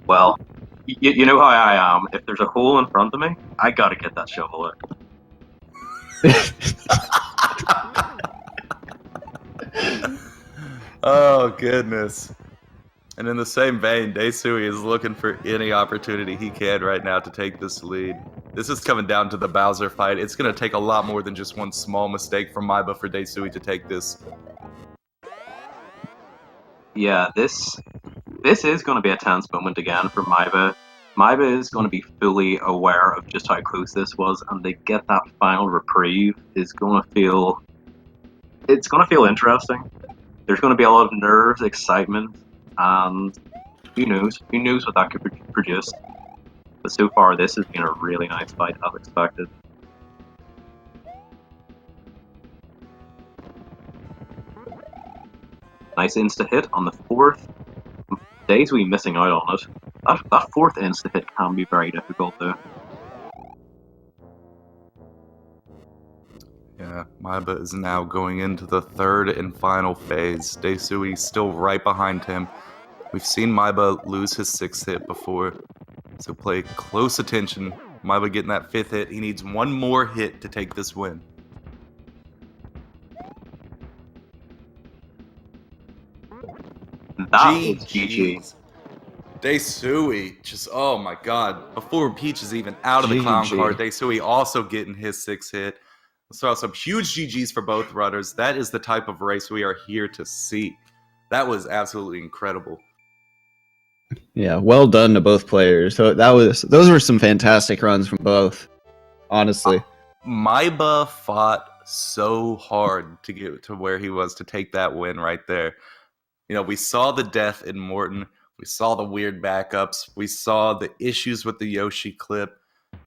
Well, you know how I am. If there's a hole in front of me, I gotta get that shovel out. Oh, goodness. And in the same vein, deisui is looking for any opportunity he can right now to take this lead. This is coming down to the Bowser fight. It's going to take a lot more than just one small mistake from Maiba for deisui to take this. Yeah, this is going to be a tense moment again for Maiba. Maiba is going to be fully aware of just how close this was, and to get that final reprieve is going to feel... It's going to feel interesting. There's going to be a lot of nerves, excitement, and who knows what that could produce. But so far, this has been a really nice fight, as expected. Nice insta-hit on the fourth. deisui missing out on it. That fourth insta-hit can be very difficult, though. Yeah, Maiba is now going into the third and final phase. deisui still right behind him. We've seen Maiba lose his sixth hit before, so pay close attention. Maiba getting that fifth hit. He needs one more hit to take this win. That was GG. deisui, just, oh my god. Before Peach is even out of the clown car, deisui also getting his sixth hit. Let's throw some huge GGs for both runners. That is the type of race we are here to see. That was absolutely incredible. Yeah, well done to both players. So those were some fantastic runs from both. Honestly. Maiba fought so hard to get to where he was to take that win right there. You know, we saw the death in Morton. We saw the weird backups. We saw the issues with the Yoshi clip.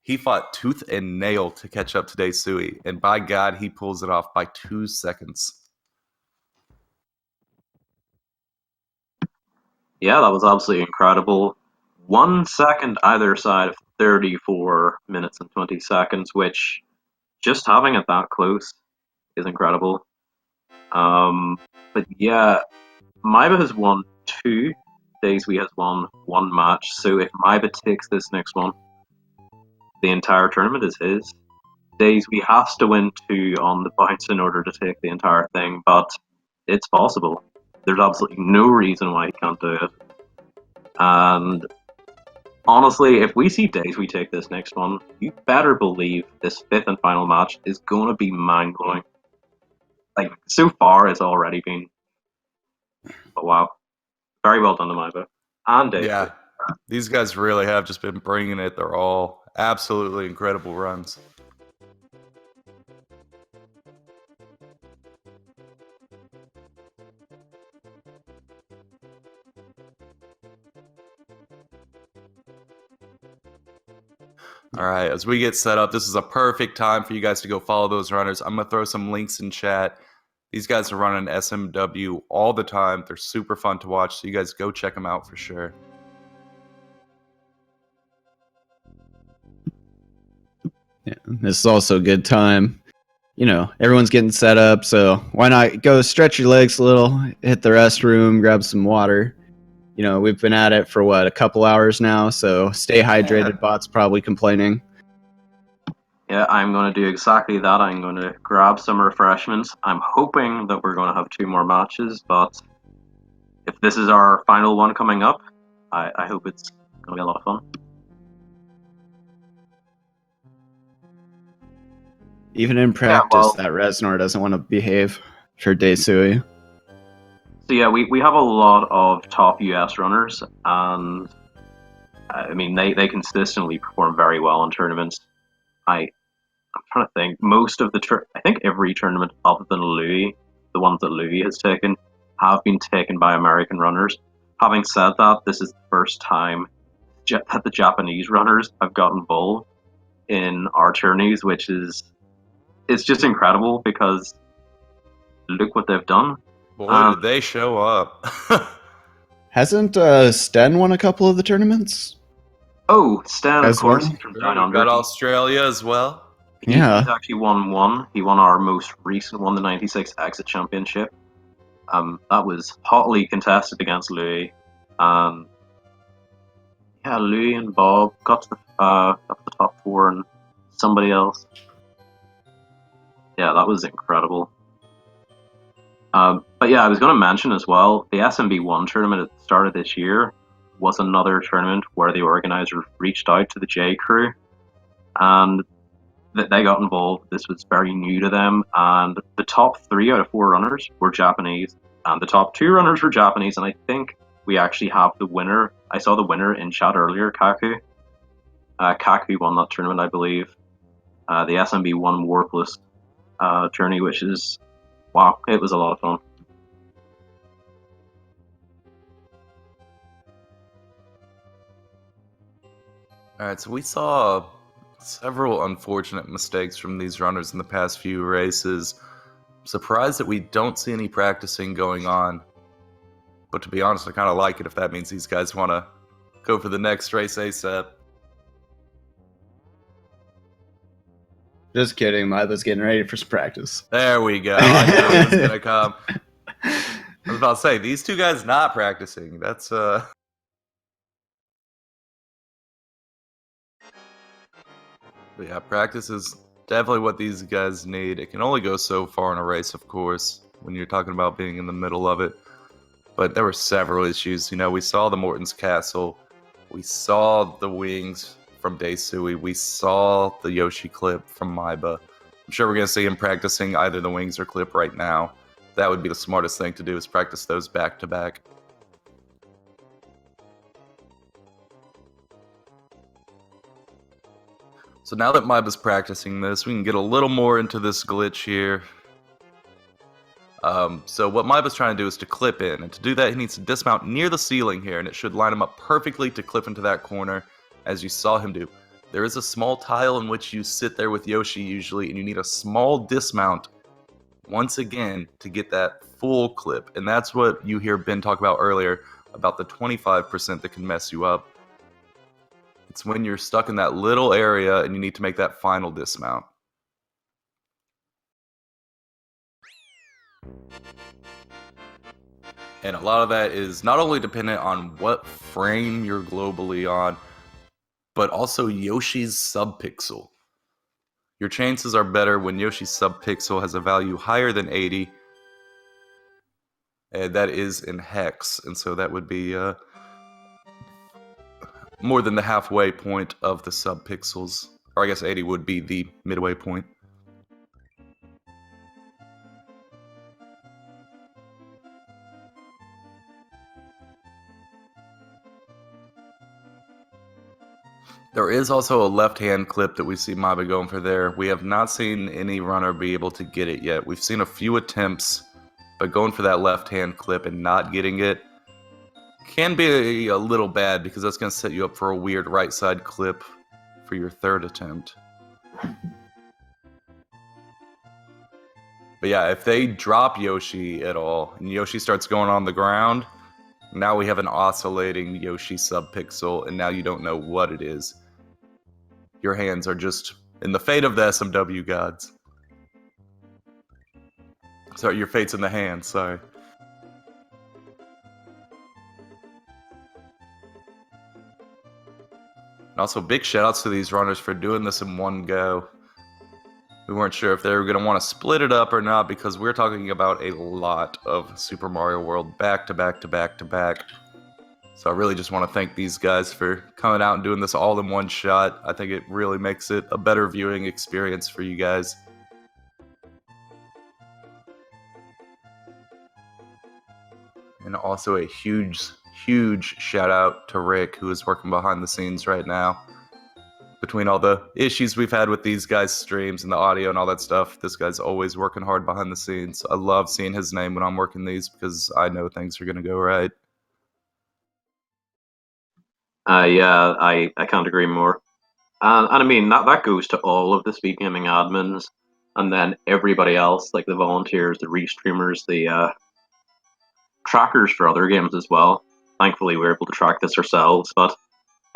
He fought tooth and nail to catch up to deisui, and by God, he pulls it off by 2 seconds. Yeah, that was absolutely incredible. 1 second either side of 34 minutes and 20 seconds, which just having it that close is incredible. But yeah, Maiba has won 2. deisui has won 1 match. So if Maiba takes this next one, the entire tournament is his. deisui has to win 2 on the bounce in order to take the entire thing, but it's possible. There's absolutely no reason why he can't do it. And honestly, if we see deisui take this next one, you better believe this 5th and final match is going to be mind-blowing. Like, so far, it's already been. But wow. Very well done to Maiba. And deisui. Yeah, these guys really have just been bringing it. They're all absolutely incredible runs. All right, as we get set up, this is a perfect time for you guys to go follow those runners. I'm going to throw some links in chat. These guys are running SMW all the time. They're super fun to watch, so you guys go check them out for sure. Yeah, this is also a good time. You know, everyone's getting set up, so why not go stretch your legs a little, hit the restroom, grab some water, we've been at it for a couple hours now, so stay hydrated. Bot's probably complaining. Yeah, I'm going to do exactly that. I'm going to grab some refreshments. I'm hoping that we're going to have 2 more matches, but if this is our final one coming up, I hope it's going to be a lot of fun. Even in practice, that Reznor doesn't want to behave for deisui. So yeah, we have a lot of top US runners, and I mean they consistently perform very well in tournaments. I'm trying to think. Most of I think every tournament other than Louis, the ones that Louis has taken, have been taken by American runners. Having said that, this is the first time that the Japanese runners have got involved in our tourneys, which is it's just incredible because look what they've done. Boy, did they show up. Hasn't Sten won a couple of the tournaments? Oh, Sten, of course, well? from Down Under. Got Australia as well. He's actually won one. He won our most recent one, the 96 Exit Championship. That was hotly contested against Louis. Yeah, Louis and Bob got to the top 4 and somebody else. Yeah, that was incredible. But yeah, I was going to mention as well, the SMB1 tournament at the start of this year was another tournament where the organizer reached out to the J crew and they got involved. This was very new to them, and the top 3 out of 4 runners were Japanese, and the top 2 runners were Japanese, and I think we actually have the winner. I saw the winner in chat earlier, Kaku. Kaku won that tournament, I believe. The SMB1 Warpless tourney, which is, wow, it was a lot of fun. Alright, so we saw several unfortunate mistakes from these runners in the past few races. I'm surprised that we don't see any practicing going on. But to be honest, I kind of like it if that means these guys want to go for the next race ASAP. Just kidding. Maiba's getting ready for some practice. There we go. I knew it was going to come. I was about to say, these 2 guys not practicing. That's, But yeah, practice is definitely what these guys need. It can only go so far in a race, of course, when you're talking about being in the middle of it. But there were several issues. We saw the Morton's Castle. We saw the wings from deisui. We saw the Yoshi clip from Maiba. I'm sure we're going to see him practicing either the wings or clip right now. That would be the smartest thing to do, is practice those back to back. So now that Maiba's practicing this, we can get a little more into this glitch here. So what Maiba's trying to do is to clip in, and to do that he needs to dismount near the ceiling here, and it should line him up perfectly to clip into that corner, as you saw him do. There is a small tile in which you sit there with Yoshi usually, and you need a small dismount, once again, to get that full clip. And that's what you hear Ben talk about earlier, about the 25% that can mess you up. It's when you're stuck in that little area and you need to make that final dismount. And a lot of that is not only dependent on what frame you're globally on, but also Yoshi's subpixel. Your chances are better when Yoshi's subpixel has a value higher than 80. And that is in hex, and so that would be more than the halfway point of the subpixels. Or I guess 80 would be the midway point. There is also a left-hand clip that we see Maiba going for there. We have not seen any runner be able to get it yet. We've seen a few attempts, but going for that left-hand clip and not getting it can be a little bad, because that's going to set you up for a weird right-side clip for your 3rd attempt. But yeah, if they drop Yoshi at all, and Yoshi starts going on the ground, now we have an oscillating Yoshi subpixel, and now you don't know what it is. Your hands are just in the fate of the SMW gods. Sorry, your fate's in the hands, sorry. And also, big shout outs to these runners for doing this in one go. We weren't sure if they were going to want to split it up or not because we're talking about a lot of Super Mario World back to back to back to back. So I really just want to thank these guys for coming out and doing this all in one shot. I think it really makes it a better viewing experience for you guys. And also a huge shout out to Rick, who is working behind the scenes right now. Between all the issues we've had with these guys' streams and the audio and all that stuff, this guy's always working hard behind the scenes. I love seeing his name when I'm working these because I know things are going to go right. Yeah, I can't agree more. And I mean, that goes to all of the speed gaming admins, and then everybody else, like the volunteers, the restreamers, the trackers for other games as well. Thankfully, we're able to track this ourselves, but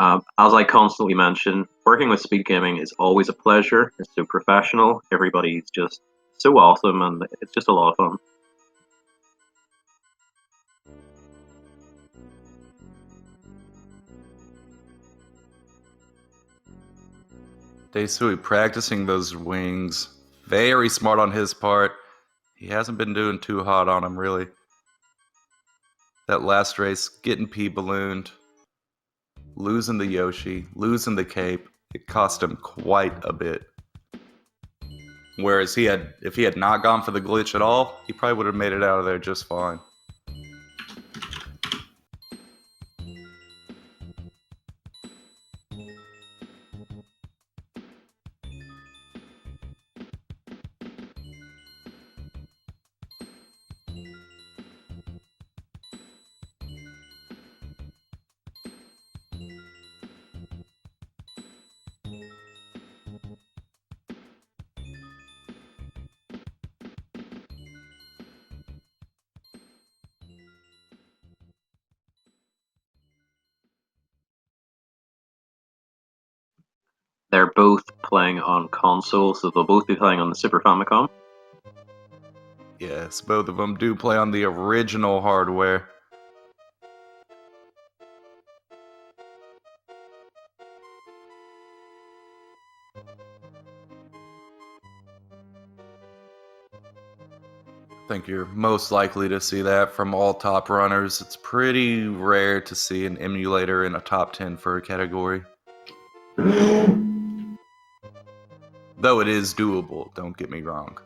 as I constantly mention, working with speed gaming is always a pleasure. It's so professional. Everybody's just so awesome, and it's just a lot of fun. Deisui practicing those wings. Very smart on his part. He hasn't been doing too hot on him, really. That last race, getting P-ballooned. Losing the Yoshi, losing the cape, it cost him quite a bit. Whereas if he had not gone for the glitch at all, he probably would have made it out of there just fine. They're both playing on console, so they'll both be playing on the Super Famicom. Yes, both of them do play on the original hardware. I think you're most likely to see that from all top runners. It's pretty rare to see an emulator in a top 10 for a category. Though it is doable, don't get me wrong.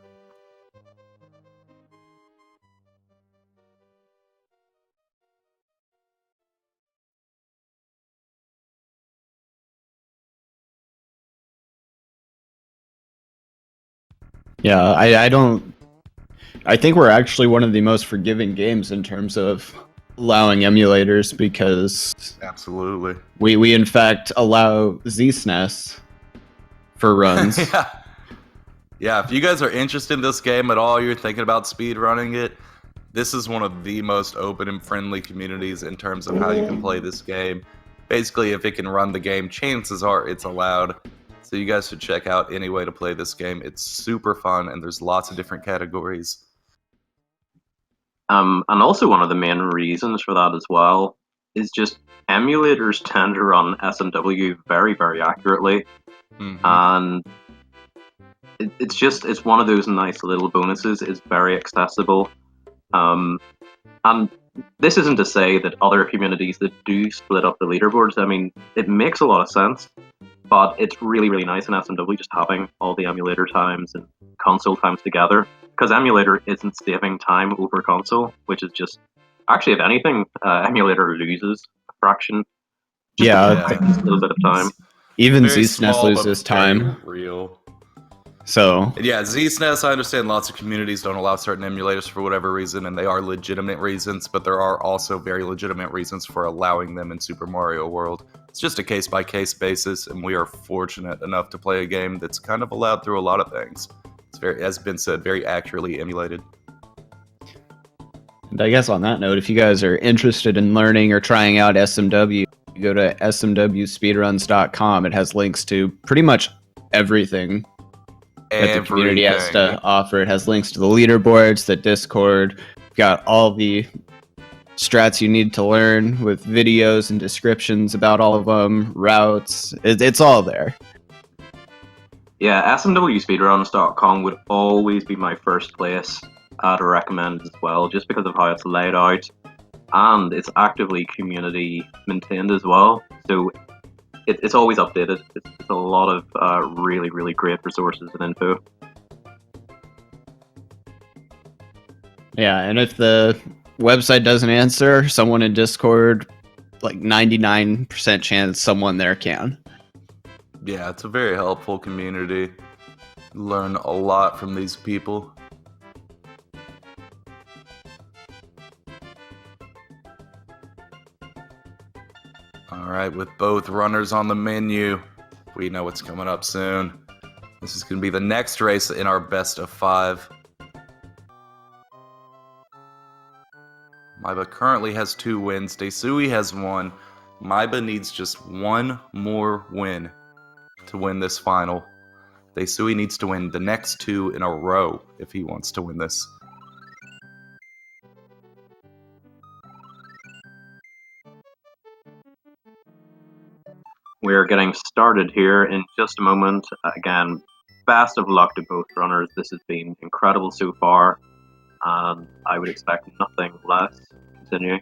Yeah, I think we're actually one of the most forgiving games in terms of allowing emulators because Absolutely. we in fact allow ZSNES for runs. Yeah, if you guys are interested in this game at all, you're thinking about speed running it, this is one of the most open and friendly communities in terms of how you can play this game. Basically, if it can run the game, chances are it's allowed. So you guys should check out any way to play this game. It's super fun, and there's lots of different categories. And also one of the main reasons for that as well is just emulators tend to run SMW very, very accurately. Mm-hmm. And it's one of those nice little bonuses. It's very accessible. And this isn't to say that other communities that do split up the leaderboards, I mean, it makes a lot of sense, but it's really, really nice in SMW just having all the emulator times and console times together, because emulator isn't saving time over console, which is just, actually, if anything, emulator loses a fraction. Just a little bit of time. Even Very ZSNES small, but loses very time. real. So And yeah, ZSNES, I understand lots of communities don't allow certain emulators for whatever reason, and they are legitimate reasons, but there are also very legitimate reasons for allowing them in Super Mario World. It's just a case-by-case basis, and we are fortunate enough to play a game that's kind of allowed through a lot of things. It's very, as been said, very accurately emulated. And I guess on that note, if you guys are interested in learning or trying out SMW, you go to smwspeedruns.com. It has links to pretty much everything that the community has to offer. It has links to the leaderboards, the Discord, got all the strats you need to learn with videos and descriptions about all of them, routes. It's all there. Yeah, SMWspeedruns.com would always be my first place to recommend as well, just because of how it's laid out, and it's actively community maintained as well. So it's always updated. It's a lot of really, really great resources and info. Yeah, and if the website doesn't answer, someone in Discord, like 99% chance someone there can. Yeah, it's a very helpful community. Learn a lot from these people. Alright, with both runners on the menu, we know what's coming up soon. This is going to be the next race in our best of 5. Maiba currently has 2 wins. deisui has 1. Maiba needs just 1 more win to win this final. deisui needs to win the next 2 in a row if he wants to win this. We're getting started here in just a moment. Again, best of luck to both runners. This has been incredible so far, and I would expect nothing less continuing.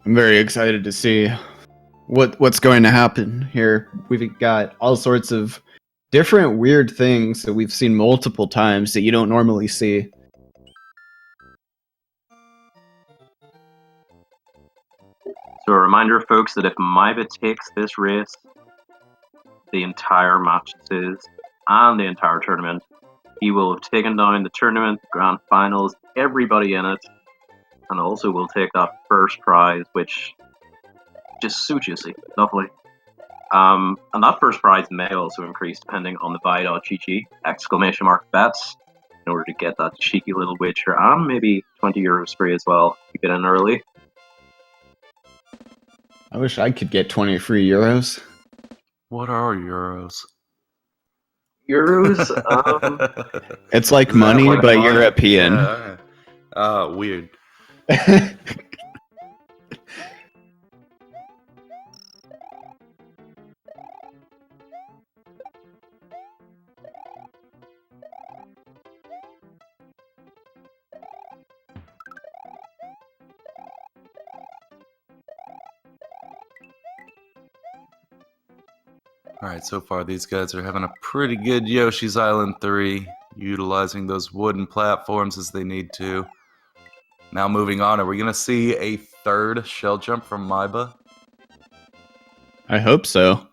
I'm very excited to see what's going to happen here. We've got all sorts of different weird things that we've seen multiple times that you don't normally see. So a reminder, folks, that if Maiba takes this race, the entire matches and the entire tournament, he will have taken down the tournament, grand finals, everybody in it, and also will take that first prize, which just so juicy, lovely. And that first prize may also increase depending on the maibaRTA exclamation mark bets in order to get that cheeky little wager, and maybe €20 free as well if you get in early. I wish I could get 20 free euros. What are euros? Euros? It's like Is that money, like but money? European. Yeah. Oh, weird. Alright, so far these guys are having a pretty good Yoshi's Island 3, utilizing those wooden platforms as they need to. Now moving on, are we going to see a third shell jump from Maiba? I hope so.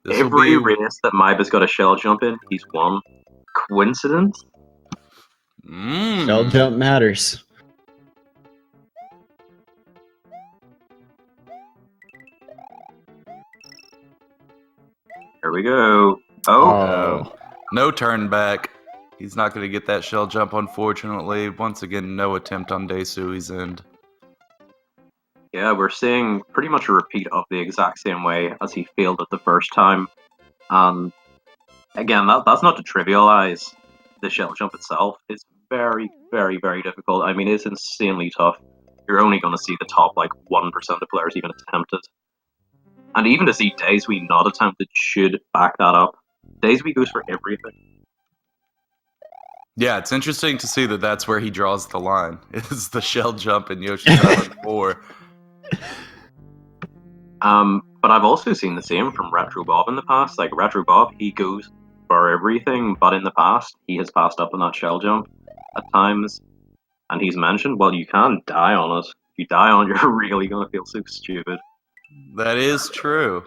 This will Every be... race that Maiba's got a shell jump in, he's won. Coincidence? Shell jump matters. Here we go. Oh. No turn back. He's not going to get that shell jump, unfortunately. Once again, no attempt on deisui's end. Yeah, we're seeing pretty much a repeat of the exact same way as he failed it the first time. And again, that's not to trivialize the shell jump itself. It's very, very, very difficult. I mean, it's insanely tough. You're only going to see the top, 1% of players even attempt it. And even to see deisui not attempt it should back that up. deisui goes for everything. Yeah, it's interesting to see that that's where he draws the line. Is the shell jump in Yoshi's Island 4. But I've also seen the same from Retro Bob in the past. Like, Retro Bob, he goes for everything, but in the past, he has passed up on that shell jump at times. And he's mentioned, well, you can die on it. If you die on it, you're really going to feel so stupid. That is true.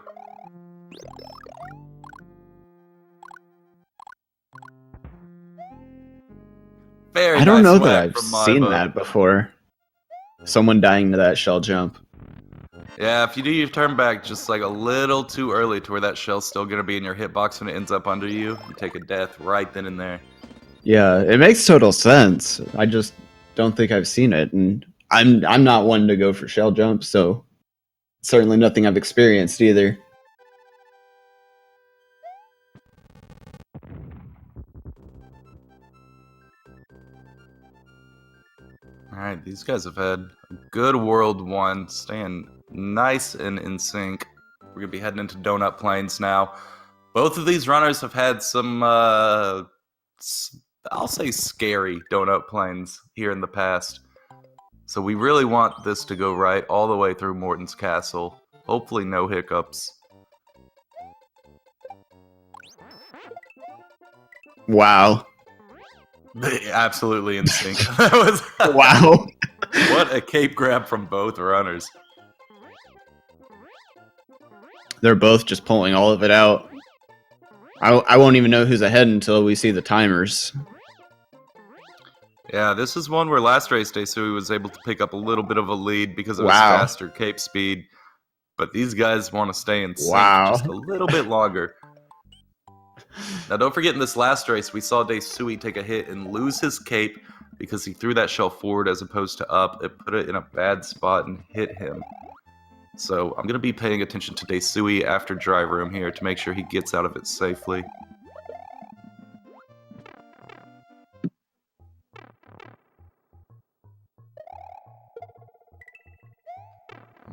Very I don't nice know whack that I've from seen Maiba. that before. Someone dying to that shell jump. Yeah, if you do your turn back just a little too early to where that shell's still going to be in your hitbox when it ends up under you, you take a death right then and there. Yeah, it makes total sense. I just don't think I've seen it, and I'm not one to go for shell jumps, so certainly nothing I've experienced either. All right, these guys have had a good World 1, staying nice and in sync. We're going to be heading into Donut Plains now. Both of these runners have had some, I'll say scary Donut Plains here in the past. So we really want this to go right all the way through Morton's Castle. Hopefully no hiccups. Wow. Absolutely in sync. That was Wow. what a cape grab from both runners. They're both just pulling all of it out. I won't even know who's ahead until we see the timers. Yeah, this is one where last race Deisui was able to pick up a little bit of a lead because of his Wow. faster cape speed. But these guys want to stay in sync Wow. just a little bit longer. Now, don't forget, in this last race, we saw Deisui take a hit and lose his cape because he threw that shell forward as opposed to up. It put it in a bad spot and hit him. So I'm going to be paying attention to Deisui after drive room here to make sure he gets out of it safely.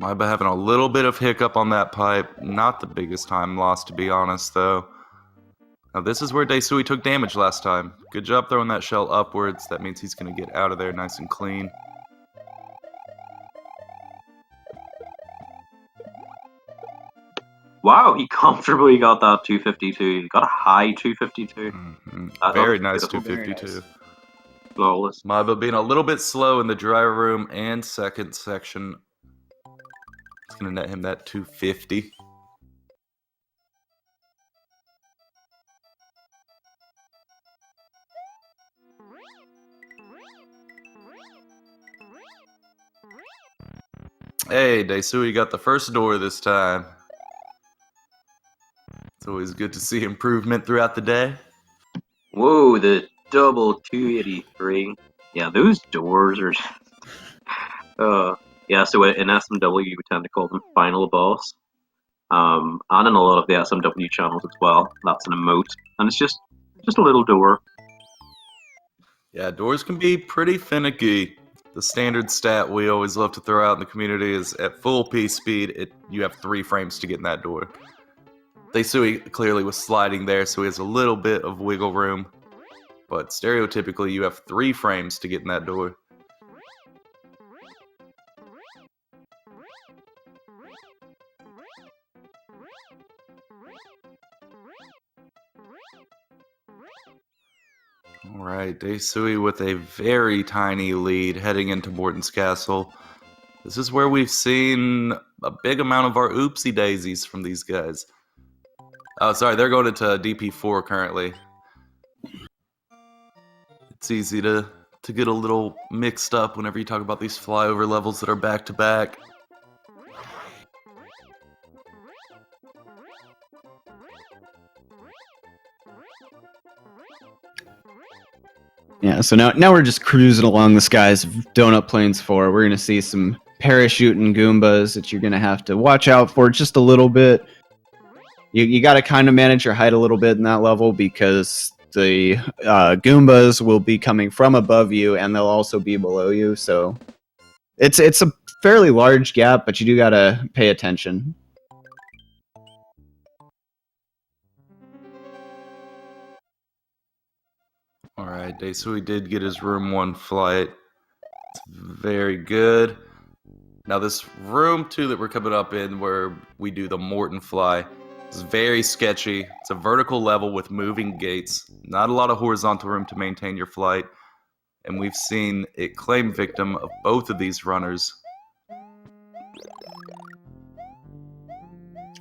Maiba having a little bit of hiccup on that pipe. Not the biggest time loss, to be honest, though. Now, this is where Deisui took damage last time. Good job throwing that shell upwards. That means he's going to get out of there nice and clean. Wow, he comfortably got that 252. He got a high 252. Very nice beautiful. 252. Very nice. Flawless. Maiba being a little bit slow in the driver room and second section. It's going to net him that 250. Hey, Deisui got the first door this time. It's always good to see improvement throughout the day. Whoa, the double 283. Yeah, those doors are. Yeah, so in SMW we tend to call them final boss. And in a lot of the SMW channels as well. That's an emote, and it's just a little door. Yeah, doors can be pretty finicky. The standard stat we always love to throw out in the community is at full P speed, you have 3 frames to get in that door. Deisui clearly was sliding there, so he has a little bit of wiggle room. But stereotypically, you have 3 frames to get in that door. Alright, Deisui with a very tiny lead heading into Morton's Castle. This is where we've seen a big amount of our oopsie daisies from these guys. Oh, sorry, they're going into DP4 currently. It's easy to get a little mixed up whenever you talk about these flyover levels that are back to back. Yeah, so now we're just cruising along the skies of Donut Plains 4. We're going to see some parachuting Goombas that you're going to have to watch out for just a little bit. You got to kind of manage your height a little bit in that level because the Goombas will be coming from above you and they'll also be below you. So it's a fairly large gap, but you do got to pay attention. Alright, Deisui did get his room 1 flight. It's very good. Now this room 2 that we're coming up in where we do the Morton fly is very sketchy. It's a vertical level with moving gates. Not a lot of horizontal room to maintain your flight. And we've seen it claim victim of both of these runners.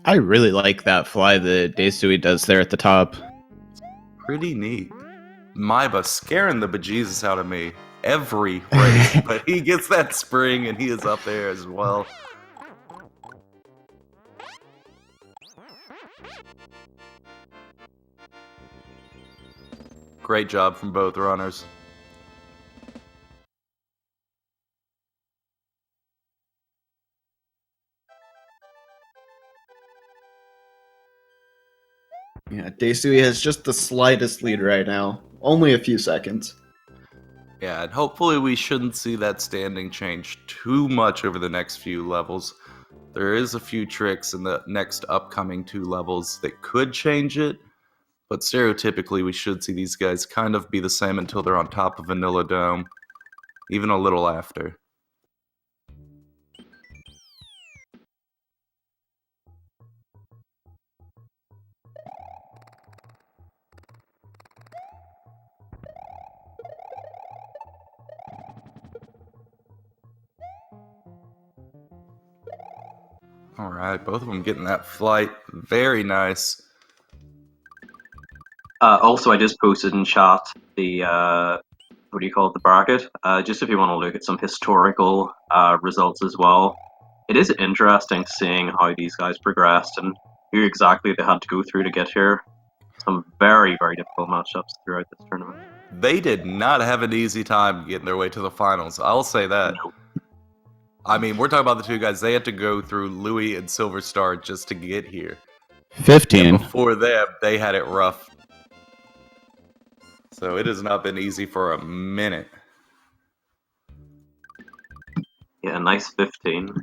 I really like that fly that Deisui does there at the top. Pretty neat. Maiba scaring the bejesus out of me every race, but he gets that spring and he is up there as well. Great job from both runners. Yeah, Deisui has just the slightest lead right now. Only a few seconds. Yeah, and hopefully we shouldn't see that standing change too much over the next few levels. There is a few tricks in the next upcoming 2 levels that could change it, but stereotypically we should see these guys kind of be the same until they're on top of Vanilla Dome, even a little after. Alright, both of them getting that flight. Very nice. Also, I just posted in chat the what do you call it, the bracket. Just if you want to look at some historical results as well. It is interesting seeing how these guys progressed and who exactly they had to go through to get here. Some very, very difficult matchups throughout this tournament. They did not have an easy time getting their way to the finals. I'll say that. No. I mean, we're talking about the 2 guys. They had to go through Louis and Silver Star just to get here. 15. And before them, they had it rough. So it has not been easy for a minute. Yeah, nice 15.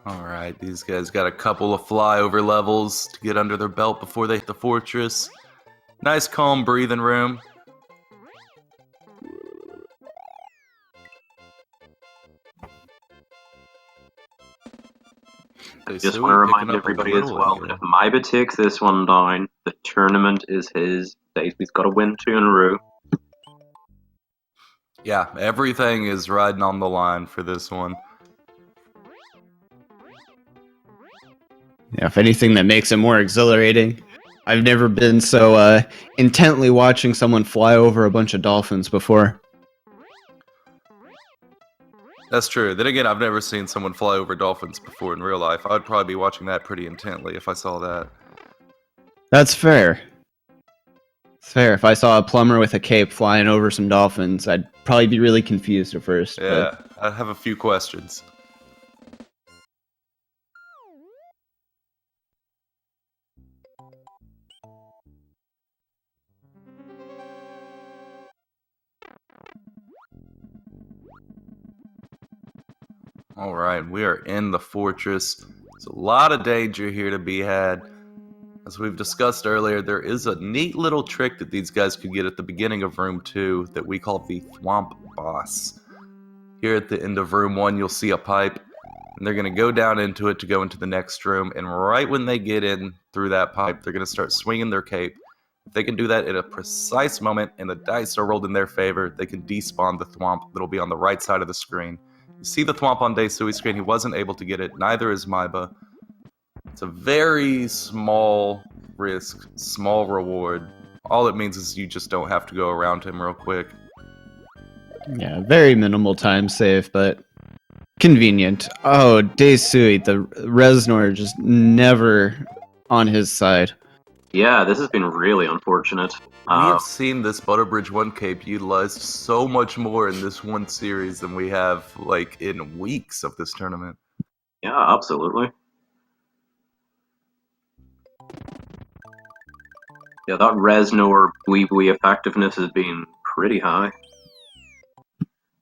Alright, these guys got a couple of flyover levels to get under their belt before they hit the fortress. Nice calm breathing room. Just want to remind everybody as well that if Maiba takes this one down, the tournament is his. Daisy's got to win 2 in a row. Yeah, everything is riding on the line for this one. Yeah, if anything that makes it more exhilarating. I've never been so intently watching someone fly over a bunch of dolphins before. That's true. Then again, I've never seen someone fly over dolphins before in real life. I'd probably be watching that pretty intently if I saw that. That's fair. It's fair. If I saw a plumber with a cape flying over some dolphins, I'd probably be really confused at first. Yeah, I have a few questions. Alright, we are in the fortress. There's a lot of danger here to be had. As we've discussed earlier, there is a neat little trick that these guys could get at the beginning of Room 2 that we call the Thwomp Boss. Here at the end of Room 1, you'll see a pipe, and they're going to go down into it to go into the next room, and right when they get in through that pipe, they're going to start swinging their cape. If they can do that at a precise moment and the dice are rolled in their favor, they can despawn the Thwomp that'll be on the right side of the screen. You see the Thwomp on Deisui's screen. He wasn't able to get it. Neither is maiba. It's a very small risk, small reward. All it means is you just don't have to go around him real quick. Yeah, very minimal time save, but convenient. Oh, Deisui, the Reznor just never on his side. Yeah, this has been really unfortunate. We have seen this Butterbridge 1 cape utilized so much more in this one series than we have, like, in weeks of this tournament. Yeah, absolutely. Yeah, that Reznor Buibui effectiveness has been pretty high.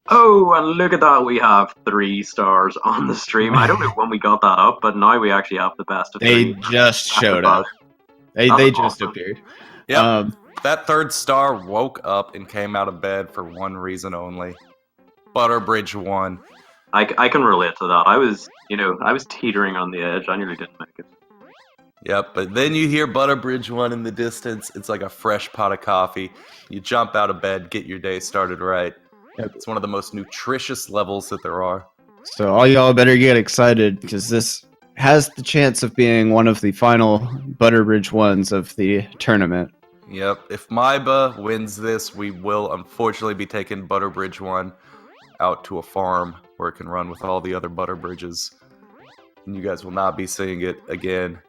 Oh, and look at that, we have 3 stars on the stream. I don't know when we got that up, but now we actually have the best of 3. They just showed up. They just appeared. Yep. That 3rd star woke up and came out of bed for one reason only. Butterbridge 1. I can relate to that. I was teetering on the edge. I nearly didn't make it. Yep, but then you hear Butterbridge 1 in the distance. It's like a fresh pot of coffee. You jump out of bed, get your day started right. Yep. It's one of the most nutritious levels that there are. So all y'all better get excited, because this has the chance of being one of the final Butterbridge ones of the tournament. Yep, if maiba wins this, we will unfortunately be taking Butterbridge 1 out to a farm where it can run with all the other Butterbridges. And you guys will not be seeing it again.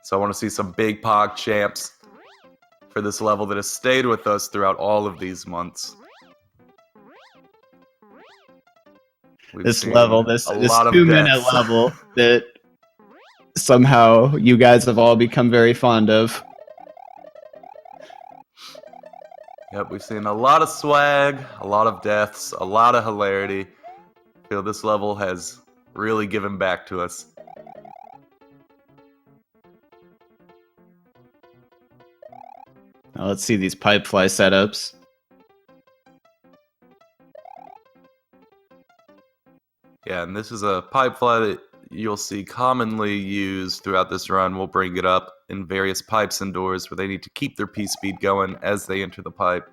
So I want to see some big Pog champs for this level that has stayed with us throughout all of these months. We've This seen level, this a this lot of 2-minute deaths. level that somehow you guys have all become very fond of. Yep, we've seen a lot of swag, a lot of deaths, a lot of hilarity. I feel this level has really given back to us. Now let's see these pipe fly setups. Yeah, and this is a pipe fly that you'll see commonly used throughout this run. We'll bring it up in various pipes and doors where they need to keep their P-speed going as they enter the pipe.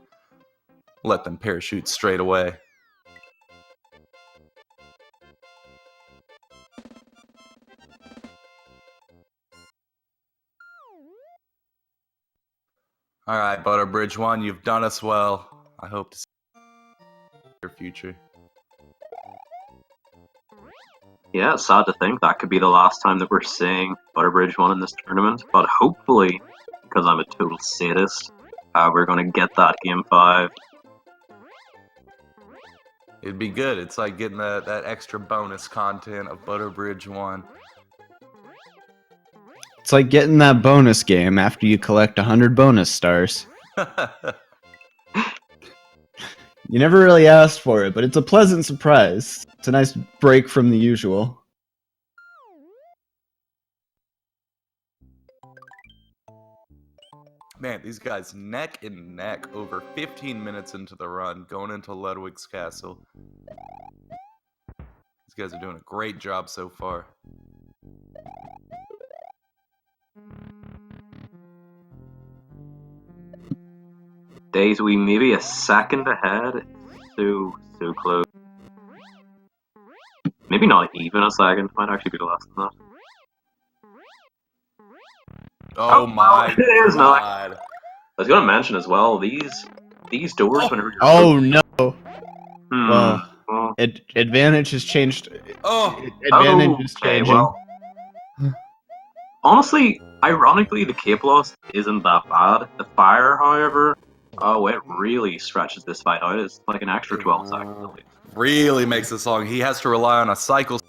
Let them parachute straight away. Alright, Butterbridge 1, you've done us well. I hope to see your future. Yeah, it's sad to think that could be the last time that we're seeing Butterbridge 1 in this tournament, but hopefully, because I'm a total sadist, we're going to get that Game 5. It'd be good. It's like getting that extra bonus content of Butterbridge 1. It's like getting that bonus game after you collect 100 bonus stars. You never really asked for it, but it's a pleasant surprise. It's a nice break from the usual. Man, these guys neck and neck over 15 minutes into the run, going into Ludwig's castle. These guys are doing a great job so far. Deisui maybe a second ahead. So close. Maybe not even a second. Might actually be less than that. Oh my it is not. god. I was going to mention as well, these doors, whenever you're... Oh no! Hmm. Well, advantage has changed. Oh! Advantage is Okay, changing. well... Honestly, ironically, the cape loss isn't that bad. The fire, however, oh, it really stretches this fight out. It's like an extra 12 seconds at least. Really makes this long. He has to rely on a cycle.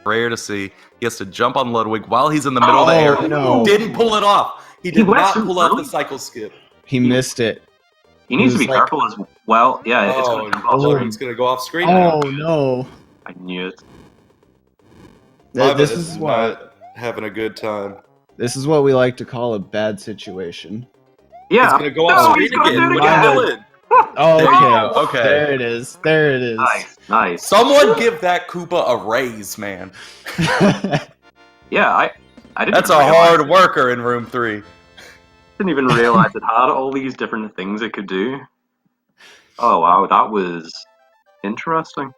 Rare to see. He has to jump on Ludwig while he's in the middle of the air. No. Didn't pull it off. He did went not too pull off the early. cycle skip. He missed it. He needs to was be like- careful as well. Yeah, it's Oh, going to and jump off screen. Ludwig's gonna go off screen now. Oh no! I knew it. This is what not having a good time. this is what we like to call a bad situation. Yeah. He's gonna go No, off he's screen gonna again. do it What are you again. doing? Oh, There you go. okay. Okay. There it is. There it is. Nice. Someone give that Koopa a raise, man. Yeah, I didn't That's even a realize, hard worker in room 3. didn't even realize it had all these different things it could do. Oh wow, that was interesting.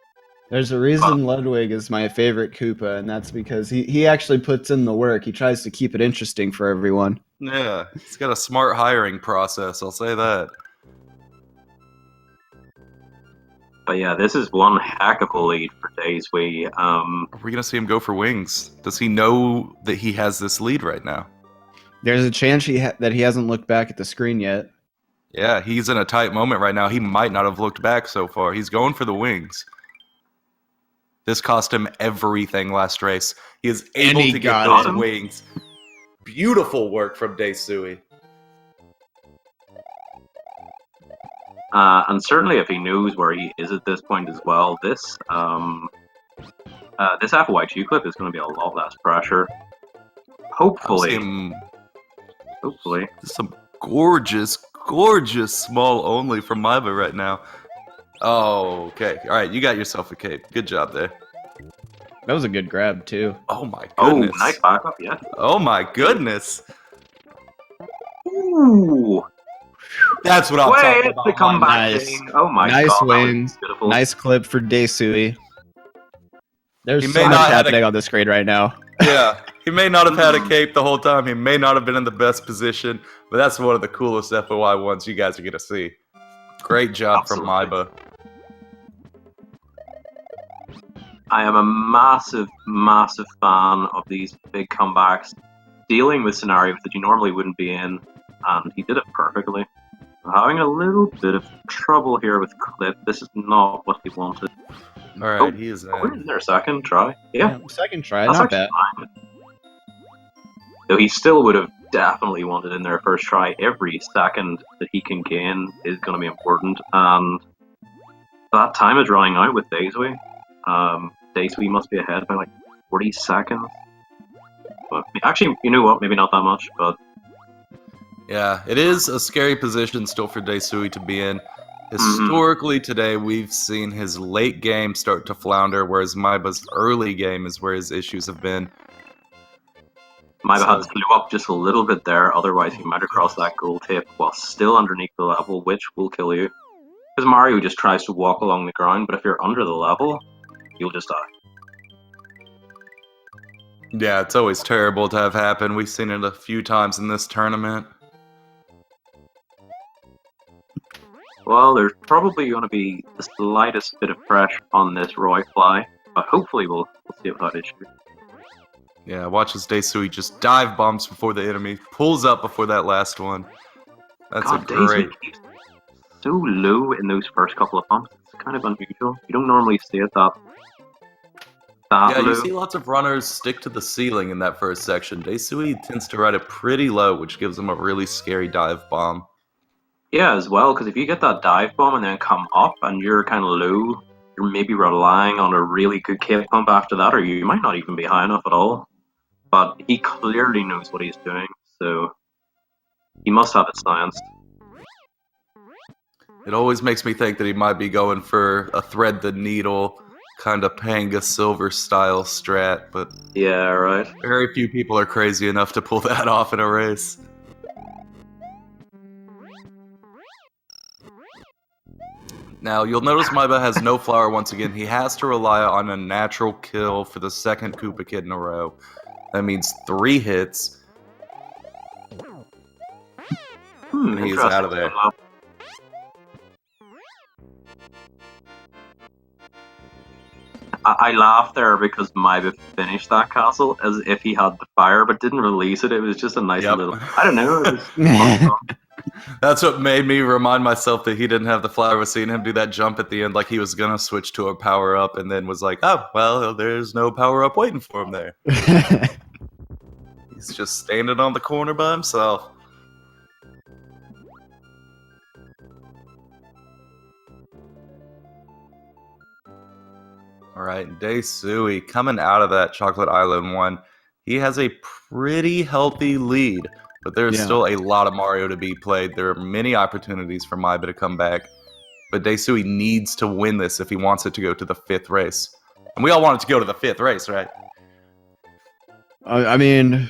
There's a reason Ludwig is my favorite Koopa, and that's because he actually puts in the work. He tries to keep it interesting for everyone. Yeah, he's got a smart hiring process, I'll say that. But yeah, this is one heck of a lead for Deisui. Are we gonna see him go for wings? Does he know that he has this lead right now? There's a chance that he hasn't looked back at the screen yet. Yeah, he's in a tight moment right now. He might not have looked back so far. He's going for the wings. This cost him everything last race. He is able he to got get those him. wings. Beautiful work from Deisui. And certainly if he knows where he is at this point as well, this FY2 clip is going to be a lot less pressure. Hopefully. Hopefully. Some gorgeous, gorgeous small only from maiba right now. Oh, okay. All right, you got yourself a cape. Good job there. That was a good grab too. Oh my Oh, goodness. nice backup, yeah. Oh my goodness. Ooh. That's what I'm Wait, talking the about. comeback Nice. thing. Oh my Nice god. that was wings. Beautiful. Nice clip for Deisui. There's He so may much not have happening on the screen right now. Yeah, he may not have had a cape the whole time. He may not have been in the best position, but that's one of the coolest FOI ones you guys are going to see. Great job Absolutely. from maiba. I am a massive, massive fan of these big comebacks. dealing with scenarios that you normally wouldn't be in, and he did it perfectly. I'm having a little bit of trouble here with Clip. This is not what he wanted. Alright, he is We're in. in there, second try. Yeah, Second try, that's not actually bad. fine. Though he still would have definitely wanted in there first try. Every second that he can gain is going to be important, and that time is running out with deisui. Deisui must be ahead by like 40 seconds. But actually, you know what? Maybe not that much, but Yeah, it is a scary position still for deisui to be in. Historically, today we've seen his late game start to flounder, whereas maiba's early game is where his issues have been. maiba So- had to slow up just a little bit there, otherwise he might have crossed that goal tape while still underneath the level, which will kill you. Because Mario just tries to walk along the ground, but if you're under the level, you'll just die. Yeah, it's always terrible to have happen. We've seen it a few times in this tournament. Well, there's probably going to be the slightest bit of pressure on this Roy fly, but hopefully we'll see it without issue. Yeah, watch as deisui just dive bombs before the enemy, pulls up before that last one. That's God, a great... Deisui keeps so low in those first couple of pumps. It's kind of unusual. You don't normally see it that Yeah, low. you see lots of runners stick to the ceiling in that first section. deisui tends to ride it pretty low, which gives him a really scary dive bomb. Yeah, as well, because if you get that dive bomb and then come up and you're kind of low, you're maybe relying on a really good cape pump after that, or you might not even be high enough at all. But he clearly knows what he's doing, so he must have it scienced. It always makes me think that he might be going for a thread the needle, kind of Panga Silver style strat, but Yeah, right. very few people are crazy enough to pull that off in a race. Now, you'll notice maiba has no flower once again. He has to rely on a natural kill for the second Koopa Kid in a row. That means 3 hits, and he's Interesting. out of there. I laughed there because Maiba finished that castle as if he had the fire, but didn't release it. It was just a nice Yep. little. I don't know. It was fun. That's what made me remind myself that he didn't have the flower. Was seeing him do that jump at the end like he was gonna switch to a power up, and then was like, oh, well, there's no power up waiting for him there. He's just standing on the corner by himself. Alright, deisui coming out of that Chocolate Island one. He has a pretty healthy lead, but there's Yeah. still a lot of Mario to be played. There are many opportunities for maiba to come back, but deisui needs to win this if he wants it to go to the 5th race. And we all want it to go to the 5th race, right? I mean,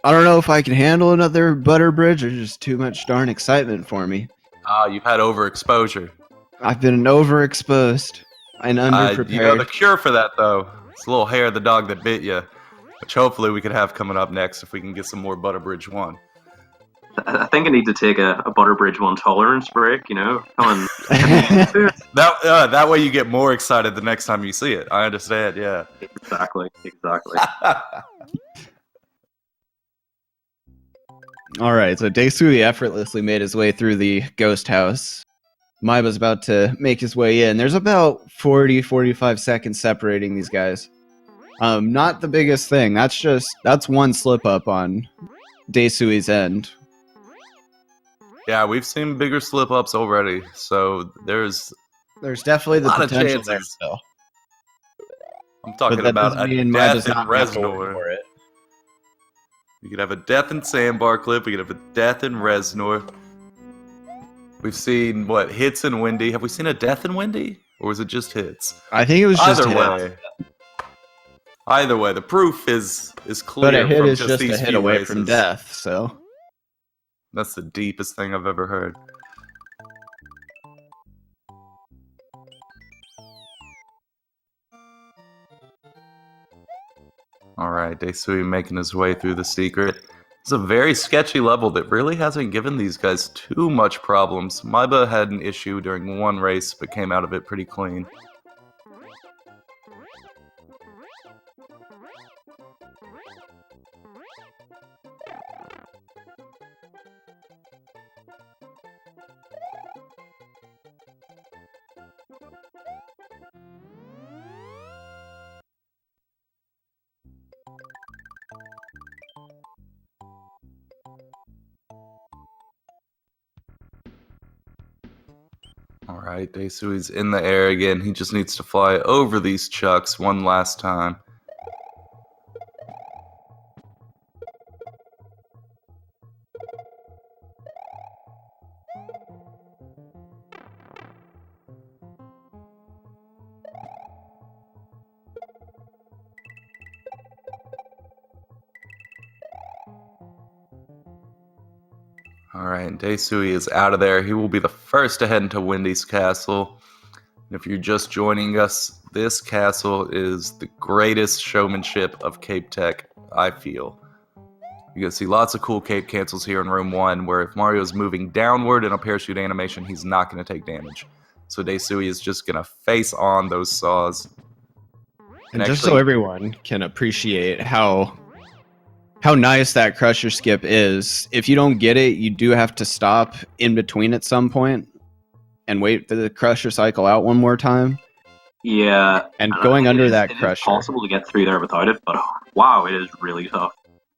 I don't know if I can handle another butter bridge or just too much darn excitement for me. You've had overexposure. I've been overexposed and underprepared. You know the cure for that, though. It's a little hair of the dog that bit you, which hopefully we could have coming up next if we can get some more Butterbridge 1. I think I need to take a Butterbridge 1 tolerance break, you know? Come on. That way you get more excited the next time you see it. I understand, yeah. Exactly. All right, so deisui effortlessly made his way through the ghost house. Maiba's about to make his way in. There's about 40-45 seconds separating these guys. Not the biggest thing. That's one slip up on deisui's end. Yeah, we've seen bigger slip-ups already, so there's definitely the lot of potential there chances. still. I'm talking But that about doesn't a mean death Maiba's in not gonna have to work Reznor. for it. We could have a death in Sandbar Clip, we could have a death in Reznor. We've seen, what, hits in Windy. Have we seen a death in Windy? Or was it just hits? I think it was just Either way, the proof is clear But a hit from is just just these a hit few away races. from death, so. That's the deepest thing I've ever heard. Alright, deisui making his way through the secret. It's a very sketchy level that really hasn't given these guys too much problems. maiba had an issue during one race, but came out of it pretty clean. All right, Deisui's in the air again. He just needs to fly over these chucks one last time. All right, Deisui is out of there. He will be the first to head into Wendy's castle. And if you're just joining us, this castle is the greatest showmanship of Cape Tech, I feel. You can see lots of cool cape cancels here in room 1, where if Mario's moving downward in a parachute animation, he's not going to take damage. So Deisui is just going to face on those saws. And just so everyone can appreciate how nice that crusher skip is, if you don't get it, you do have to stop in between at some point and wait for the crusher cycle out one more time. Yeah. And going under that It crusher. is possible to get through there without it, but wow, it is really tough.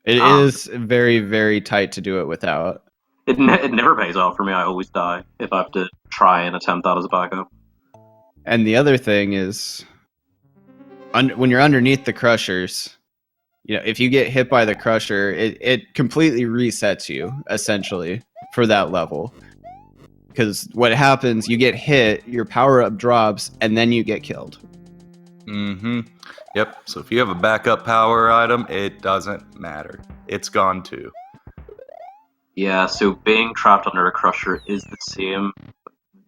It is very, very tight to do it without. It never pays off for me. I always die if I have to try and attempt that as a backup. And the other thing is, when you're underneath the crushers, you know, if you get hit by the crusher, it completely resets you, essentially, for that level. Because what happens, you get hit, your power-up drops, and then you get killed. Mm-hmm. Yep, so if you have a backup power item, it doesn't matter. It's gone too. Yeah, so being trapped under a crusher is the same.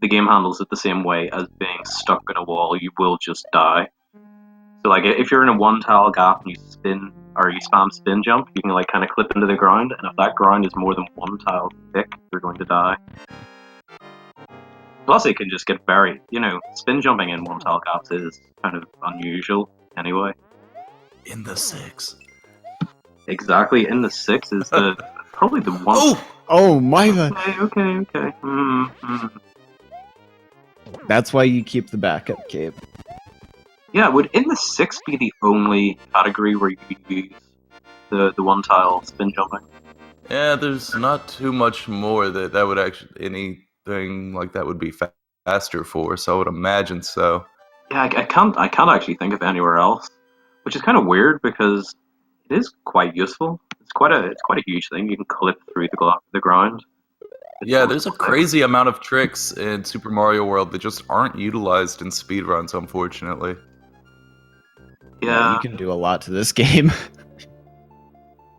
The game handles it the same way as being stuck in a wall. You will just die. So, like, if you're in a one-tile gap and you spin, or you spam spin jump, you can, like, kind of clip into the ground, and if that ground is more than one tile thick, you're going to die. Plus, it can just get buried. You know, spin jumping in one-tile gaps is kind of unusual, anyway. In the 6. Exactly, in the 6 is the probably the one. Oh, Myva! Okay. That's why you keep the backup cape. Yeah, would in the 6 be the only category where you use the one-tile spin jumping? Yeah, there's not too much more that would actually, anything like that would be faster for, so I would imagine so. Yeah, I can't actually think of anywhere else, which is kind of weird because it is quite useful. It's quite a huge thing. You can clip through the ground. Yeah, there's a crazy amount of tricks in Super Mario World that just aren't utilized in speedruns, unfortunately. Yeah, You can do a lot to this game.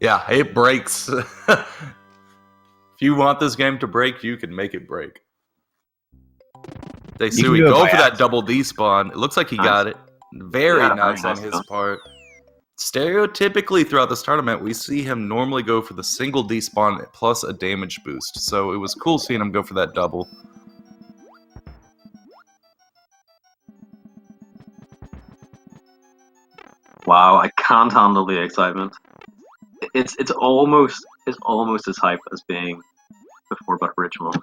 Yeah, it breaks. If you want this game to break, you can make it break. Deisui, go for that double despawn. It looks like he got it. Very nice on his part. Stereotypically throughout this tournament, we see him normally go for the single despawn plus a damage boost. So it was cool seeing him go for that double. Wow, I can't handle the excitement. It's almost as hype as being before but original.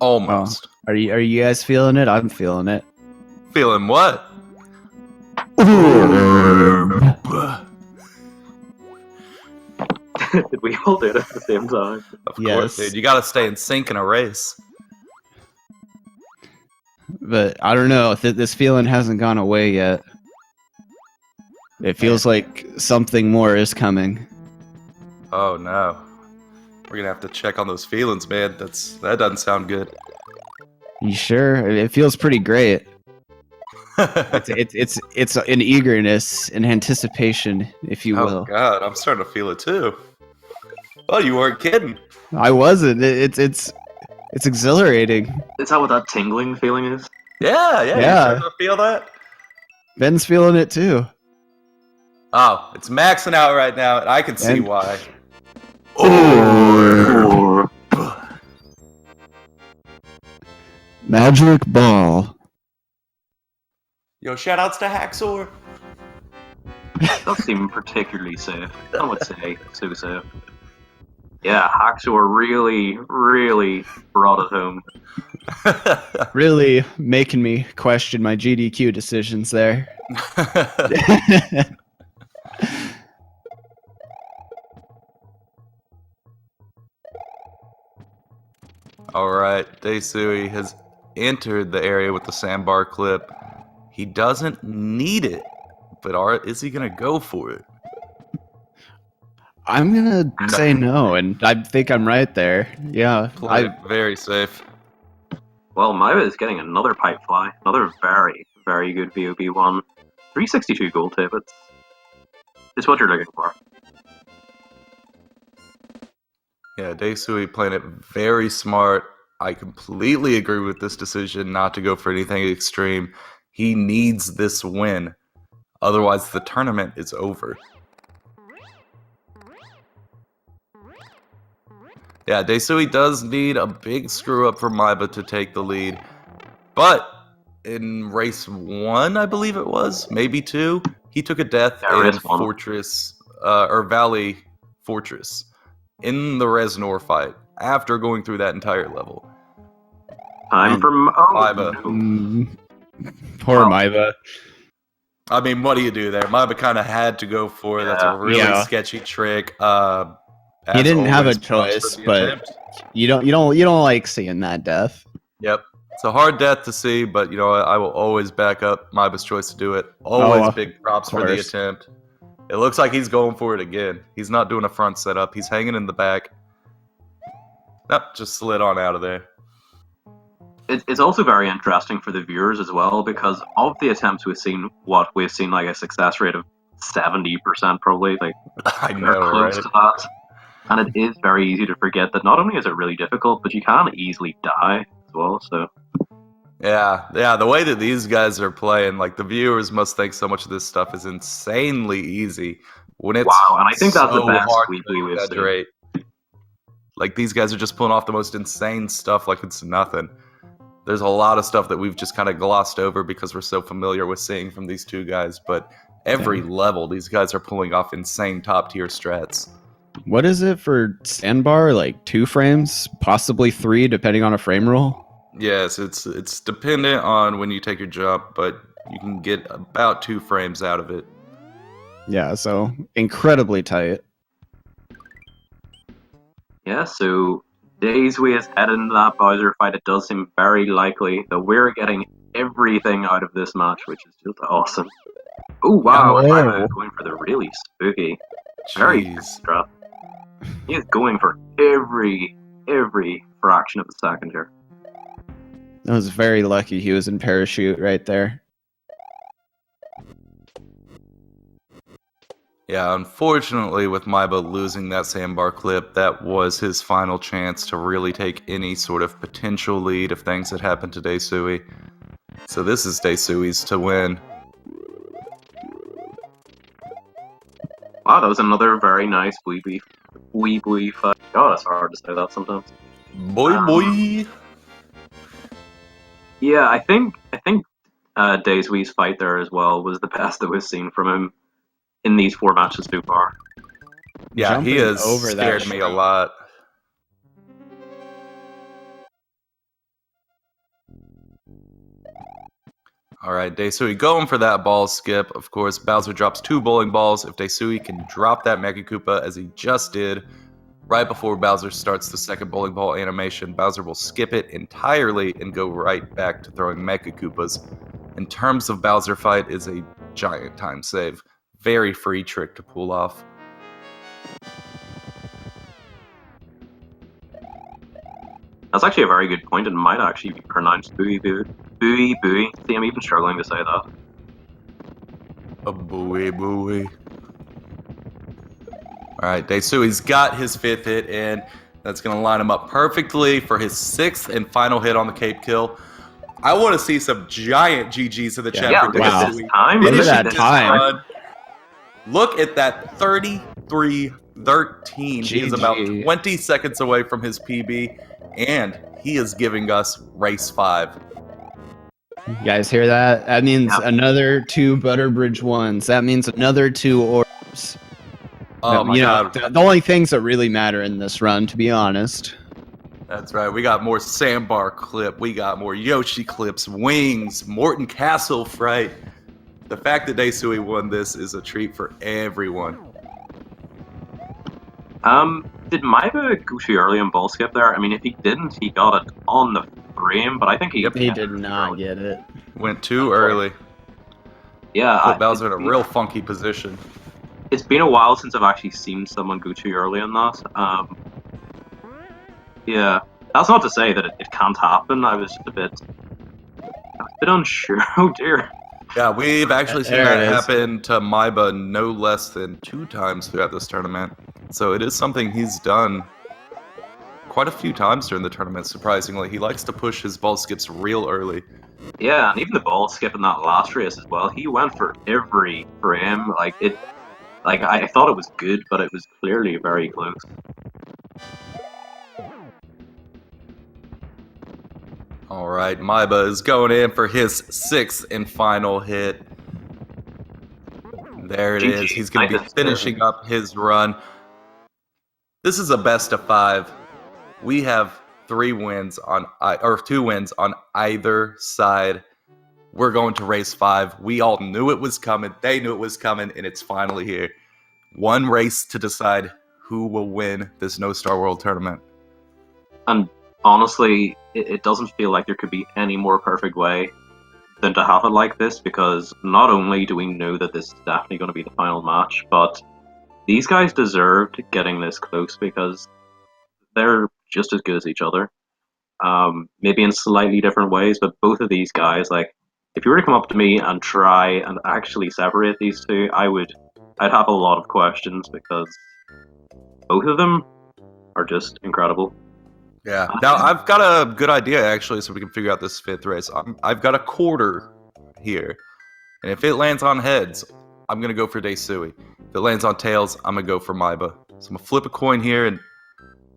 Almost. Are you guys feeling it? I'm feeling it. Feeling what? Did we all do it at the same time? Of course, dude. You gotta stay in sync in a race. But I don't know. This feeling hasn't gone away yet. It feels like something more is coming. Oh no. We're gonna have to check on those feelings, man. That doesn't sound good. You sure? It feels pretty great. It's an eagerness, an anticipation, if you will. Oh god, I'm starting to feel it too. Oh, you weren't kidding. I wasn't. It's exhilarating. Is that what that tingling feeling is? Yeah. You starting to feel that? Ben's feeling it too. Oh, it's maxing out right now, and I can see why. Magic ball. Yo, shoutouts to Haxor. Does seem particularly safe. I would say so safe. Yeah, Haxor really brought it home. Really making me question my GDQ decisions there. Alright, deisui has entered the area with the sandbar clip. He doesn't need it, but is he going to go for it? I'm gonna say no, and I think I'm right there. Yeah, Play it very safe. Well, maiba is getting another pipe fly. Another very, very good VOB one. 362 gold tip. It's what you're looking for. Yeah, deisui playing it very smart. I completely agree with this decision not to go for anything extreme. He needs this win. Otherwise, the tournament is over. Yeah, deisui does need a big screw up for maiba to take the lead. But in race 1, I believe it was, maybe 2, he took a death in Fortress, or Valley Fortress in the Reznor fight after going through that entire level. Time for maiba. Poor maiba. I mean, what do you do there? Maiba kind of had to go for it. That's a really sketchy trick. He didn't have a choice, but you don't like seeing that death. Yep, it's a hard death to see, but you know I will always back up Maiba's choice to do it. Always big props for the attempt. It looks like he's going for it again. He's not doing a front setup. He's hanging in the back. Nope, just slid on out of there. It's also very interesting for the viewers as well, because of the attempts we've seen like a success rate of 70% probably, like I know, close right? to that. And it is very easy to forget that not only is it really difficult, but you can easily die as well. So yeah, the way that these guys are playing, like the viewers must think so much of this stuff is insanely easy. When it's and I think that's the best we've seen. Like these guys are just pulling off the most insane stuff like it's nothing. There's a lot of stuff that we've just kind of glossed over because we're so familiar with seeing from these two guys, but every level, these guys are pulling off insane top-tier strats. What is it for sandbar? Like 2 frames, possibly 3, depending on a frame rule? Yes, it's dependent on when you take your jump, but you can get about 2 frames out of it. Yeah, so incredibly tight. Yeah, so deisui is headed into that Bowser fight. It does seem very likely that we're getting everything out of this match, which is just awesome. Oh wow, I'm going for the really spooky, very strat. He is going for every fraction of a second here. I was very lucky he was in parachute right there. Yeah, unfortunately, with Maiba losing that sandbar clip, that was his final chance to really take any sort of potential lead if things had happened to deisui. So this is deisui's to win. Wow, that was another very nice wee fight. God, it's hard to say that sometimes. Boy. Yeah, I think Deisui's fight there as well was the best that we've seen from him in these 4 matches so far. Yeah, he has scared me a lot. Alright, deisui going for that ball skip. Of course, Bowser drops 2 bowling balls. If deisui can drop that Mega Koopa, as he just did, right before Bowser starts the second bowling ball animation, Bowser will skip it entirely and go right back to throwing Mega Koopas. In terms of Bowser fight, is a giant time save. Very free trick to pull off. That's actually a very good point, and might actually be pronounced buoy. See, I'm even struggling to say that. A buoy. Alright, deisui's got his 5th hit in. That's going to line him up perfectly for his 6th and final hit on the cape kill. I want to see some giant GGs in the chat for deisui. Look at that time. Look at that 33-13. He is about 20 seconds away from his PB, and he is giving us race 5. You guys hear that? That means another 2 Butterbridge 1s. That means another 2 orbs. Oh my god. The only things that really matter in this run, to be honest. That's right. We got more sandbar clip. We got more Yoshi clips, wings, Morton Castle fright. The fact that deisui won this is a treat for everyone. Did Maiba go too early on ball skip there? I mean, if he didn't, he got it on the frame, but I think he... Yep. He did not get it. Went too early. Yeah, Put Bowser in a real funky position. it's been a while since I've actually seen someone go too early on that. Yeah, that's not to say that it can't happen. I was just a bit unsure. Oh dear. Yeah, we've actually seen There that it is. happen to Maiba no less than 2 times throughout this tournament. So it is something he's done quite a few times during the tournament, surprisingly. He likes to push his ball skips real early. Yeah, and even the ball skip in that last race as well. He went for every frame. I thought it was good, but it was clearly very close. Alright, Maiba is going in for his 6th and final hit. There it is. He's going to be finishing up his run. This is a best of 5. We have 2 wins on either side. We're going to race 5. We all knew it was coming. They knew it was coming, and it's finally here. 1 race to decide who will win this No Star World tournament. And honestly, it doesn't feel like there could be any more perfect way than to have it like this, because not only do we know that this is definitely going to be the final match, but these guys deserved getting this close because they're just as good as each other. Maybe in slightly different ways, but both of these guys, like, if you were to come up to me and try and actually separate these two, I'd have a lot of questions because both of them are just incredible. Yeah. Now, I've got a good idea, actually, so we can figure out this 5th race. I've got a quarter here. And if it lands on heads, I'm going to go for deisui. If it lands on tails, I'm going to go for Maiba. So I'm going to flip a coin here. And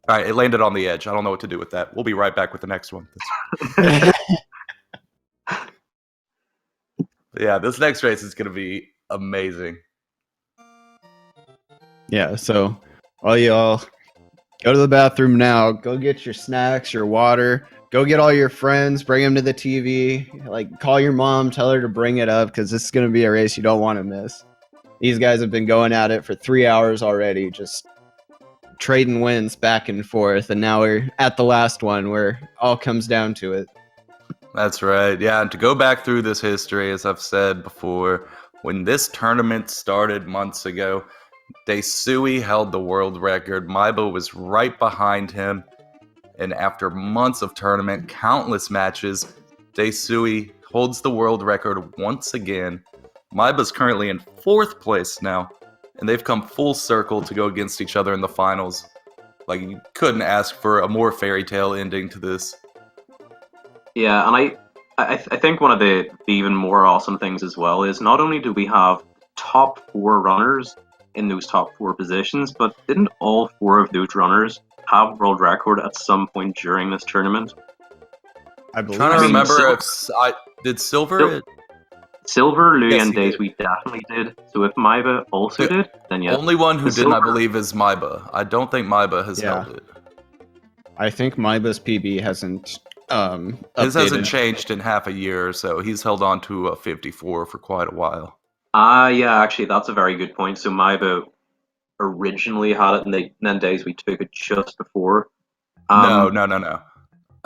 all right, it landed on the edge. I don't know what to do with that. We'll be right back with the next one. Yeah, this next race is going to be amazing. Yeah, so all y'all go to the bathroom now. Go get your snacks, your water. Go get all your friends. Bring them to the TV. Like, call your mom. Tell her to bring it up because this is going to be a race you don't want to miss. These guys have been going at it for 3 hours already, just trading wins back and forth. And now we're at the last one where it all comes down to it. That's right. Yeah, and to go back through this history, as I've said before, when this tournament started months ago, deisui held the world record. Maiba was right behind him. And after months of tournament, countless matches, deisui holds the world record once again. Maiba's currently in 4th place now, and they've come full circle to go against each other in the finals. Like, you couldn't ask for a more fairy tale ending to this. Yeah, and I think one of the even more awesome things as well is not only do we have top 4 runners in those top 4 positions, but didn't all 4 of those runners have world record at some point during this tournament? I believe. Trying to remember if did Silver. Silver, Louis, Yes, and he did. deisui definitely did. So if Maiba also did, then yes. Only one who The didn't, I Silver- believe, is Maiba. I don't think Maiba has Yeah. held it. I think Maiba's PB hasn't His updated. hasn't changed in half a year or so. He's held on to a 54 for quite a while. Yeah, actually, that's a very good point. So Maiba originally had it, and then deisui took it just before. No.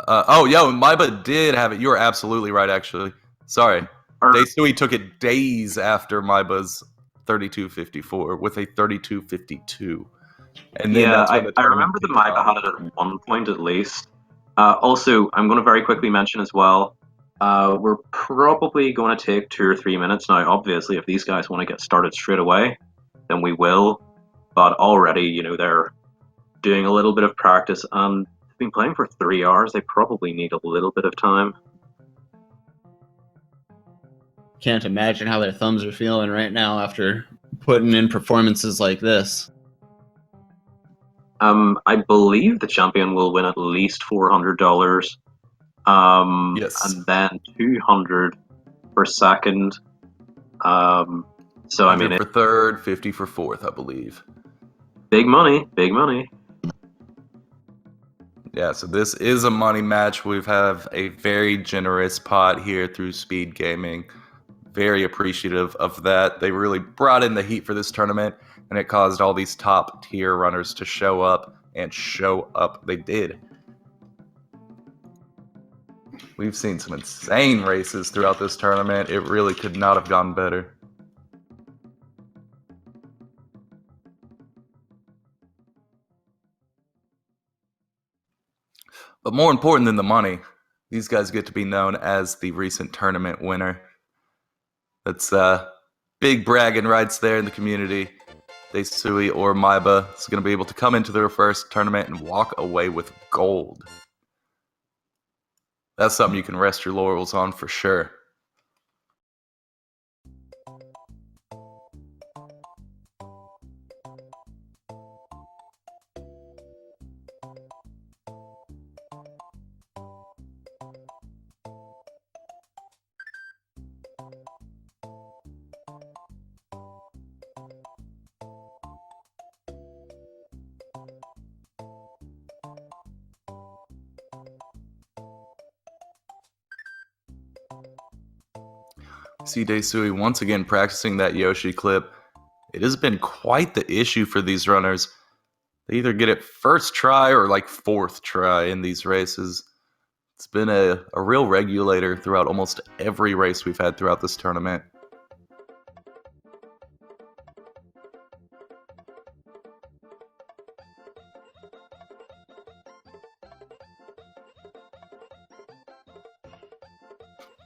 Maiba did have it. You are absolutely right, actually. Sorry. deisui took it days after Maiba's 3254 with a 3252. And then Yeah, that's when the I tournament remember the kicked Maiba off. had it at one point at least. Also, I'm going to very quickly mention as well, we're probably going to take 2 or 3 minutes now. Obviously, if these guys want to get started straight away, then we will. But already, they're doing a little bit of practice, and they've been playing for 3 hours. They probably need a little bit of time. Can't imagine how their thumbs are feeling right now after putting in performances like this. I believe the champion will win at least $400. Yes. And then 200 for second. So I mean, for 3rd, 50 for 4th, I believe. big money, big money. Yeah, so this is a money match. We have a very generous pot here through Speed Gaming. Very appreciative of that. They really brought in the heat for this tournament, and it caused all these top tier runners to show up and show up. They did. We've seen some insane races throughout this tournament. It really could not have gone better. But more important than the money, these guys get to be known as the recent tournament winner. That's big bragging rights there in the community. deisui or maiba is going to be able to come into their first tournament and walk away with gold. That's something you can rest your laurels on for sure. See deisui once again practicing that Yoshi clip. It has been quite the issue for these runners. They either get it first try or like fourth try in these races. It's been a real regulator throughout almost every race we've had throughout this tournament.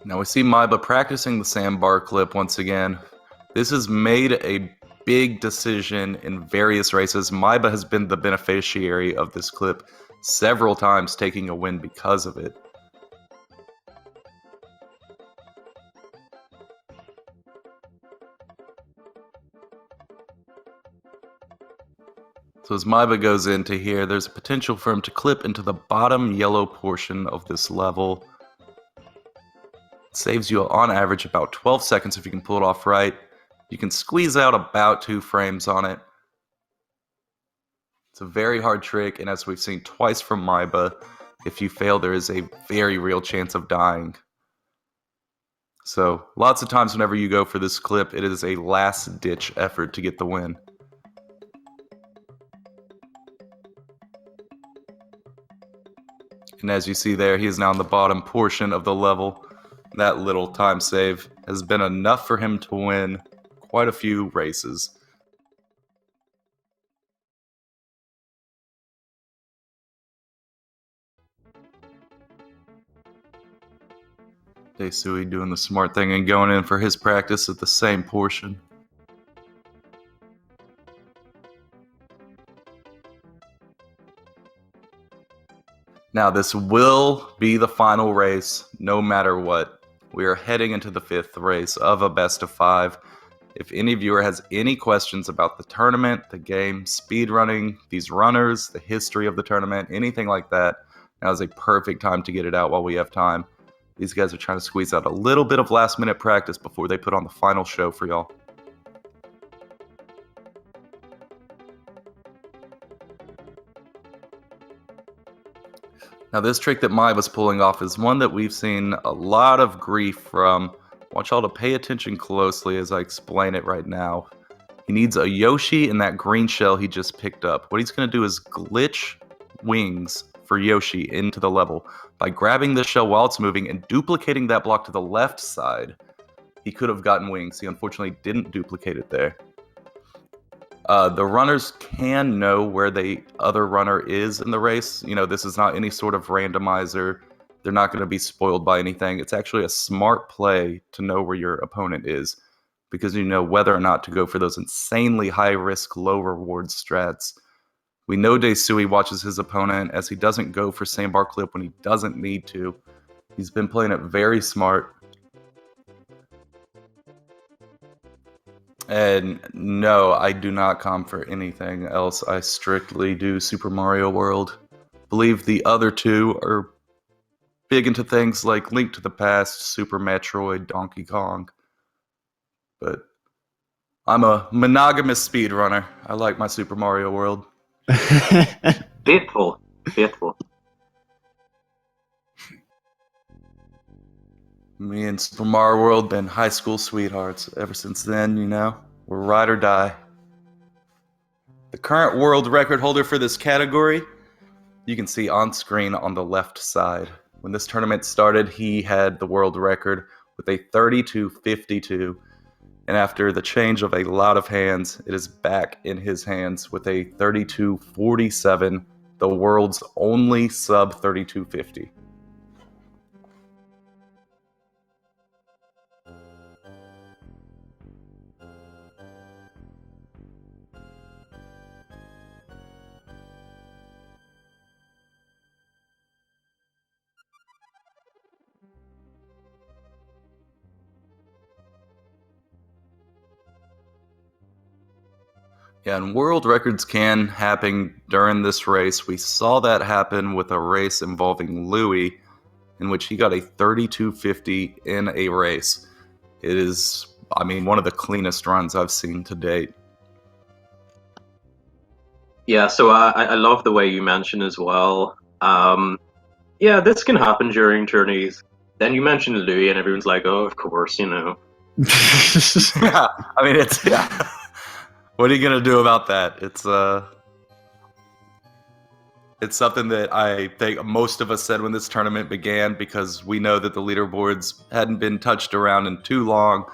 Now we see maiba practicing the sandbar clip once again. This has made a big decision in various races. maiba has been the beneficiary of this clip several times, taking a win because of it. So as maiba goes into here, there's a potential for him to clip into the bottom yellow portion of this level. It saves you on average about 12 seconds if you can pull it off right. You can squeeze out about 2 frames on it. It's a very hard trick, and as we've seen twice from maiba, if you fail, there is a very real chance of dying. So lots of times whenever you go for this clip, it is a last-ditch effort to get the win. And as you see there, he is now in the bottom portion of the level. That little time save has been enough for him to win quite a few races. deisui doing the smart thing and going in for his practice at the same portion. Now this will be the final race, no matter what. We are heading into the 5th race of a best of 5. If any viewer has any questions about the tournament, the game, speedrunning, these runners, the history of the tournament, anything like that, now is a perfect time to get it out while we have time. These guys are trying to squeeze out a little bit of last-minute practice before they put on the final show for y'all. Now this trick that maiba's pulling off is one that we've seen a lot of grief from. I want y'all to pay attention closely as I explain it right now. He needs a Yoshi in that green shell he just picked up. What he's going to do is glitch wings for Yoshi into the level by grabbing the shell while it's moving and duplicating that block to the left side. He could have gotten wings. He unfortunately didn't duplicate it there. The runners can know where the other runner is in the race. You know, this is not any sort of randomizer. They're not going to be spoiled by anything. It's actually a smart play to know where your opponent is, because you know whether or not to go for those insanely high-risk, low-reward strats. We know deisui watches his opponent, as he doesn't go for sandbar clip when he doesn't need to. He's been playing it very smart. And no, I do not come for anything else. I strictly do Super Mario World. I believe the other two are big into things like Link to the Past, Super Metroid, Donkey Kong. But I'm a monogamous speedrunner. I like my Super Mario World. Faithful. Faithful. Me and Super Mario World been high school sweethearts ever since then, you know? We're ride or die. The current world record holder for this category, you can see on screen on the left side. When this tournament started, he had the world record with a 32.52. And after the change of a lot of hands, it is back in his hands with a 32.47, the world's only sub 32.50. Yeah, and world records can happen during this race. We saw that happen with a race involving Louis, in which he got a 32.50 in a race. It is, I mean, one of the cleanest runs I've seen to date. Yeah, so I love the way you mentioned as well. Yeah, this can happen during tourneys. Then you mentioned Louis, and everyone's like, "Oh, of course, you know." Yeah, I mean, it's, yeah. What are you gonna do about that? It's something that I think most of us said when this tournament began, because we know that the leaderboards hadn't been touched around in too long,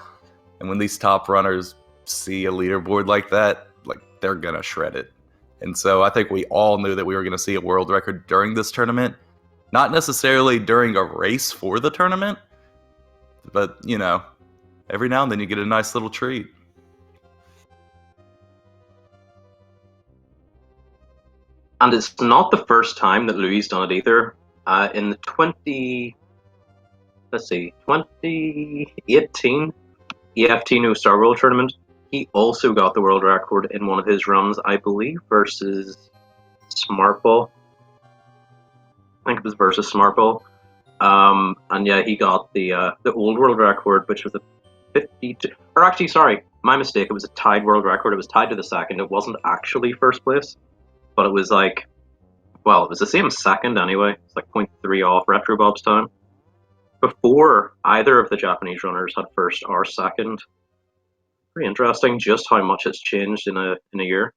and when these top runners see a leaderboard like that, like, they're gonna shred it. And so I think we all knew that we were gonna see a world record during this tournament, not necessarily during a race for the tournament, but you know, every now and then you get a nice little treat. And it's not the first time that Louis done it either. In the 2018 EFT No Star World Tournament, he also got the world record in one of his runs, I believe, versus Smartball. I think it was versus Smartball. And yeah, he got the old world record, which was a 52. Or actually, sorry, my mistake. It was a tied world record. It was tied to the second. It wasn't actually first place, but it was like, well, it was the same second anyway. It's like 0.3 off Retro Bob's time. Before either of the Japanese runners had first or second. Pretty interesting just how much it's changed in a year.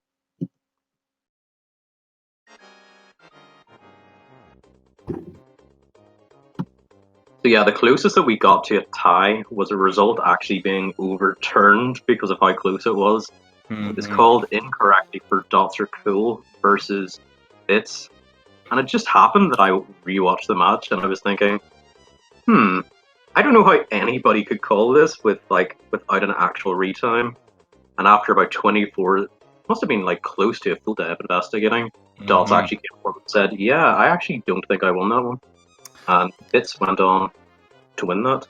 So yeah, the closest that we got to a tie was a result actually being overturned because of how close it was. It was called incorrectly for Dots Are Cool versus Bits. And it just happened that I rewatched the match and I was thinking, I don't know how anybody could call this without an actual retime. And after about 24, must have been like close to a full day of investigating, Dots actually came forward and said, "Yeah, I actually don't think I won that one." And Bits went on to win that.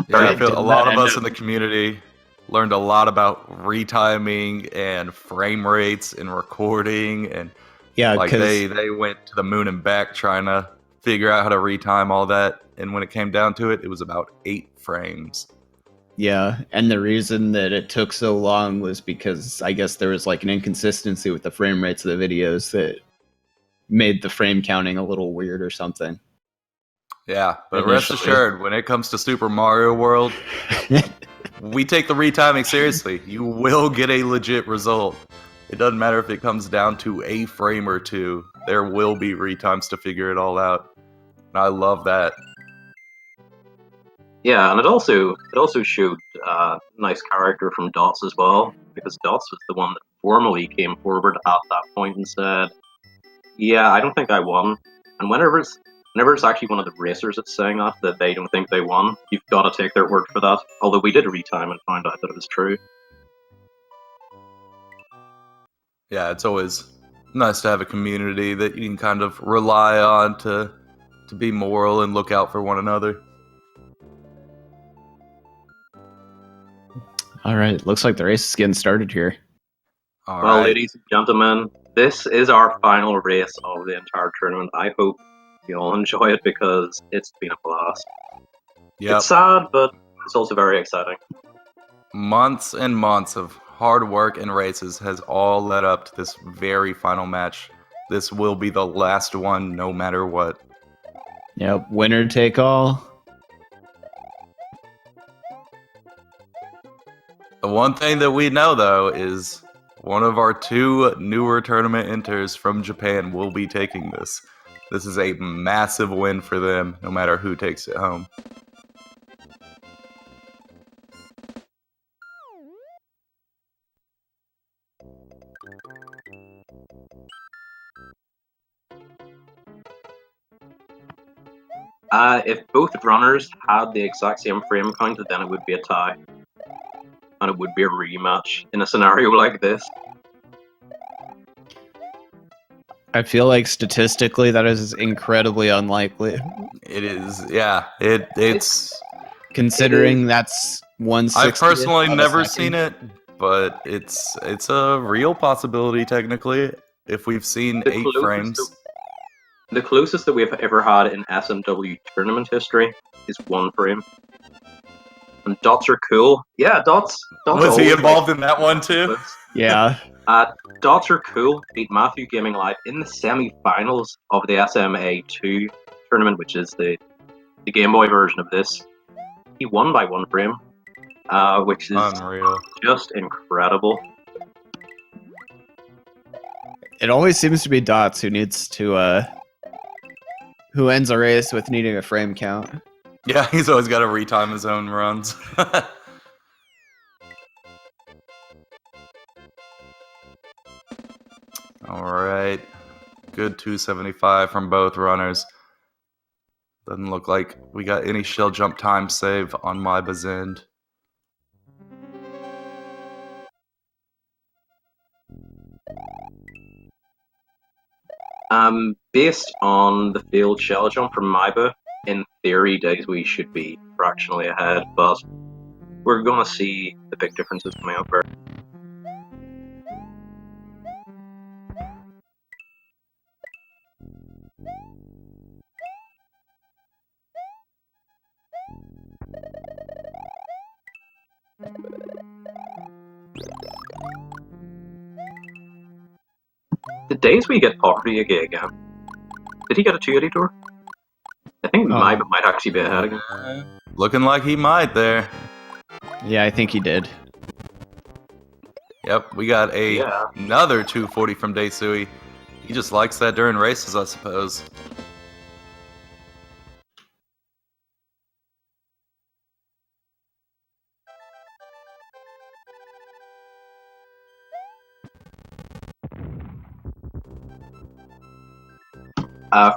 Yeah, I feel a lot of us in the community learned a lot about retiming and frame rates and recording, and Yeah, like because they went to the moon and back trying to figure out how to retime all that. And when it came down to it, it was about 8 frames. yeah, and the reason that it took so long was because I guess there was like an inconsistency with the frame rates of the videos that made the frame counting a little weird or something. Yeah, but rest assured, when it comes to Super Mario World, we take the retiming seriously. You will get a legit result. It doesn't matter if it comes down to a frame or two. There will be retimes to figure it all out. And I love that. Yeah, and it also showed nice character from Dots as well, because Dots was the one that formally came forward at that point and said, "Yeah, I don't think I won." And whenever it's actually one of the racers that's saying that they don't think they won, you've got to take their word for that. Although we did a retime and found out that it was true. Yeah, it's always nice to have a community that you can kind of rely on to be moral and look out for one another. All right, looks like the race is getting started here. All Well, right. ladies and gentlemen, this is our final race of the entire tournament. I hope you all enjoy it because it's been a blast. Yep. It's sad, but it's also very exciting. Months and months of hard work and races has all led up to this very final match. This will be the last one, no matter what. Yep, winner take all. The one thing that we know, though, is one of our 2 newer tournament enters from Japan will be taking this. This is a massive win for them, no matter who takes it home. If both runners had the exact same frame count, then it would be a tie. And it would be a rematch in a scenario like this. I feel like statistically that is incredibly unlikely, It is, yeah. It's. considering that's 1/60th I've personally of a never second. seen it, but it's a real possibility technically. If we've seen The 8 frames. The closest that we've ever had in SMW tournament history is 1 frame. And dots are cool. Yeah, dots. Was he involved in that one too? Yeah. Dots are cool. Beat Matthew Gaming Live in the semi-finals of the SMA2 tournament, which is the Game Boy version of this. He won by 1 frame, which is Unreal. just incredible. It always seems to be Dots who needs to who ends a race with needing a frame count. Yeah, he's always got to retime his own runs. Alright. Good 275 from both runners. Doesn't look like we got any shell jump time save on maiba's end. Based on the failed shell jump from maiba, in theory, deisui should be fractionally ahead, but we're going to see the big differences coming up there. Did deisui get poverty again? Did he get a 280 door? I think maiba might actually be ahead again. Looking like he might there. Yeah, I think he did. Yep, we got another 240 from deisui. He just likes that during races, I suppose.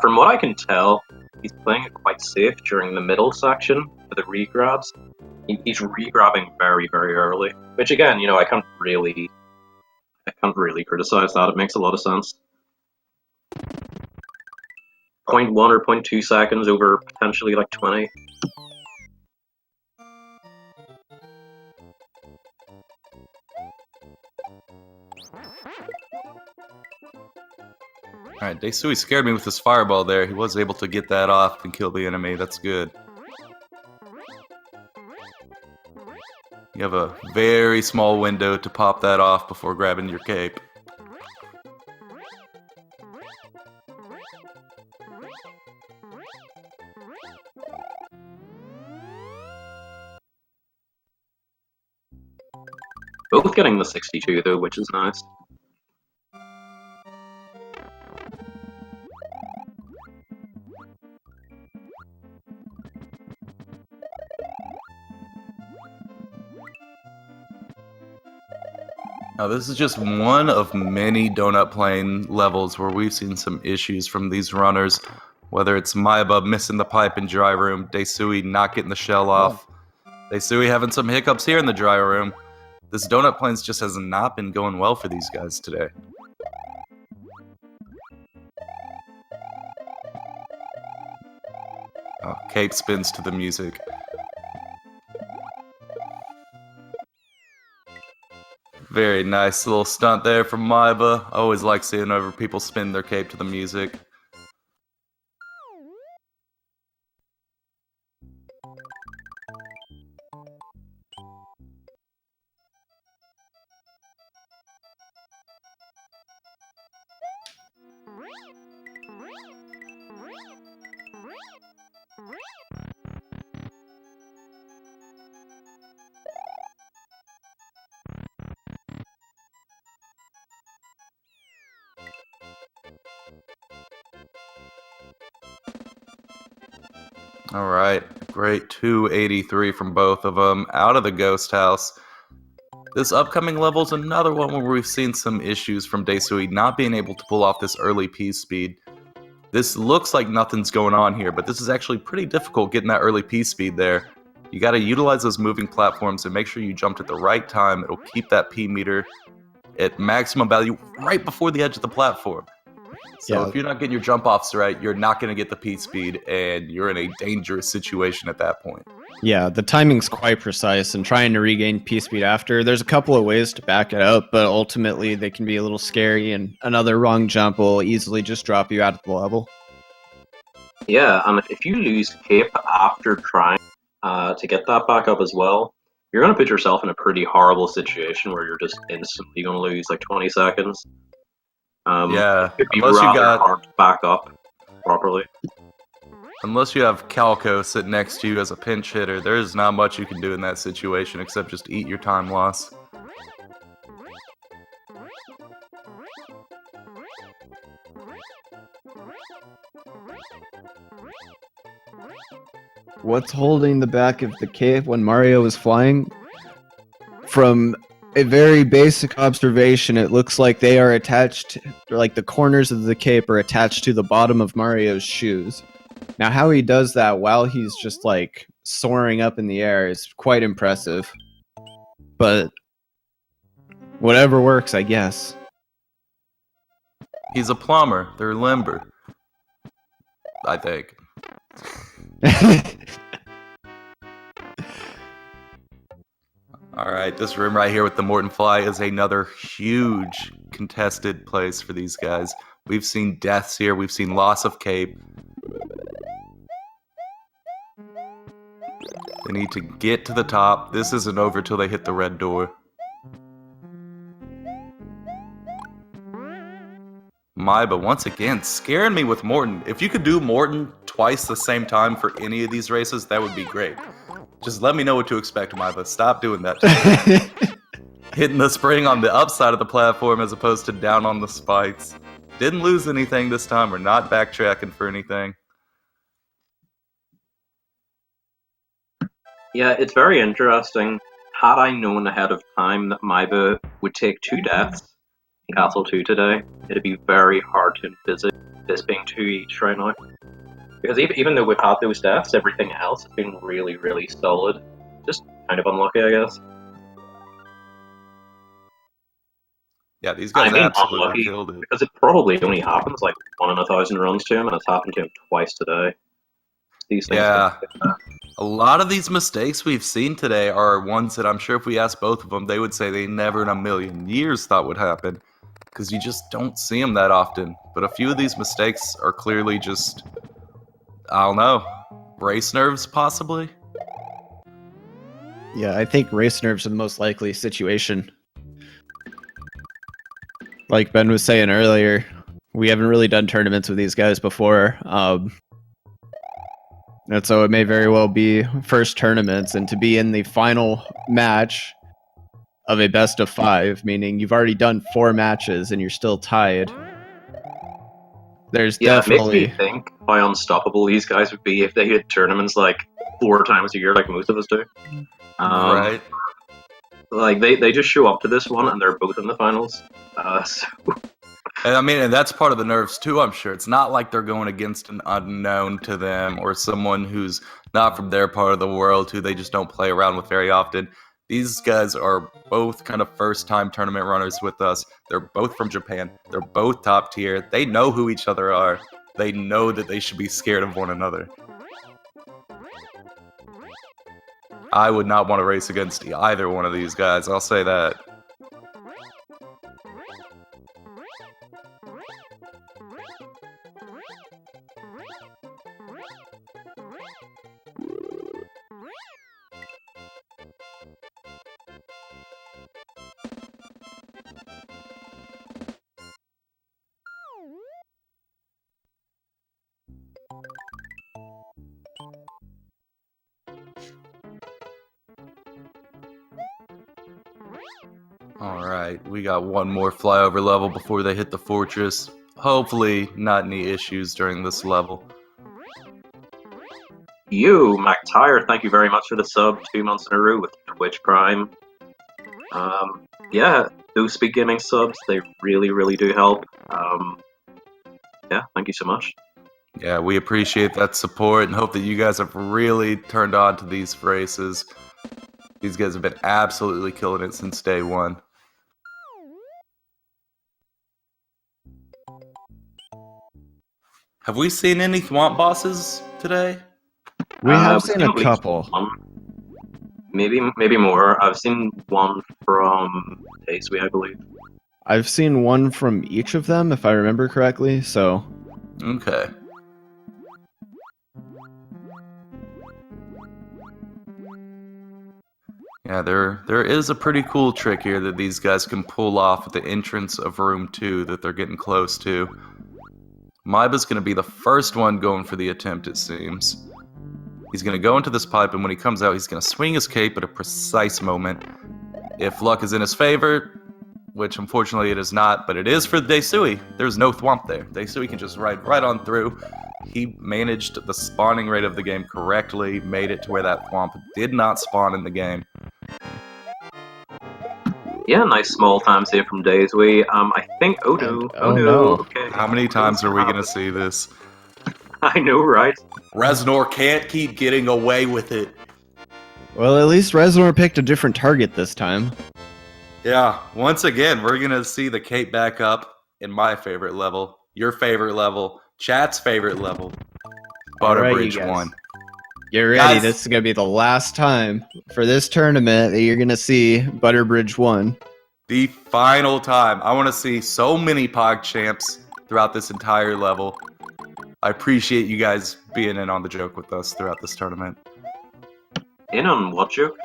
From what I can tell, he's playing it quite safe during the middle section for the regrabs. He's regrabbing very, very early, which again, I can't really criticize that. It makes a lot of sense. 0.1 or 0.2 seconds over potentially like 20. Alright, deisui scared me with his fireball there. He was able to get that off and kill the enemy. That's good. You have a very small window to pop that off before grabbing your cape. Both getting the 62 though, which is nice. Now, this is just one of many donut plane levels where we've seen some issues from these runners. Whether it's maiba missing the pipe in dry room, deisui not getting the shell off, deisui having some hiccups here in the dry room. This donut planes just has not been going well for these guys today. Oh, cape spins to the music. Very nice little stunt there from maiba. I always like seeing over people spin their cape to the music. All right, great 283 from both of them out of the ghost house. This upcoming level is another one where we've seen some issues from Deisui not being able to pull off this early P speed. This looks like nothing's going on here, but this is actually pretty difficult getting that early P speed there. You got to utilize those moving platforms and make sure you jumped at the right time. It'll keep that P meter at maximum value right before the edge of the platform. So Yeah. if you're not getting your jump offs right, you're not going to get the P speed, and you're in a dangerous situation at that point. Yeah, the timing's quite precise, and trying to regain P speed after, there's a couple of ways to back it up, but ultimately they can be a little scary, and another wrong jump will easily just drop you out of the level. Yeah, and if you lose cape after trying to get that back up as well, you're going to put yourself in a pretty horrible situation where you're just instantly going to lose like 20 seconds. Yeah, it could be unless you rather got hard to back up properly. Unless you have Calco sitting next to you as a pinch hitter, there's not much you can do in that situation except just eat your time loss. What's holding the back of the cape when Mario is flying? From a very basic observation, it looks like they are attached, like the corners of the cape are attached to the bottom of Mario's shoes. Now, how he does that while he's just like soaring up in the air is quite impressive. But whatever works, I guess. He's a plumber. They're limber. I think. Alright, this room right here with the Morton Fly is another huge contested place for these guys. We've seen deaths here. We've seen loss of cape. They need to get to the top. This isn't over till they hit the red door. Maiba, once again, scaring me with Morton. If you could do Morton twice the same time for any of these races, that would be great. Just let me know what to expect, Maiba. Stop doing that. Hitting the spring on the upside of the platform as opposed to down on the spikes. Didn't lose anything this time. We're not backtracking for anything. Yeah, it's very interesting. Had I known ahead of time that Maiba would take 2 deaths in Castle 2 today, it'd be very hard to envisage this being 2 each right now. Because even though we've had those deaths, everything else has been really, really solid. Just kind of unlucky, I guess. Yeah, these guys absolutely unlucky killed it. because it probably only happens like 1 in 1,000 runs to him, and it's happened to him twice today. These things Yeah. A lot of these mistakes we've seen today are ones that I'm sure if we asked both of them, they would say they never in a million years thought would happen. Because you just don't see them that often. But a few of these mistakes are clearly just, I don't know, race nerves possibly? Yeah, I think race nerves are the most likely situation. Like Ben was saying earlier, we haven't really done tournaments with these guys before. And so it may very well be first tournaments, and to be in the final match of a best of 5, meaning you've already done 4 matches and you're still tied. There's Yeah, it makes definitely... me think how unstoppable these guys would be if they had tournaments like 4 times a year like most of us do. Right. Like, they just show up to this one and they're both in the finals. And I mean, and that's part of the nerves too, I'm sure. It's not like they're going against an unknown to them or someone who's not from their part of the world who they just don't play around with very often. These guys are both kind of first-time tournament runners with us. They're both from Japan. They're both top tier. They know who each other are. They know that they should be scared of one another. I would not want to race against either one of these guys, I'll say that. Alright, we got one more flyover level before they hit the fortress. Hopefully, not any issues during this level. You, MacTire, thank you very much for the sub 2 months in a row with Twitch Prime. Yeah, those Speed Gaming subs, they really, really do help. Yeah, thank you so much. Yeah, we appreciate that support and hope that you guys have really turned on to these races. These guys have been absolutely killing it since day one. Have we seen any Thwomp bosses today? We have we've seen at a least couple. one. Maybe more. I've seen one from deisui, I believe. I've seen one from each of them, if I remember correctly, so... Okay. Yeah, there is a pretty cool trick here that these guys can pull off at the entrance of room 2 that they're getting close to. maiba's going to be the first one going for the attempt, it seems. He's going to go into this pipe, and when he comes out, he's going to swing his cape at a precise moment. If luck is in his favor, which unfortunately it is not, but it is for deisui. There's no thwomp there. Deisui can just ride right on through. He managed the spawning rate of the game correctly, made it to where that thwomp did not spawn in the game. Yeah, nice small time save from deisui. I think... Oh no. Oh no. Okay. How many times are we going to see this? I know, right? Reznor can't keep getting away with it. Well, at least Reznor picked a different target this time. Yeah, once again, we're going to see the cape back up in my favorite level, your favorite level, chat's favorite level, Alright, Butterbridge you guys. 1. Get ready, Guys. this is going to be the last time for this tournament that you're going to see Butterbridge 1. The final time. I want to see so many Pog champs throughout this entire level. I appreciate you guys being in on the joke with us throughout this tournament. In on what joke?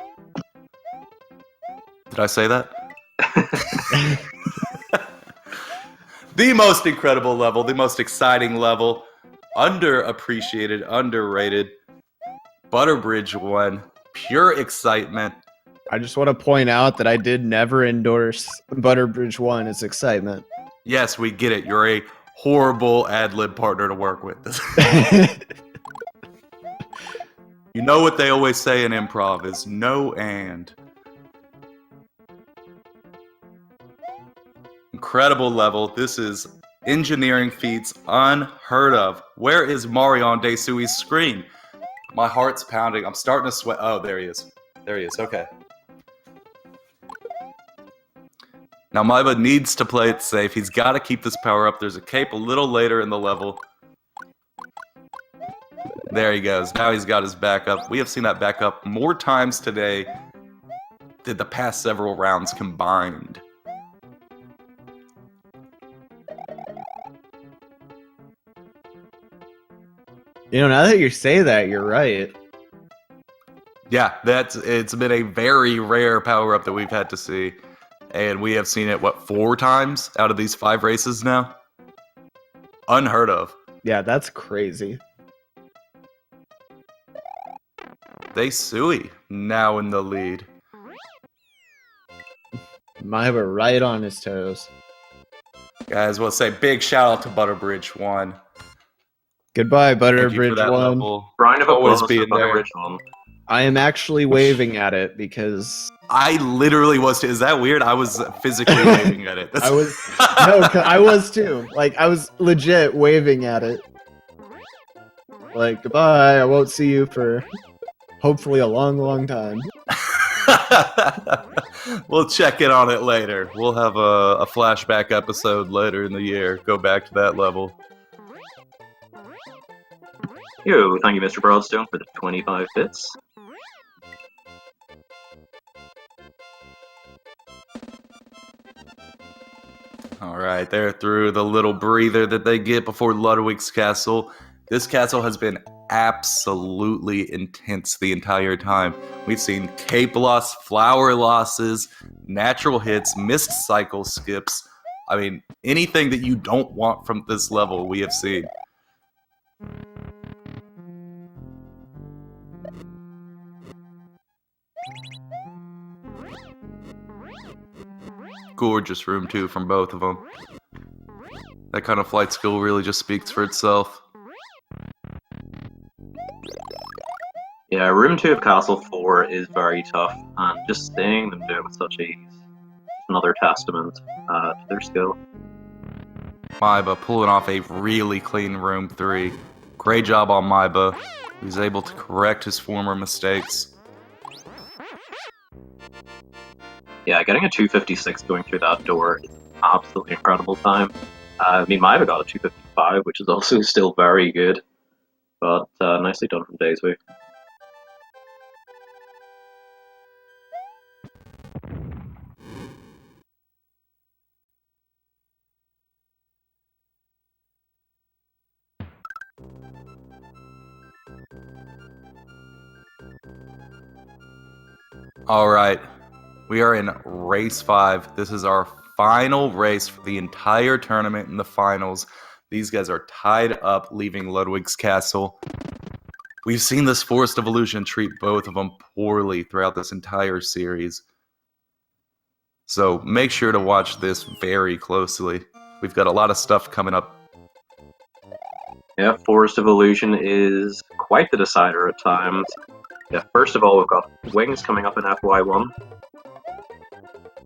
Did I say that? The most incredible level, the most exciting level, underappreciated, underrated. Butterbridge 1, pure excitement. I just want to point out that I did never endorse Butterbridge 1 as excitement. Yes, we get it. You're a horrible ad-lib partner to work with. You know what they always say in improv is no and. Incredible level. This is engineering feats unheard of. Where is Mario on deisui's screen? My heart's pounding. I'm starting to sweat. Oh, there he is. There he is. Okay. Now, maiba needs to play it safe. He's got to keep this power up. There's a cape a little later in the level. There he goes. Now he's got his backup. We have seen that backup more times today than the past several rounds combined. You know, now that you say that, you're right. Yeah, it's been a very rare power-up that we've had to see. And we have seen it, what, 4 times out of these 5 races now? Unheard of. Yeah, that's crazy. deisui now in the lead. Maiba right on his toes. Guys, we'll say big shout out to Butterbridge 1. Goodbye, Thank you for Butterbridge that 1. level. Round of Always applause being for there. Butterbridge 1. I am actually waving at it because I literally was too. Is that weird? I was physically waving at it. I was no, 'cause I was too. Like I was legit waving at it. Like goodbye. I won't see you for hopefully a long, long time. We'll check in on it later. We'll have a flashback episode later in the year. Go back to that level. Yo, thank you, Mr. Broadstone, for the 25 bits. Alright, they're through the little breather that they get before Ludwig's castle. This castle has been absolutely intense the entire time. We've seen cape loss, flower losses, natural hits, missed cycle skips. I mean, anything that you don't want from this level, we have seen. Gorgeous room too from both of them. That kind of flight skill really just speaks for itself. Yeah, Room 2 of Castle 4 is very tough, and just seeing them do it with such ease is another testament to their skill. Maiba pulling off a really clean Room 3. Great job on Maiba. He was able to correct his former mistakes. Yeah, getting a 256 going through that door is an absolutely incredible time. I mean, Maiba got a 255, which is also still very good, but nicely done from deisui. All right, we are in race 5. This is our final race for the entire tournament in the finals. These guys are tied up, leaving Ludwig's castle. We've seen this Forest Evolution treat both of them poorly throughout this entire series. So make sure to watch this very closely. We've got a lot of stuff coming up. Yeah, Forest Evolution is quite the decider at times. Yeah, first of all, we've got Wings coming up in FY1.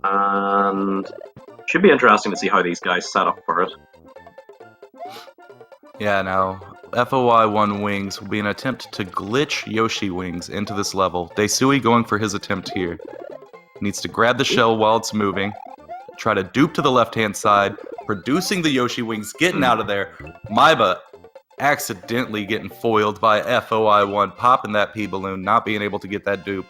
And it should be interesting to see how these guys set up for it. Yeah, now, FOI1 Wings will be an attempt to glitch Yoshi Wings into this level. deisui going for his attempt here. Needs to grab the shell while it's moving, try to dupe to the left-hand side, producing the Yoshi Wings, getting out of there. Maiba accidentally getting foiled by FOI1, popping that P-balloon, not being able to get that dupe.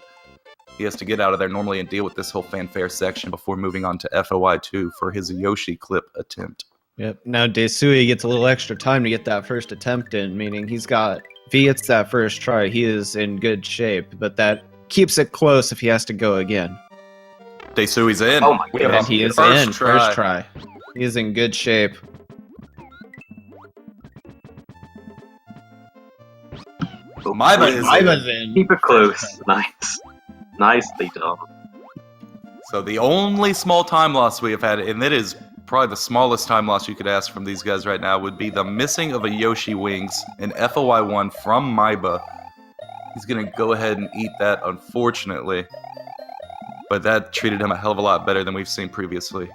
He has to get out of there normally and deal with this whole fanfare section before moving on to FOI2 for his Yoshi clip attempt. Yep. Now deisui gets a little extra time to get that first attempt in, meaning if he gets that first try, he is in good shape, but that keeps it close if he has to go again. deisui's in. Oh my We have goodness. And he is first in try. first try. He is in good shape. Maiba is Maiba's in. in. Keep it close. Nice. Nicely done. So the only small time loss we have had, and it is probably the smallest time loss you could ask from these guys right now, would be the missing of a Yoshi Wings in FOI1 from Maiba. He's going to go ahead and eat that, unfortunately. But that treated him a hell of a lot better than we've seen previously.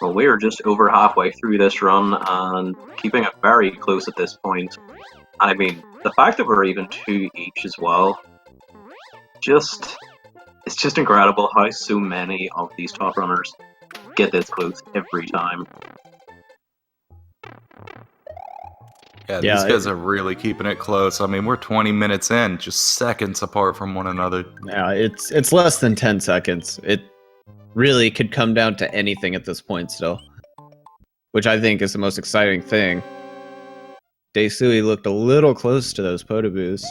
Well, we are just over halfway through this run and keeping it very close at this point. And I mean, the fact that we're even 2 each as well, it's just incredible how so many of these top runners get this close every time. Yeah, Yeah, these guys are really keeping it close. I mean, we're 20 minutes in, just seconds apart from one another. Yeah, it's less than 10 seconds. It really could come down to anything at this point still, which I think is the most exciting thing. deisui looked a little close to those Potoboos.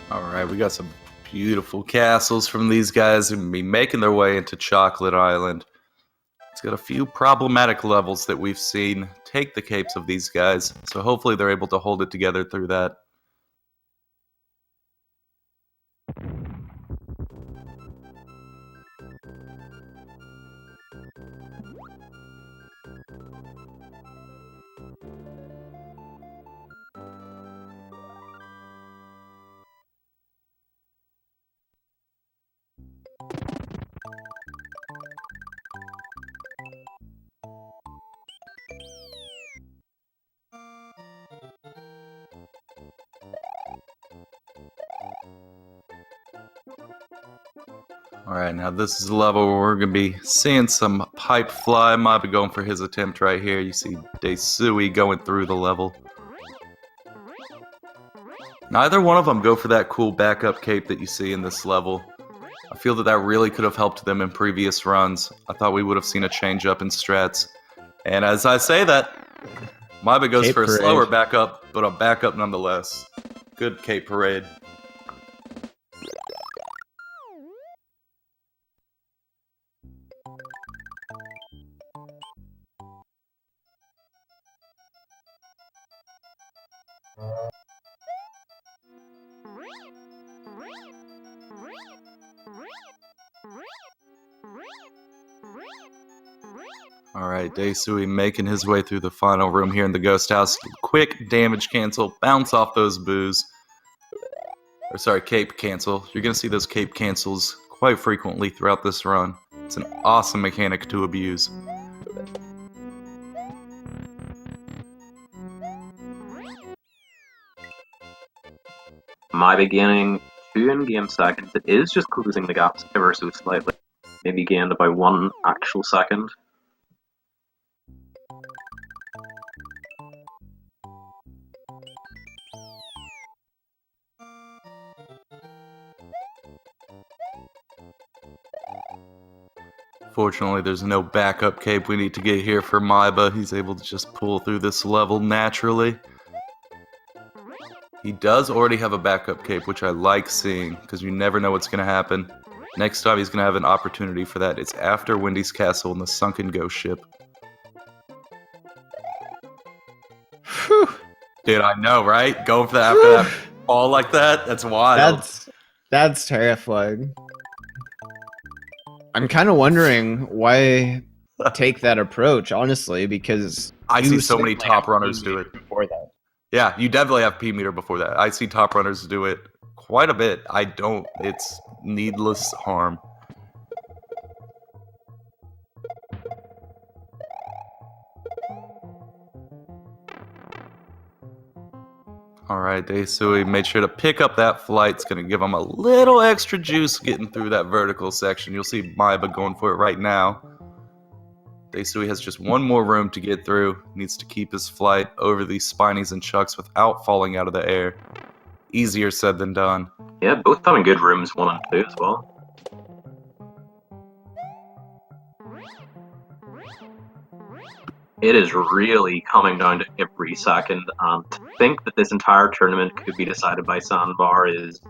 Alright, we got some beautiful castles from these guys and be making their way into Chocolate Island. It's got a few problematic levels that we've seen take the capes of these guys, so hopefully they're able to hold it together through that. Alright, now this is the level where we're going to be seeing some pipe fly. Might be going for his attempt right here. You see deisui going through the level. Neither one of them go for that cool backup cape that you see in this level. I feel that that really could have helped them in previous runs. I thought we would have seen a change up in strats. And as I say that, Maiba goes Cape for a parade. slower backup, but a backup nonetheless. Good cape parade. Alright, deisui making his way through the final room here in the ghost house. Quick damage cancel, bounce off those boos. Or sorry, cape cancel. You're gonna see those cape cancels quite frequently throughout this run. It's an awesome mechanic to abuse. My beginning 2 in-game seconds. It is just closing the gaps ever so slightly. Maybe gained by 1 actual second. Fortunately, there's no backup cape we need to get here for Maiba. He's able to just pull through this level naturally. He does already have a backup cape, which I like seeing, because you never know what's going to happen. Next time he's going to have an opportunity for that. It's after Wendy's Castle and the sunken ghost ship. Whew. Dude, I know, right? Going for that after that fall like that? That's wild. That's terrifying. I'm kind of wondering why take that approach, honestly, because I see so you many certainly top have runners P do meter it. before that. Yeah, you definitely have P meter before that. I see top runners do it quite a bit. I don't. It's needless harm. Alright, deisui made sure to pick up that flight. It's going to give him a little extra juice getting through that vertical section. You'll see Maiba going for it right now. deisui has just one more room to get through. Needs to keep his flight over these spinies and chucks without falling out of the air. Easier said than done. Yeah, both having good rooms 1 and 2 as well. It is really coming down to every second, and to think that this entire tournament could be decided by sandbar is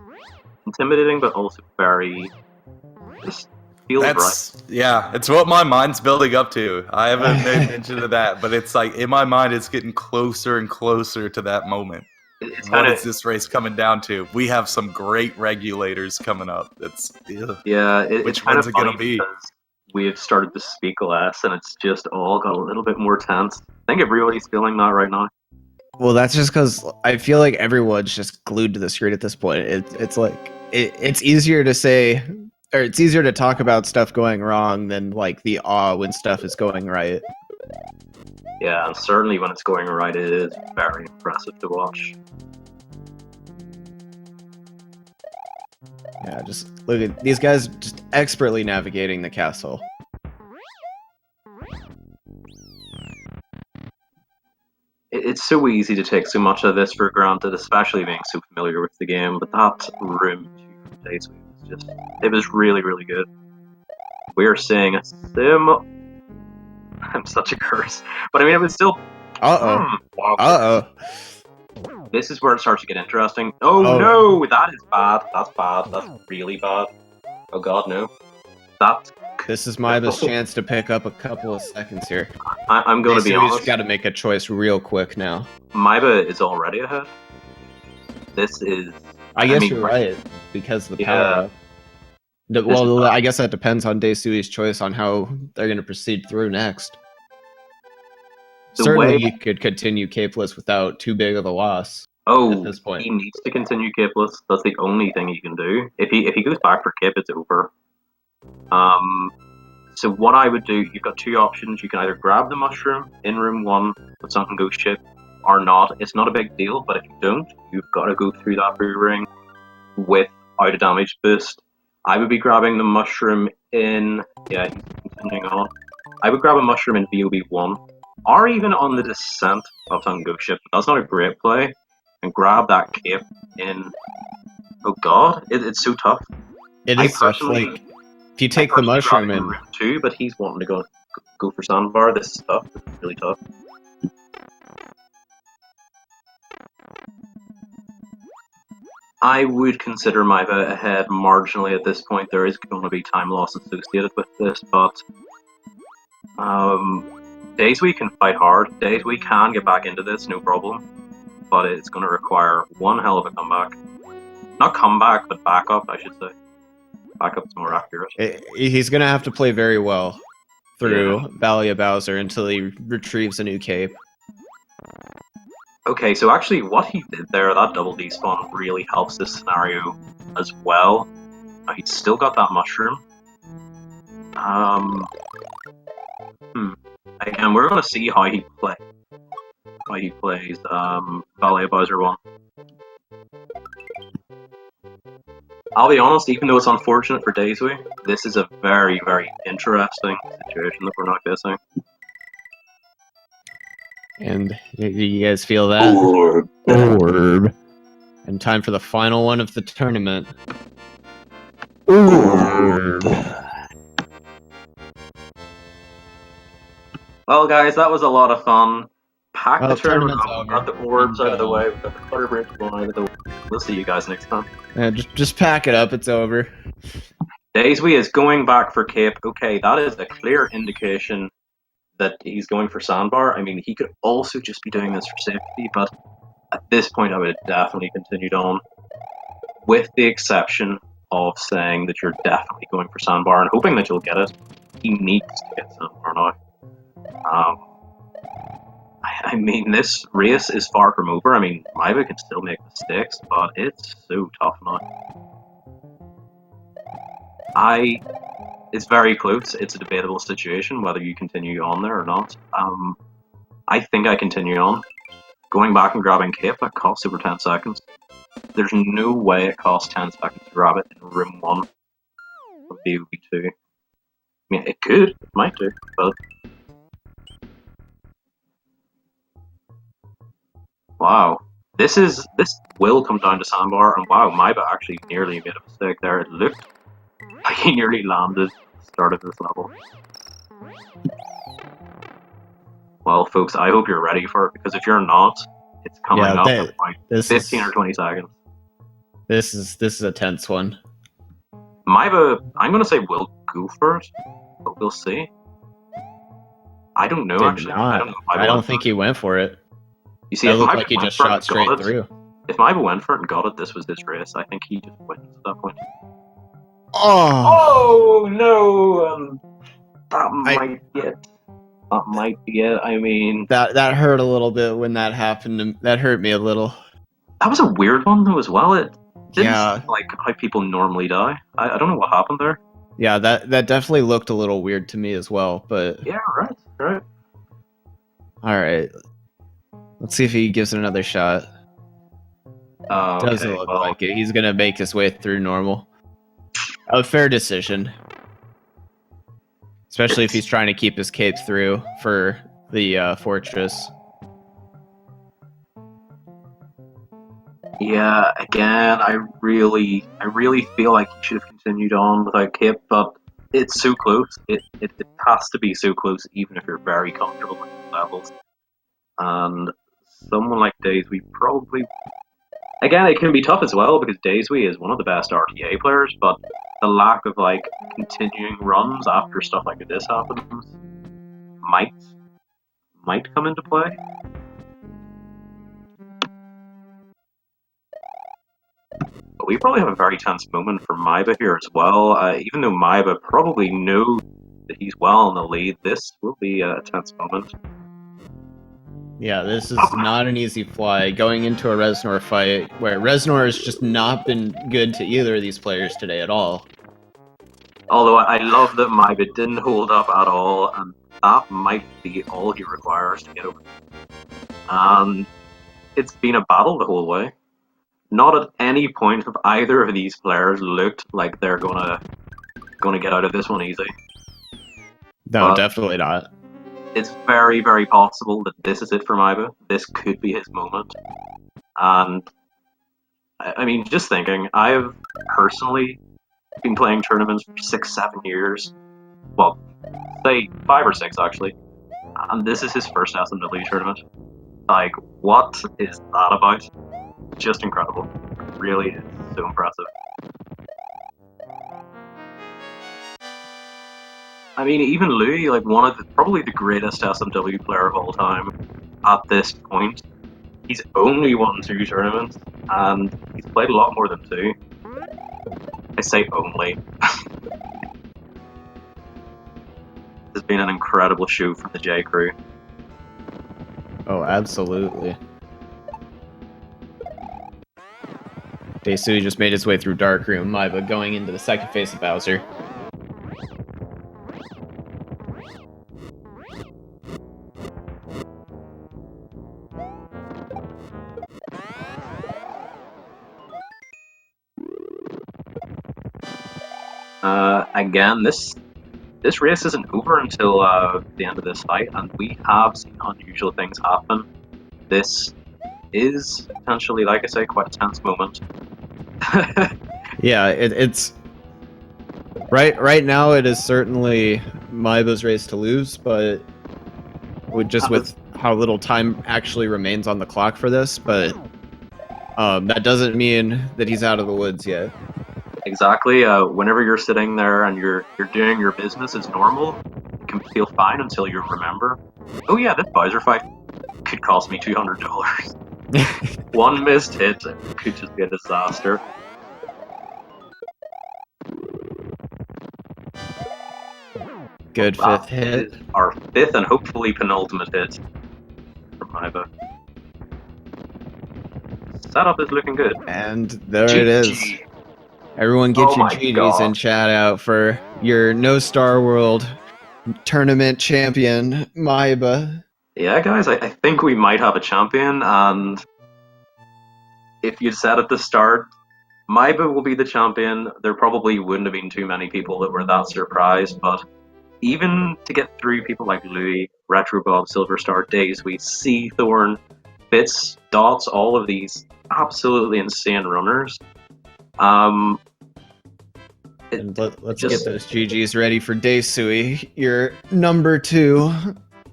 intimidating, but also very... just feels right. Yeah, it's what my mind's building up to. I haven't made mention of that, but it's like, in my mind, it's getting closer and closer to that moment. It's What kind is this race coming down to? We have some great regulators coming up. It's yeah, Which it's kind one's of it gonna funny be? because we've started to speak less, and it's just all got a little bit more tense. I think everybody's feeling that right now. Well, that's just because I feel like everyone's just glued to the screen at this point. It's like it's easier to say, or it's easier to talk about stuff going wrong than like the awe when stuff is going right. Yeah, and certainly when it's going right, it is very impressive to watch. Yeah, just look at these guys just expertly navigating the castle. It's so easy to take so much of this for granted, especially being so familiar with the game, but that room 2 from Days was just, it was really, really good. We're seeing a sim... I'm such a curse. But I mean, it was still... Uh-oh. Wow. Uh-oh. This is where it starts to get interesting. Oh no, that is bad. That's bad. That's really bad. Oh god, no. That... This is Maiba's chance to pick up a couple of seconds here. I'm going to be honest. We've got to make a choice real quick now. Maiba is already ahead. This is... I guess you're right, because of the power up. Well, I guess that depends on deisui's choice on how they're going to proceed through next. Certainly, you could continue capeless without too big of a loss. At this point. He needs to continue capeless. That's the only thing he can do. If he goes back for cape, it's over. So what I would do, you've got 2 options. You can either grab the mushroom in room 1 with something ghost ship, or not. It's not a big deal, but if you don't, you've got to go through that blue ring without a damage boost. I would be grabbing the mushroom in... Yeah, he's continuing on. I would grab a mushroom in VOB1, or even on the descent of Tango Ship. That's not a great play. And grab that cape in... Oh god, it's so tough. It I is tough. personally... Like, if you take the mushroom in and route 2, but he's wanting to go for sandbar. This is tough. This is really tough. I would consider Maiba ahead marginally at this point. There is going to be time loss associated with this, but Deisui can fight hard. Deisui can get back into this, no problem, but it's going to require one hell of a comeback. Not comeback, but backup, I should say. Backup's more accurate. he's gonna have to play very well through Valley of Bowser until he retrieves a new cape. Okay, so actually what he did there, that double despawn, really helps this scenario as well. He's still got that mushroom. Again, we're gonna see how he plays Valley of Bowser 1. I'll be honest, even though it's unfortunate for Deisui, this is a very, very interesting situation that we're not facing. And do you guys feel that? Orb. And time for the final one of the tournament. Orb. Well, guys, that was a lot of fun. Pack Well, the tournament tournament's up. We've over. got the orbs out of the Done. way. We've got the clutter bridge one out of the way. We'll see you guys next time. Just pack it up. It's over. Deisui is going back for cape. Okay, that is a clear indication that he's going for sandbar. I mean, he could also just be doing this for safety, but at this point I would have definitely continued on, with the exception of saying that you're definitely going for sandbar and hoping that you'll get it. He needs to get sandbar now. I mean, this race is far from over. I mean, Maiba can still make mistakes, but it's so tough now. It's very close. It's a debatable situation whether you continue on there or not. I think I continue on. Going back and grabbing cape, that costs over 10 seconds. There's no way it costs 10 seconds to grab it in room 1 of VOB2. I mean, it could, it might do, but... Wow. This will come down to sandbar, and wow, Maiba actually nearly made a mistake there. It looked like he nearly landed at the start of this level. Well, folks, I hope you're ready for it, because if you're not, it's coming up in like 15 or 20 seconds. This is a tense one. Maiba, I'm going to say will go first, but we'll see. I don't know, actually. I don't know if I don't think he went for it. You see, It if looked Maiba like he went just for it shot and straight got it- through. If Maiba went for it and got it, this was his race. I think he just wins at that point. Oh! Oh no! That might be it. That might be it. I mean, That hurt a little bit when that happened. That hurt me a little. that was a weird one though as well. It didn't Yeah. seem like how people normally die. I don't know what happened there. Yeah, that definitely looked a little weird to me as well. But Yeah, right. all right, let's see if he gives it another shot. Doesn't look like it. He's gonna make his way through normal. A fair decision, especially if he's trying to keep his cape through for the fortress. Yeah, again, I really feel like he should have continued on without cape, but it's so close. It has to be so close, even if you're very comfortable with the levels. And someone like Deisui probably... Again, it can be tough as well, because Deisui is one of the best RTA players, but the lack of, like, continuing runs after stuff like this happens might come into play. But we probably have a very tense moment for Maiba here as well. Even though Maiba probably knows that he's well in the lead, this will be a tense moment. Yeah, this is not an easy fly. Going into a Reznor fight, where Reznor has just not been good to either of these players today at all. Although I love that Maiba didn't hold up at all, and that might be all he requires to get over. And it's been a battle the whole way. not at any point have either of these players looked like they're gonna get out of this one easy. No, But definitely not. it's very, very possible that this is it for maiba. This could be his moment. And I mean, just thinking, I've personally been playing tournaments for 6, 7 years. Well, say 5 or 6 actually. And this is his first SMW tournament. Like, what is that about? Just incredible. Really is so impressive. I mean, even Louis, like one of probably the greatest SMW player of all time at this point, he's only won 2 tournaments, and he's played a lot more than 2. I say only. This has been an incredible show from the J crew. Oh, absolutely. deisui just made his way through Dark Room, maiba going into the second phase of Bowser. Again, this race isn't over until the end of this fight, and we have seen unusual things happen. This is potentially, like I say, quite a tense moment. Yeah, it's right now. It is certainly maiba's race to lose, but with how little time actually remains on the clock for this, but that doesn't mean that he's out of the woods yet. Exactly. Whenever you're sitting there and you're doing your business as normal, it can feel fine until you remember, oh yeah, this Bowser fight could cost me $200. One missed hit could just be a disaster. Good Well, fifth hit. Our 5th and hopefully penultimate hit from maiba. Setup is looking good. And there it is. GG. Everyone get Oh your my GGs God. in chat out for your No Star World tournament champion, maiba. Yeah, guys, I think we might have a champion, and if you said at the start, maiba will be the champion, there probably wouldn't have been too many people that were that surprised, but even to get through people like Louis, Retrobob, Silverstar, deisui, Seathorn, Bits, Dots, all of these absolutely insane runners. And let's get those GGs ready for deisui, your number 2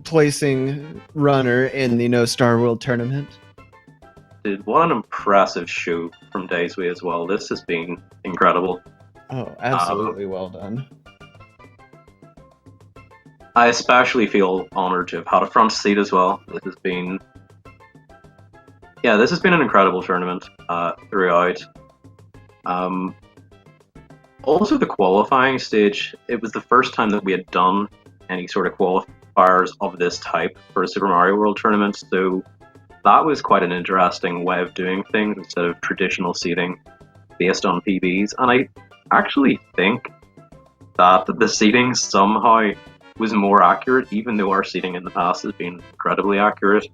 placing runner in the No Star World tournament. Dude, what an impressive show from deisui as well. This has been incredible. Oh, absolutely well done. I especially feel honored to have had a front seat as well. This has been an incredible tournament throughout. Also, the qualifying stage, it was the first time that we had done any sort of qualifiers of this type for a Super Mario World tournament, so that was quite an interesting way of doing things instead of traditional seeding based on PBs. And I actually think that the seeding somehow was more accurate, even though our seeding in the past has been incredibly accurate.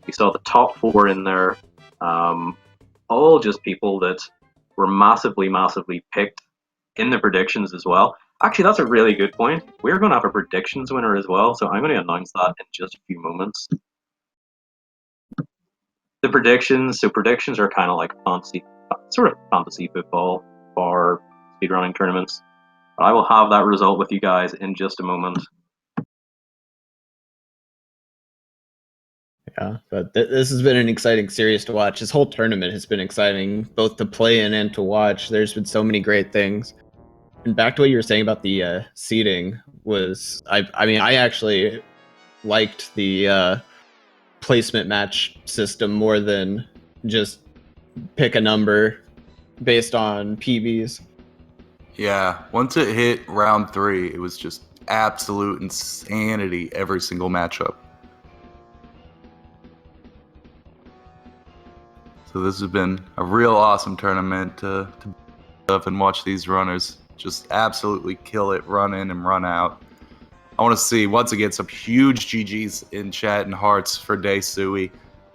We saw the top 4 in there, all just people that were massively, massively picked in the predictions as well. Actually, that's a really good point. We're going to have a predictions winner as well, so I'm going to announce that in just a few moments. The predictions are kind of like fantasy football for speedrunning tournaments. But I will have that result with you guys in just a moment. Yeah, but this has been an exciting series to watch. This whole tournament has been exciting, both to play in and to watch. There's been so many great things. And back to what you were saying about the seeding was, I mean, I actually liked the placement match system more than just pick a number based on PBs. Yeah, once it hit round 3, it was just absolute insanity every single matchup. So this has been a real awesome tournament to up and watch these runners just absolutely kill it, run in and run out. I want to see, once again, some huge GGs in chat and hearts for deisui.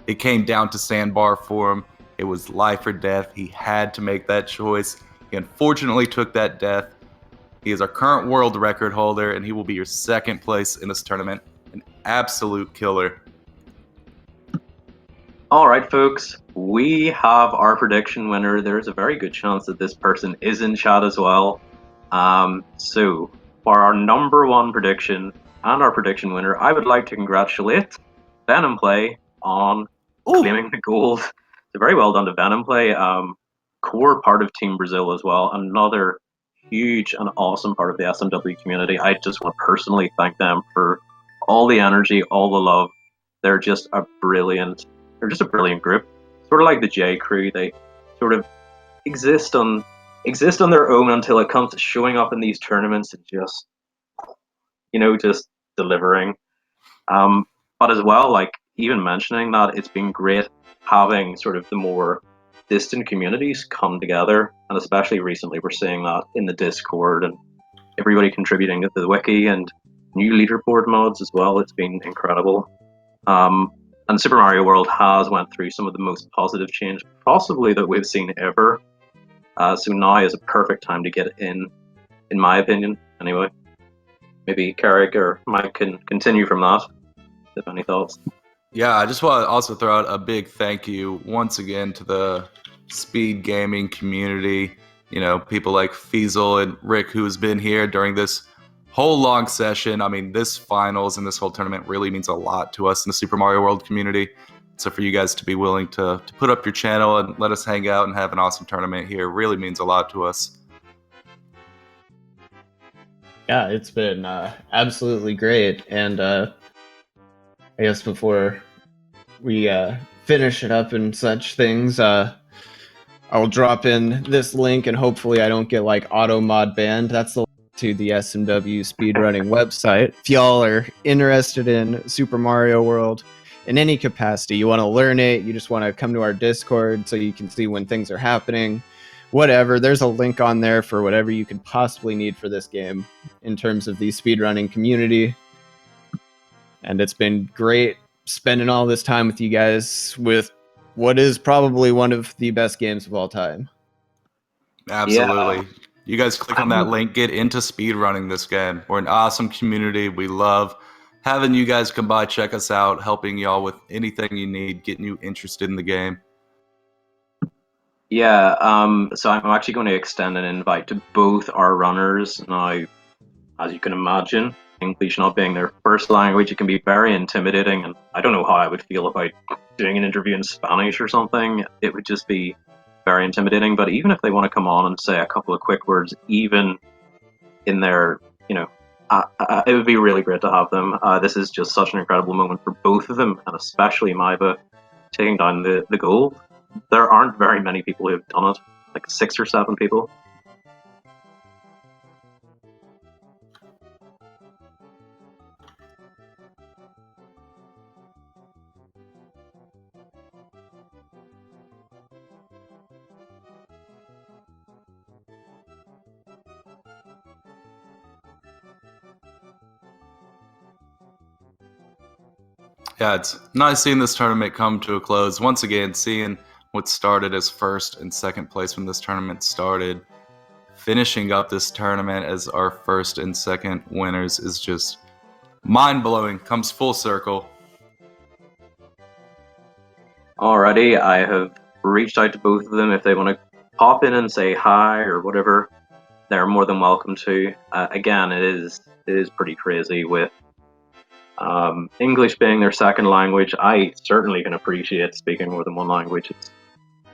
It came down to sandbar for him. It was life or death. He had to make that choice. He unfortunately took that death. He is our current world record holder, and he will be your second place in this tournament. An absolute killer. All right, folks, we have our prediction winner. There's a very good chance that this person is in chat as well. So, for our number one prediction and our prediction winner, I would like to congratulate Venom Play on claiming the gold. So very well done to Venom Play. Core part of Team Brazil as well. Another huge and awesome part of the SMW community. I just want to personally thank them for all the energy, all the love. They're just a brilliant group. Sort of like the J Crew. They sort of exist on their own until it comes to showing up in these tournaments and just just delivering. But as well, like even mentioning that, it's been great having sort of the more distant communities come together, and especially recently we're seeing that in the Discord and everybody contributing to the wiki and new leaderboard mods as well. It's been incredible. And Super Mario World has went through some of the most positive change possibly that we've seen ever. So now is a perfect time to get in my opinion. Anyway, maybe Carrick or Mike can continue from that. If any thoughts? Yeah, I just want to also throw out a big thank you once again to the speed gaming community. People like Feasel and Rick, who's been here during this whole long session. I mean, this finals and this whole tournament really means a lot to us in the Super Mario World community. So for you guys to be willing to put up your channel and let us hang out and have an awesome tournament here really means a lot to us. Yeah, it's been absolutely great. And I guess before we finish it up and such things, I'll drop in this link and hopefully I don't get like auto mod banned. That's the link to the SMW speedrunning website. If y'all are interested in Super Mario World in any capacity, you want to learn it, you just want to come to our Discord so you can see when things are happening, whatever, there's a link on there for whatever you could possibly need for this game in terms of the speedrunning community. And it's been great spending all this time with you guys with what is probably one of the best games of all time. Absolutely. Yeah. You guys click on that link, get into speedrunning this game. We're an awesome community. We love having you guys come by, check us out, helping y'all with anything you need, getting you interested in the game. Yeah, so I'm actually going to extend an invite to both our runners. Now, as you can imagine, English not being their first language, it can be very intimidating, and I don't know how I would feel about doing an interview in Spanish or something. It would just be very intimidating, but even if they want to come on and say a couple of quick words, even in their, it would be really great to have them. This is just such an incredible moment for both of them, and especially Maiba taking down the gold. There aren't very many people who have done it, like 6 or 7 people. Yeah, it's nice seeing this tournament come to a close. Once again, seeing what started as first and second place when this tournament started, finishing up this tournament as our first and second winners is just mind-blowing. Comes full circle. Alrighty, I have reached out to both of them. If they want to pop in and say hi or whatever, they're more than welcome to. Again, it is pretty crazy with English being their second language. I certainly can appreciate speaking more than one language. It's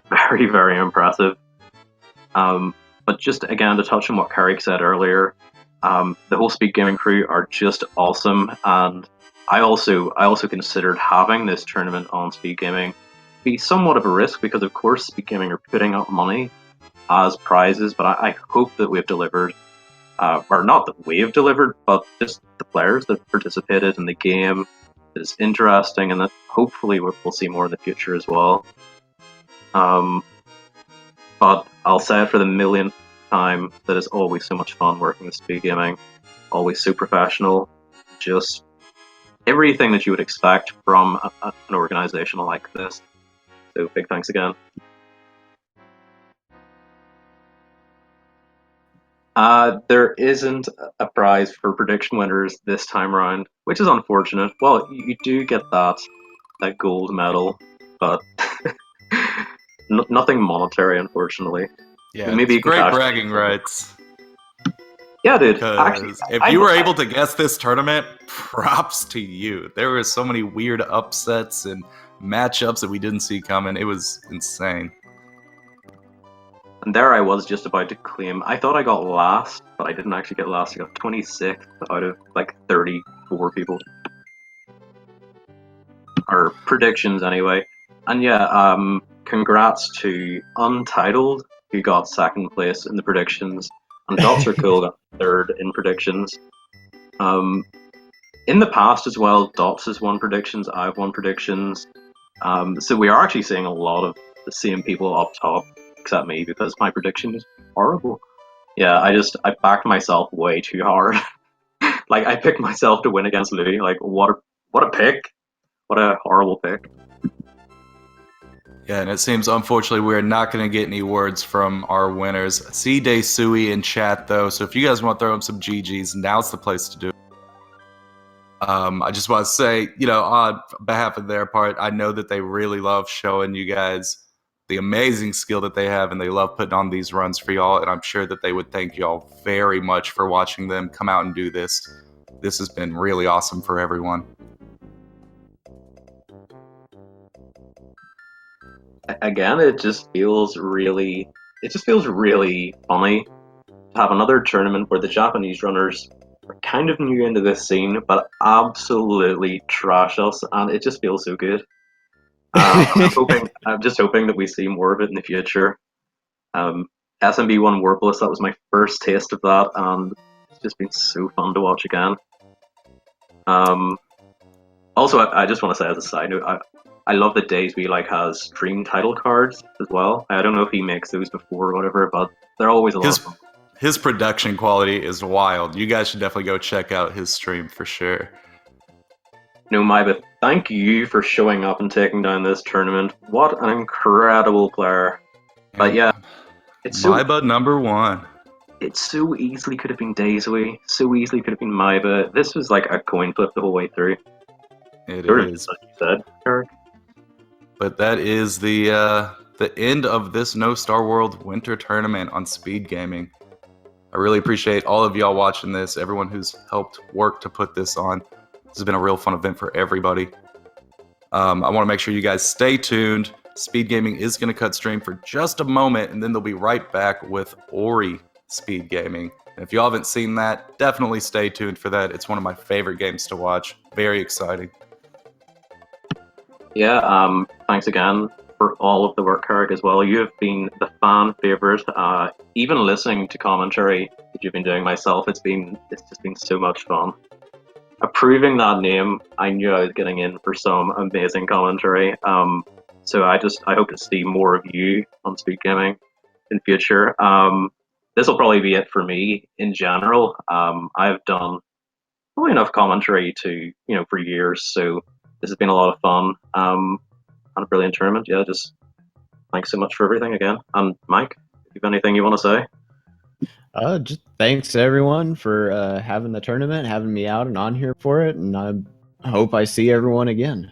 very, very impressive. But just again to touch on what Carrick said earlier, the whole Speed Gaming crew are just awesome, and I also considered having this tournament on Speed Gaming be somewhat of a risk because of course Speed Gaming are putting up money as prizes, but I hope that we've delivered. Or not that we've delivered, but just the players that participated in the game is interesting, and that hopefully we'll see more in the future as well. But I'll say it for the millionth time that it's always so much fun working with Speed Gaming, always so professional, just everything that you would expect from an organization like this. So big thanks again. There isn't a prize for prediction winners this time around, which is unfortunate. Well, you do get that gold medal, but nothing monetary, unfortunately. Yeah, Maybe it's you can great cash. bragging rights. Yeah, dude. Actually, Because if you were able to guess this tournament, props to you. There were so many weird upsets and matchups that we didn't see coming. It was insane. And there I was just about to claim. I thought I got last, but I didn't actually get last. I got 26th out of like 34 people. Or predictions, anyway. And yeah, congrats to Untitled, who got second place in the predictions, and Dots Are Cool got third in predictions. In the past as well, Dots has won predictions, I've won predictions. So we are actually seeing a lot of the same people up top, except me, because my prediction is horrible. Yeah, I backed myself way too hard. Like I picked myself to win against Louis. Like what a pick! What a horrible pick. Yeah, and it seems unfortunately we're not going to get any words from our winners. See deisui in chat though, so if you guys want to throw him some GGs, now's the place to do it. I just want to say, on behalf of their part, I know that they really love showing you guys the amazing skill that they have, and they love putting on these runs for y'all, and I'm sure that they would thank y'all very much for watching them come out and do this. This has been really awesome for everyone. Again, it just feels really funny to have another tournament where the Japanese runners are kind of new into this scene, but absolutely trash us, and it just feels so good. I'm just hoping that we see more of it in the future. SMB1 Warpless, that was my first taste of that, and it's just been so fun to watch again. Also, I just want to say as a side note, I love that deisui has stream title cards as well. I don't know if he makes those before or whatever, but they're always a lot of fun. His production quality is wild. You guys should definitely go check out his stream for sure. No, maiba, thank you for showing up and taking down this tournament. What an incredible player. But yeah, it's so, maiba #1. It so easily could have been deisui, so easily could have been maiba. This was like a coin flip the whole way through. It is. Like you said, Eric. But that is the end of this No Star World Winter Tournament on Speed Gaming. I really appreciate all of y'all watching this, everyone who's helped work to put this on. This has been a real fun event for everybody. I want to make sure you guys stay tuned. Speed Gaming is going to cut stream for just a moment, and then they'll be right back with Ori Speed Gaming. And if you haven't seen that, definitely stay tuned for that. It's one of my favorite games to watch. Very exciting. Yeah, thanks again for all of the work, Carrick, as well. You have been the fan favorite. Even listening to commentary that you've been doing myself, it's just been so much fun. Approving that name, I knew I was getting in for some amazing commentary. So I hope to see more of you on Speed Gaming in future. This will probably be it for me in general. I've done probably enough commentary for years, so this has been a lot of fun. And a brilliant tournament. Yeah, just thanks so much for everything again. And Mike, if you have anything you want to say? Just thanks everyone for having the tournament, having me out and on here for it, and I hope I see everyone again.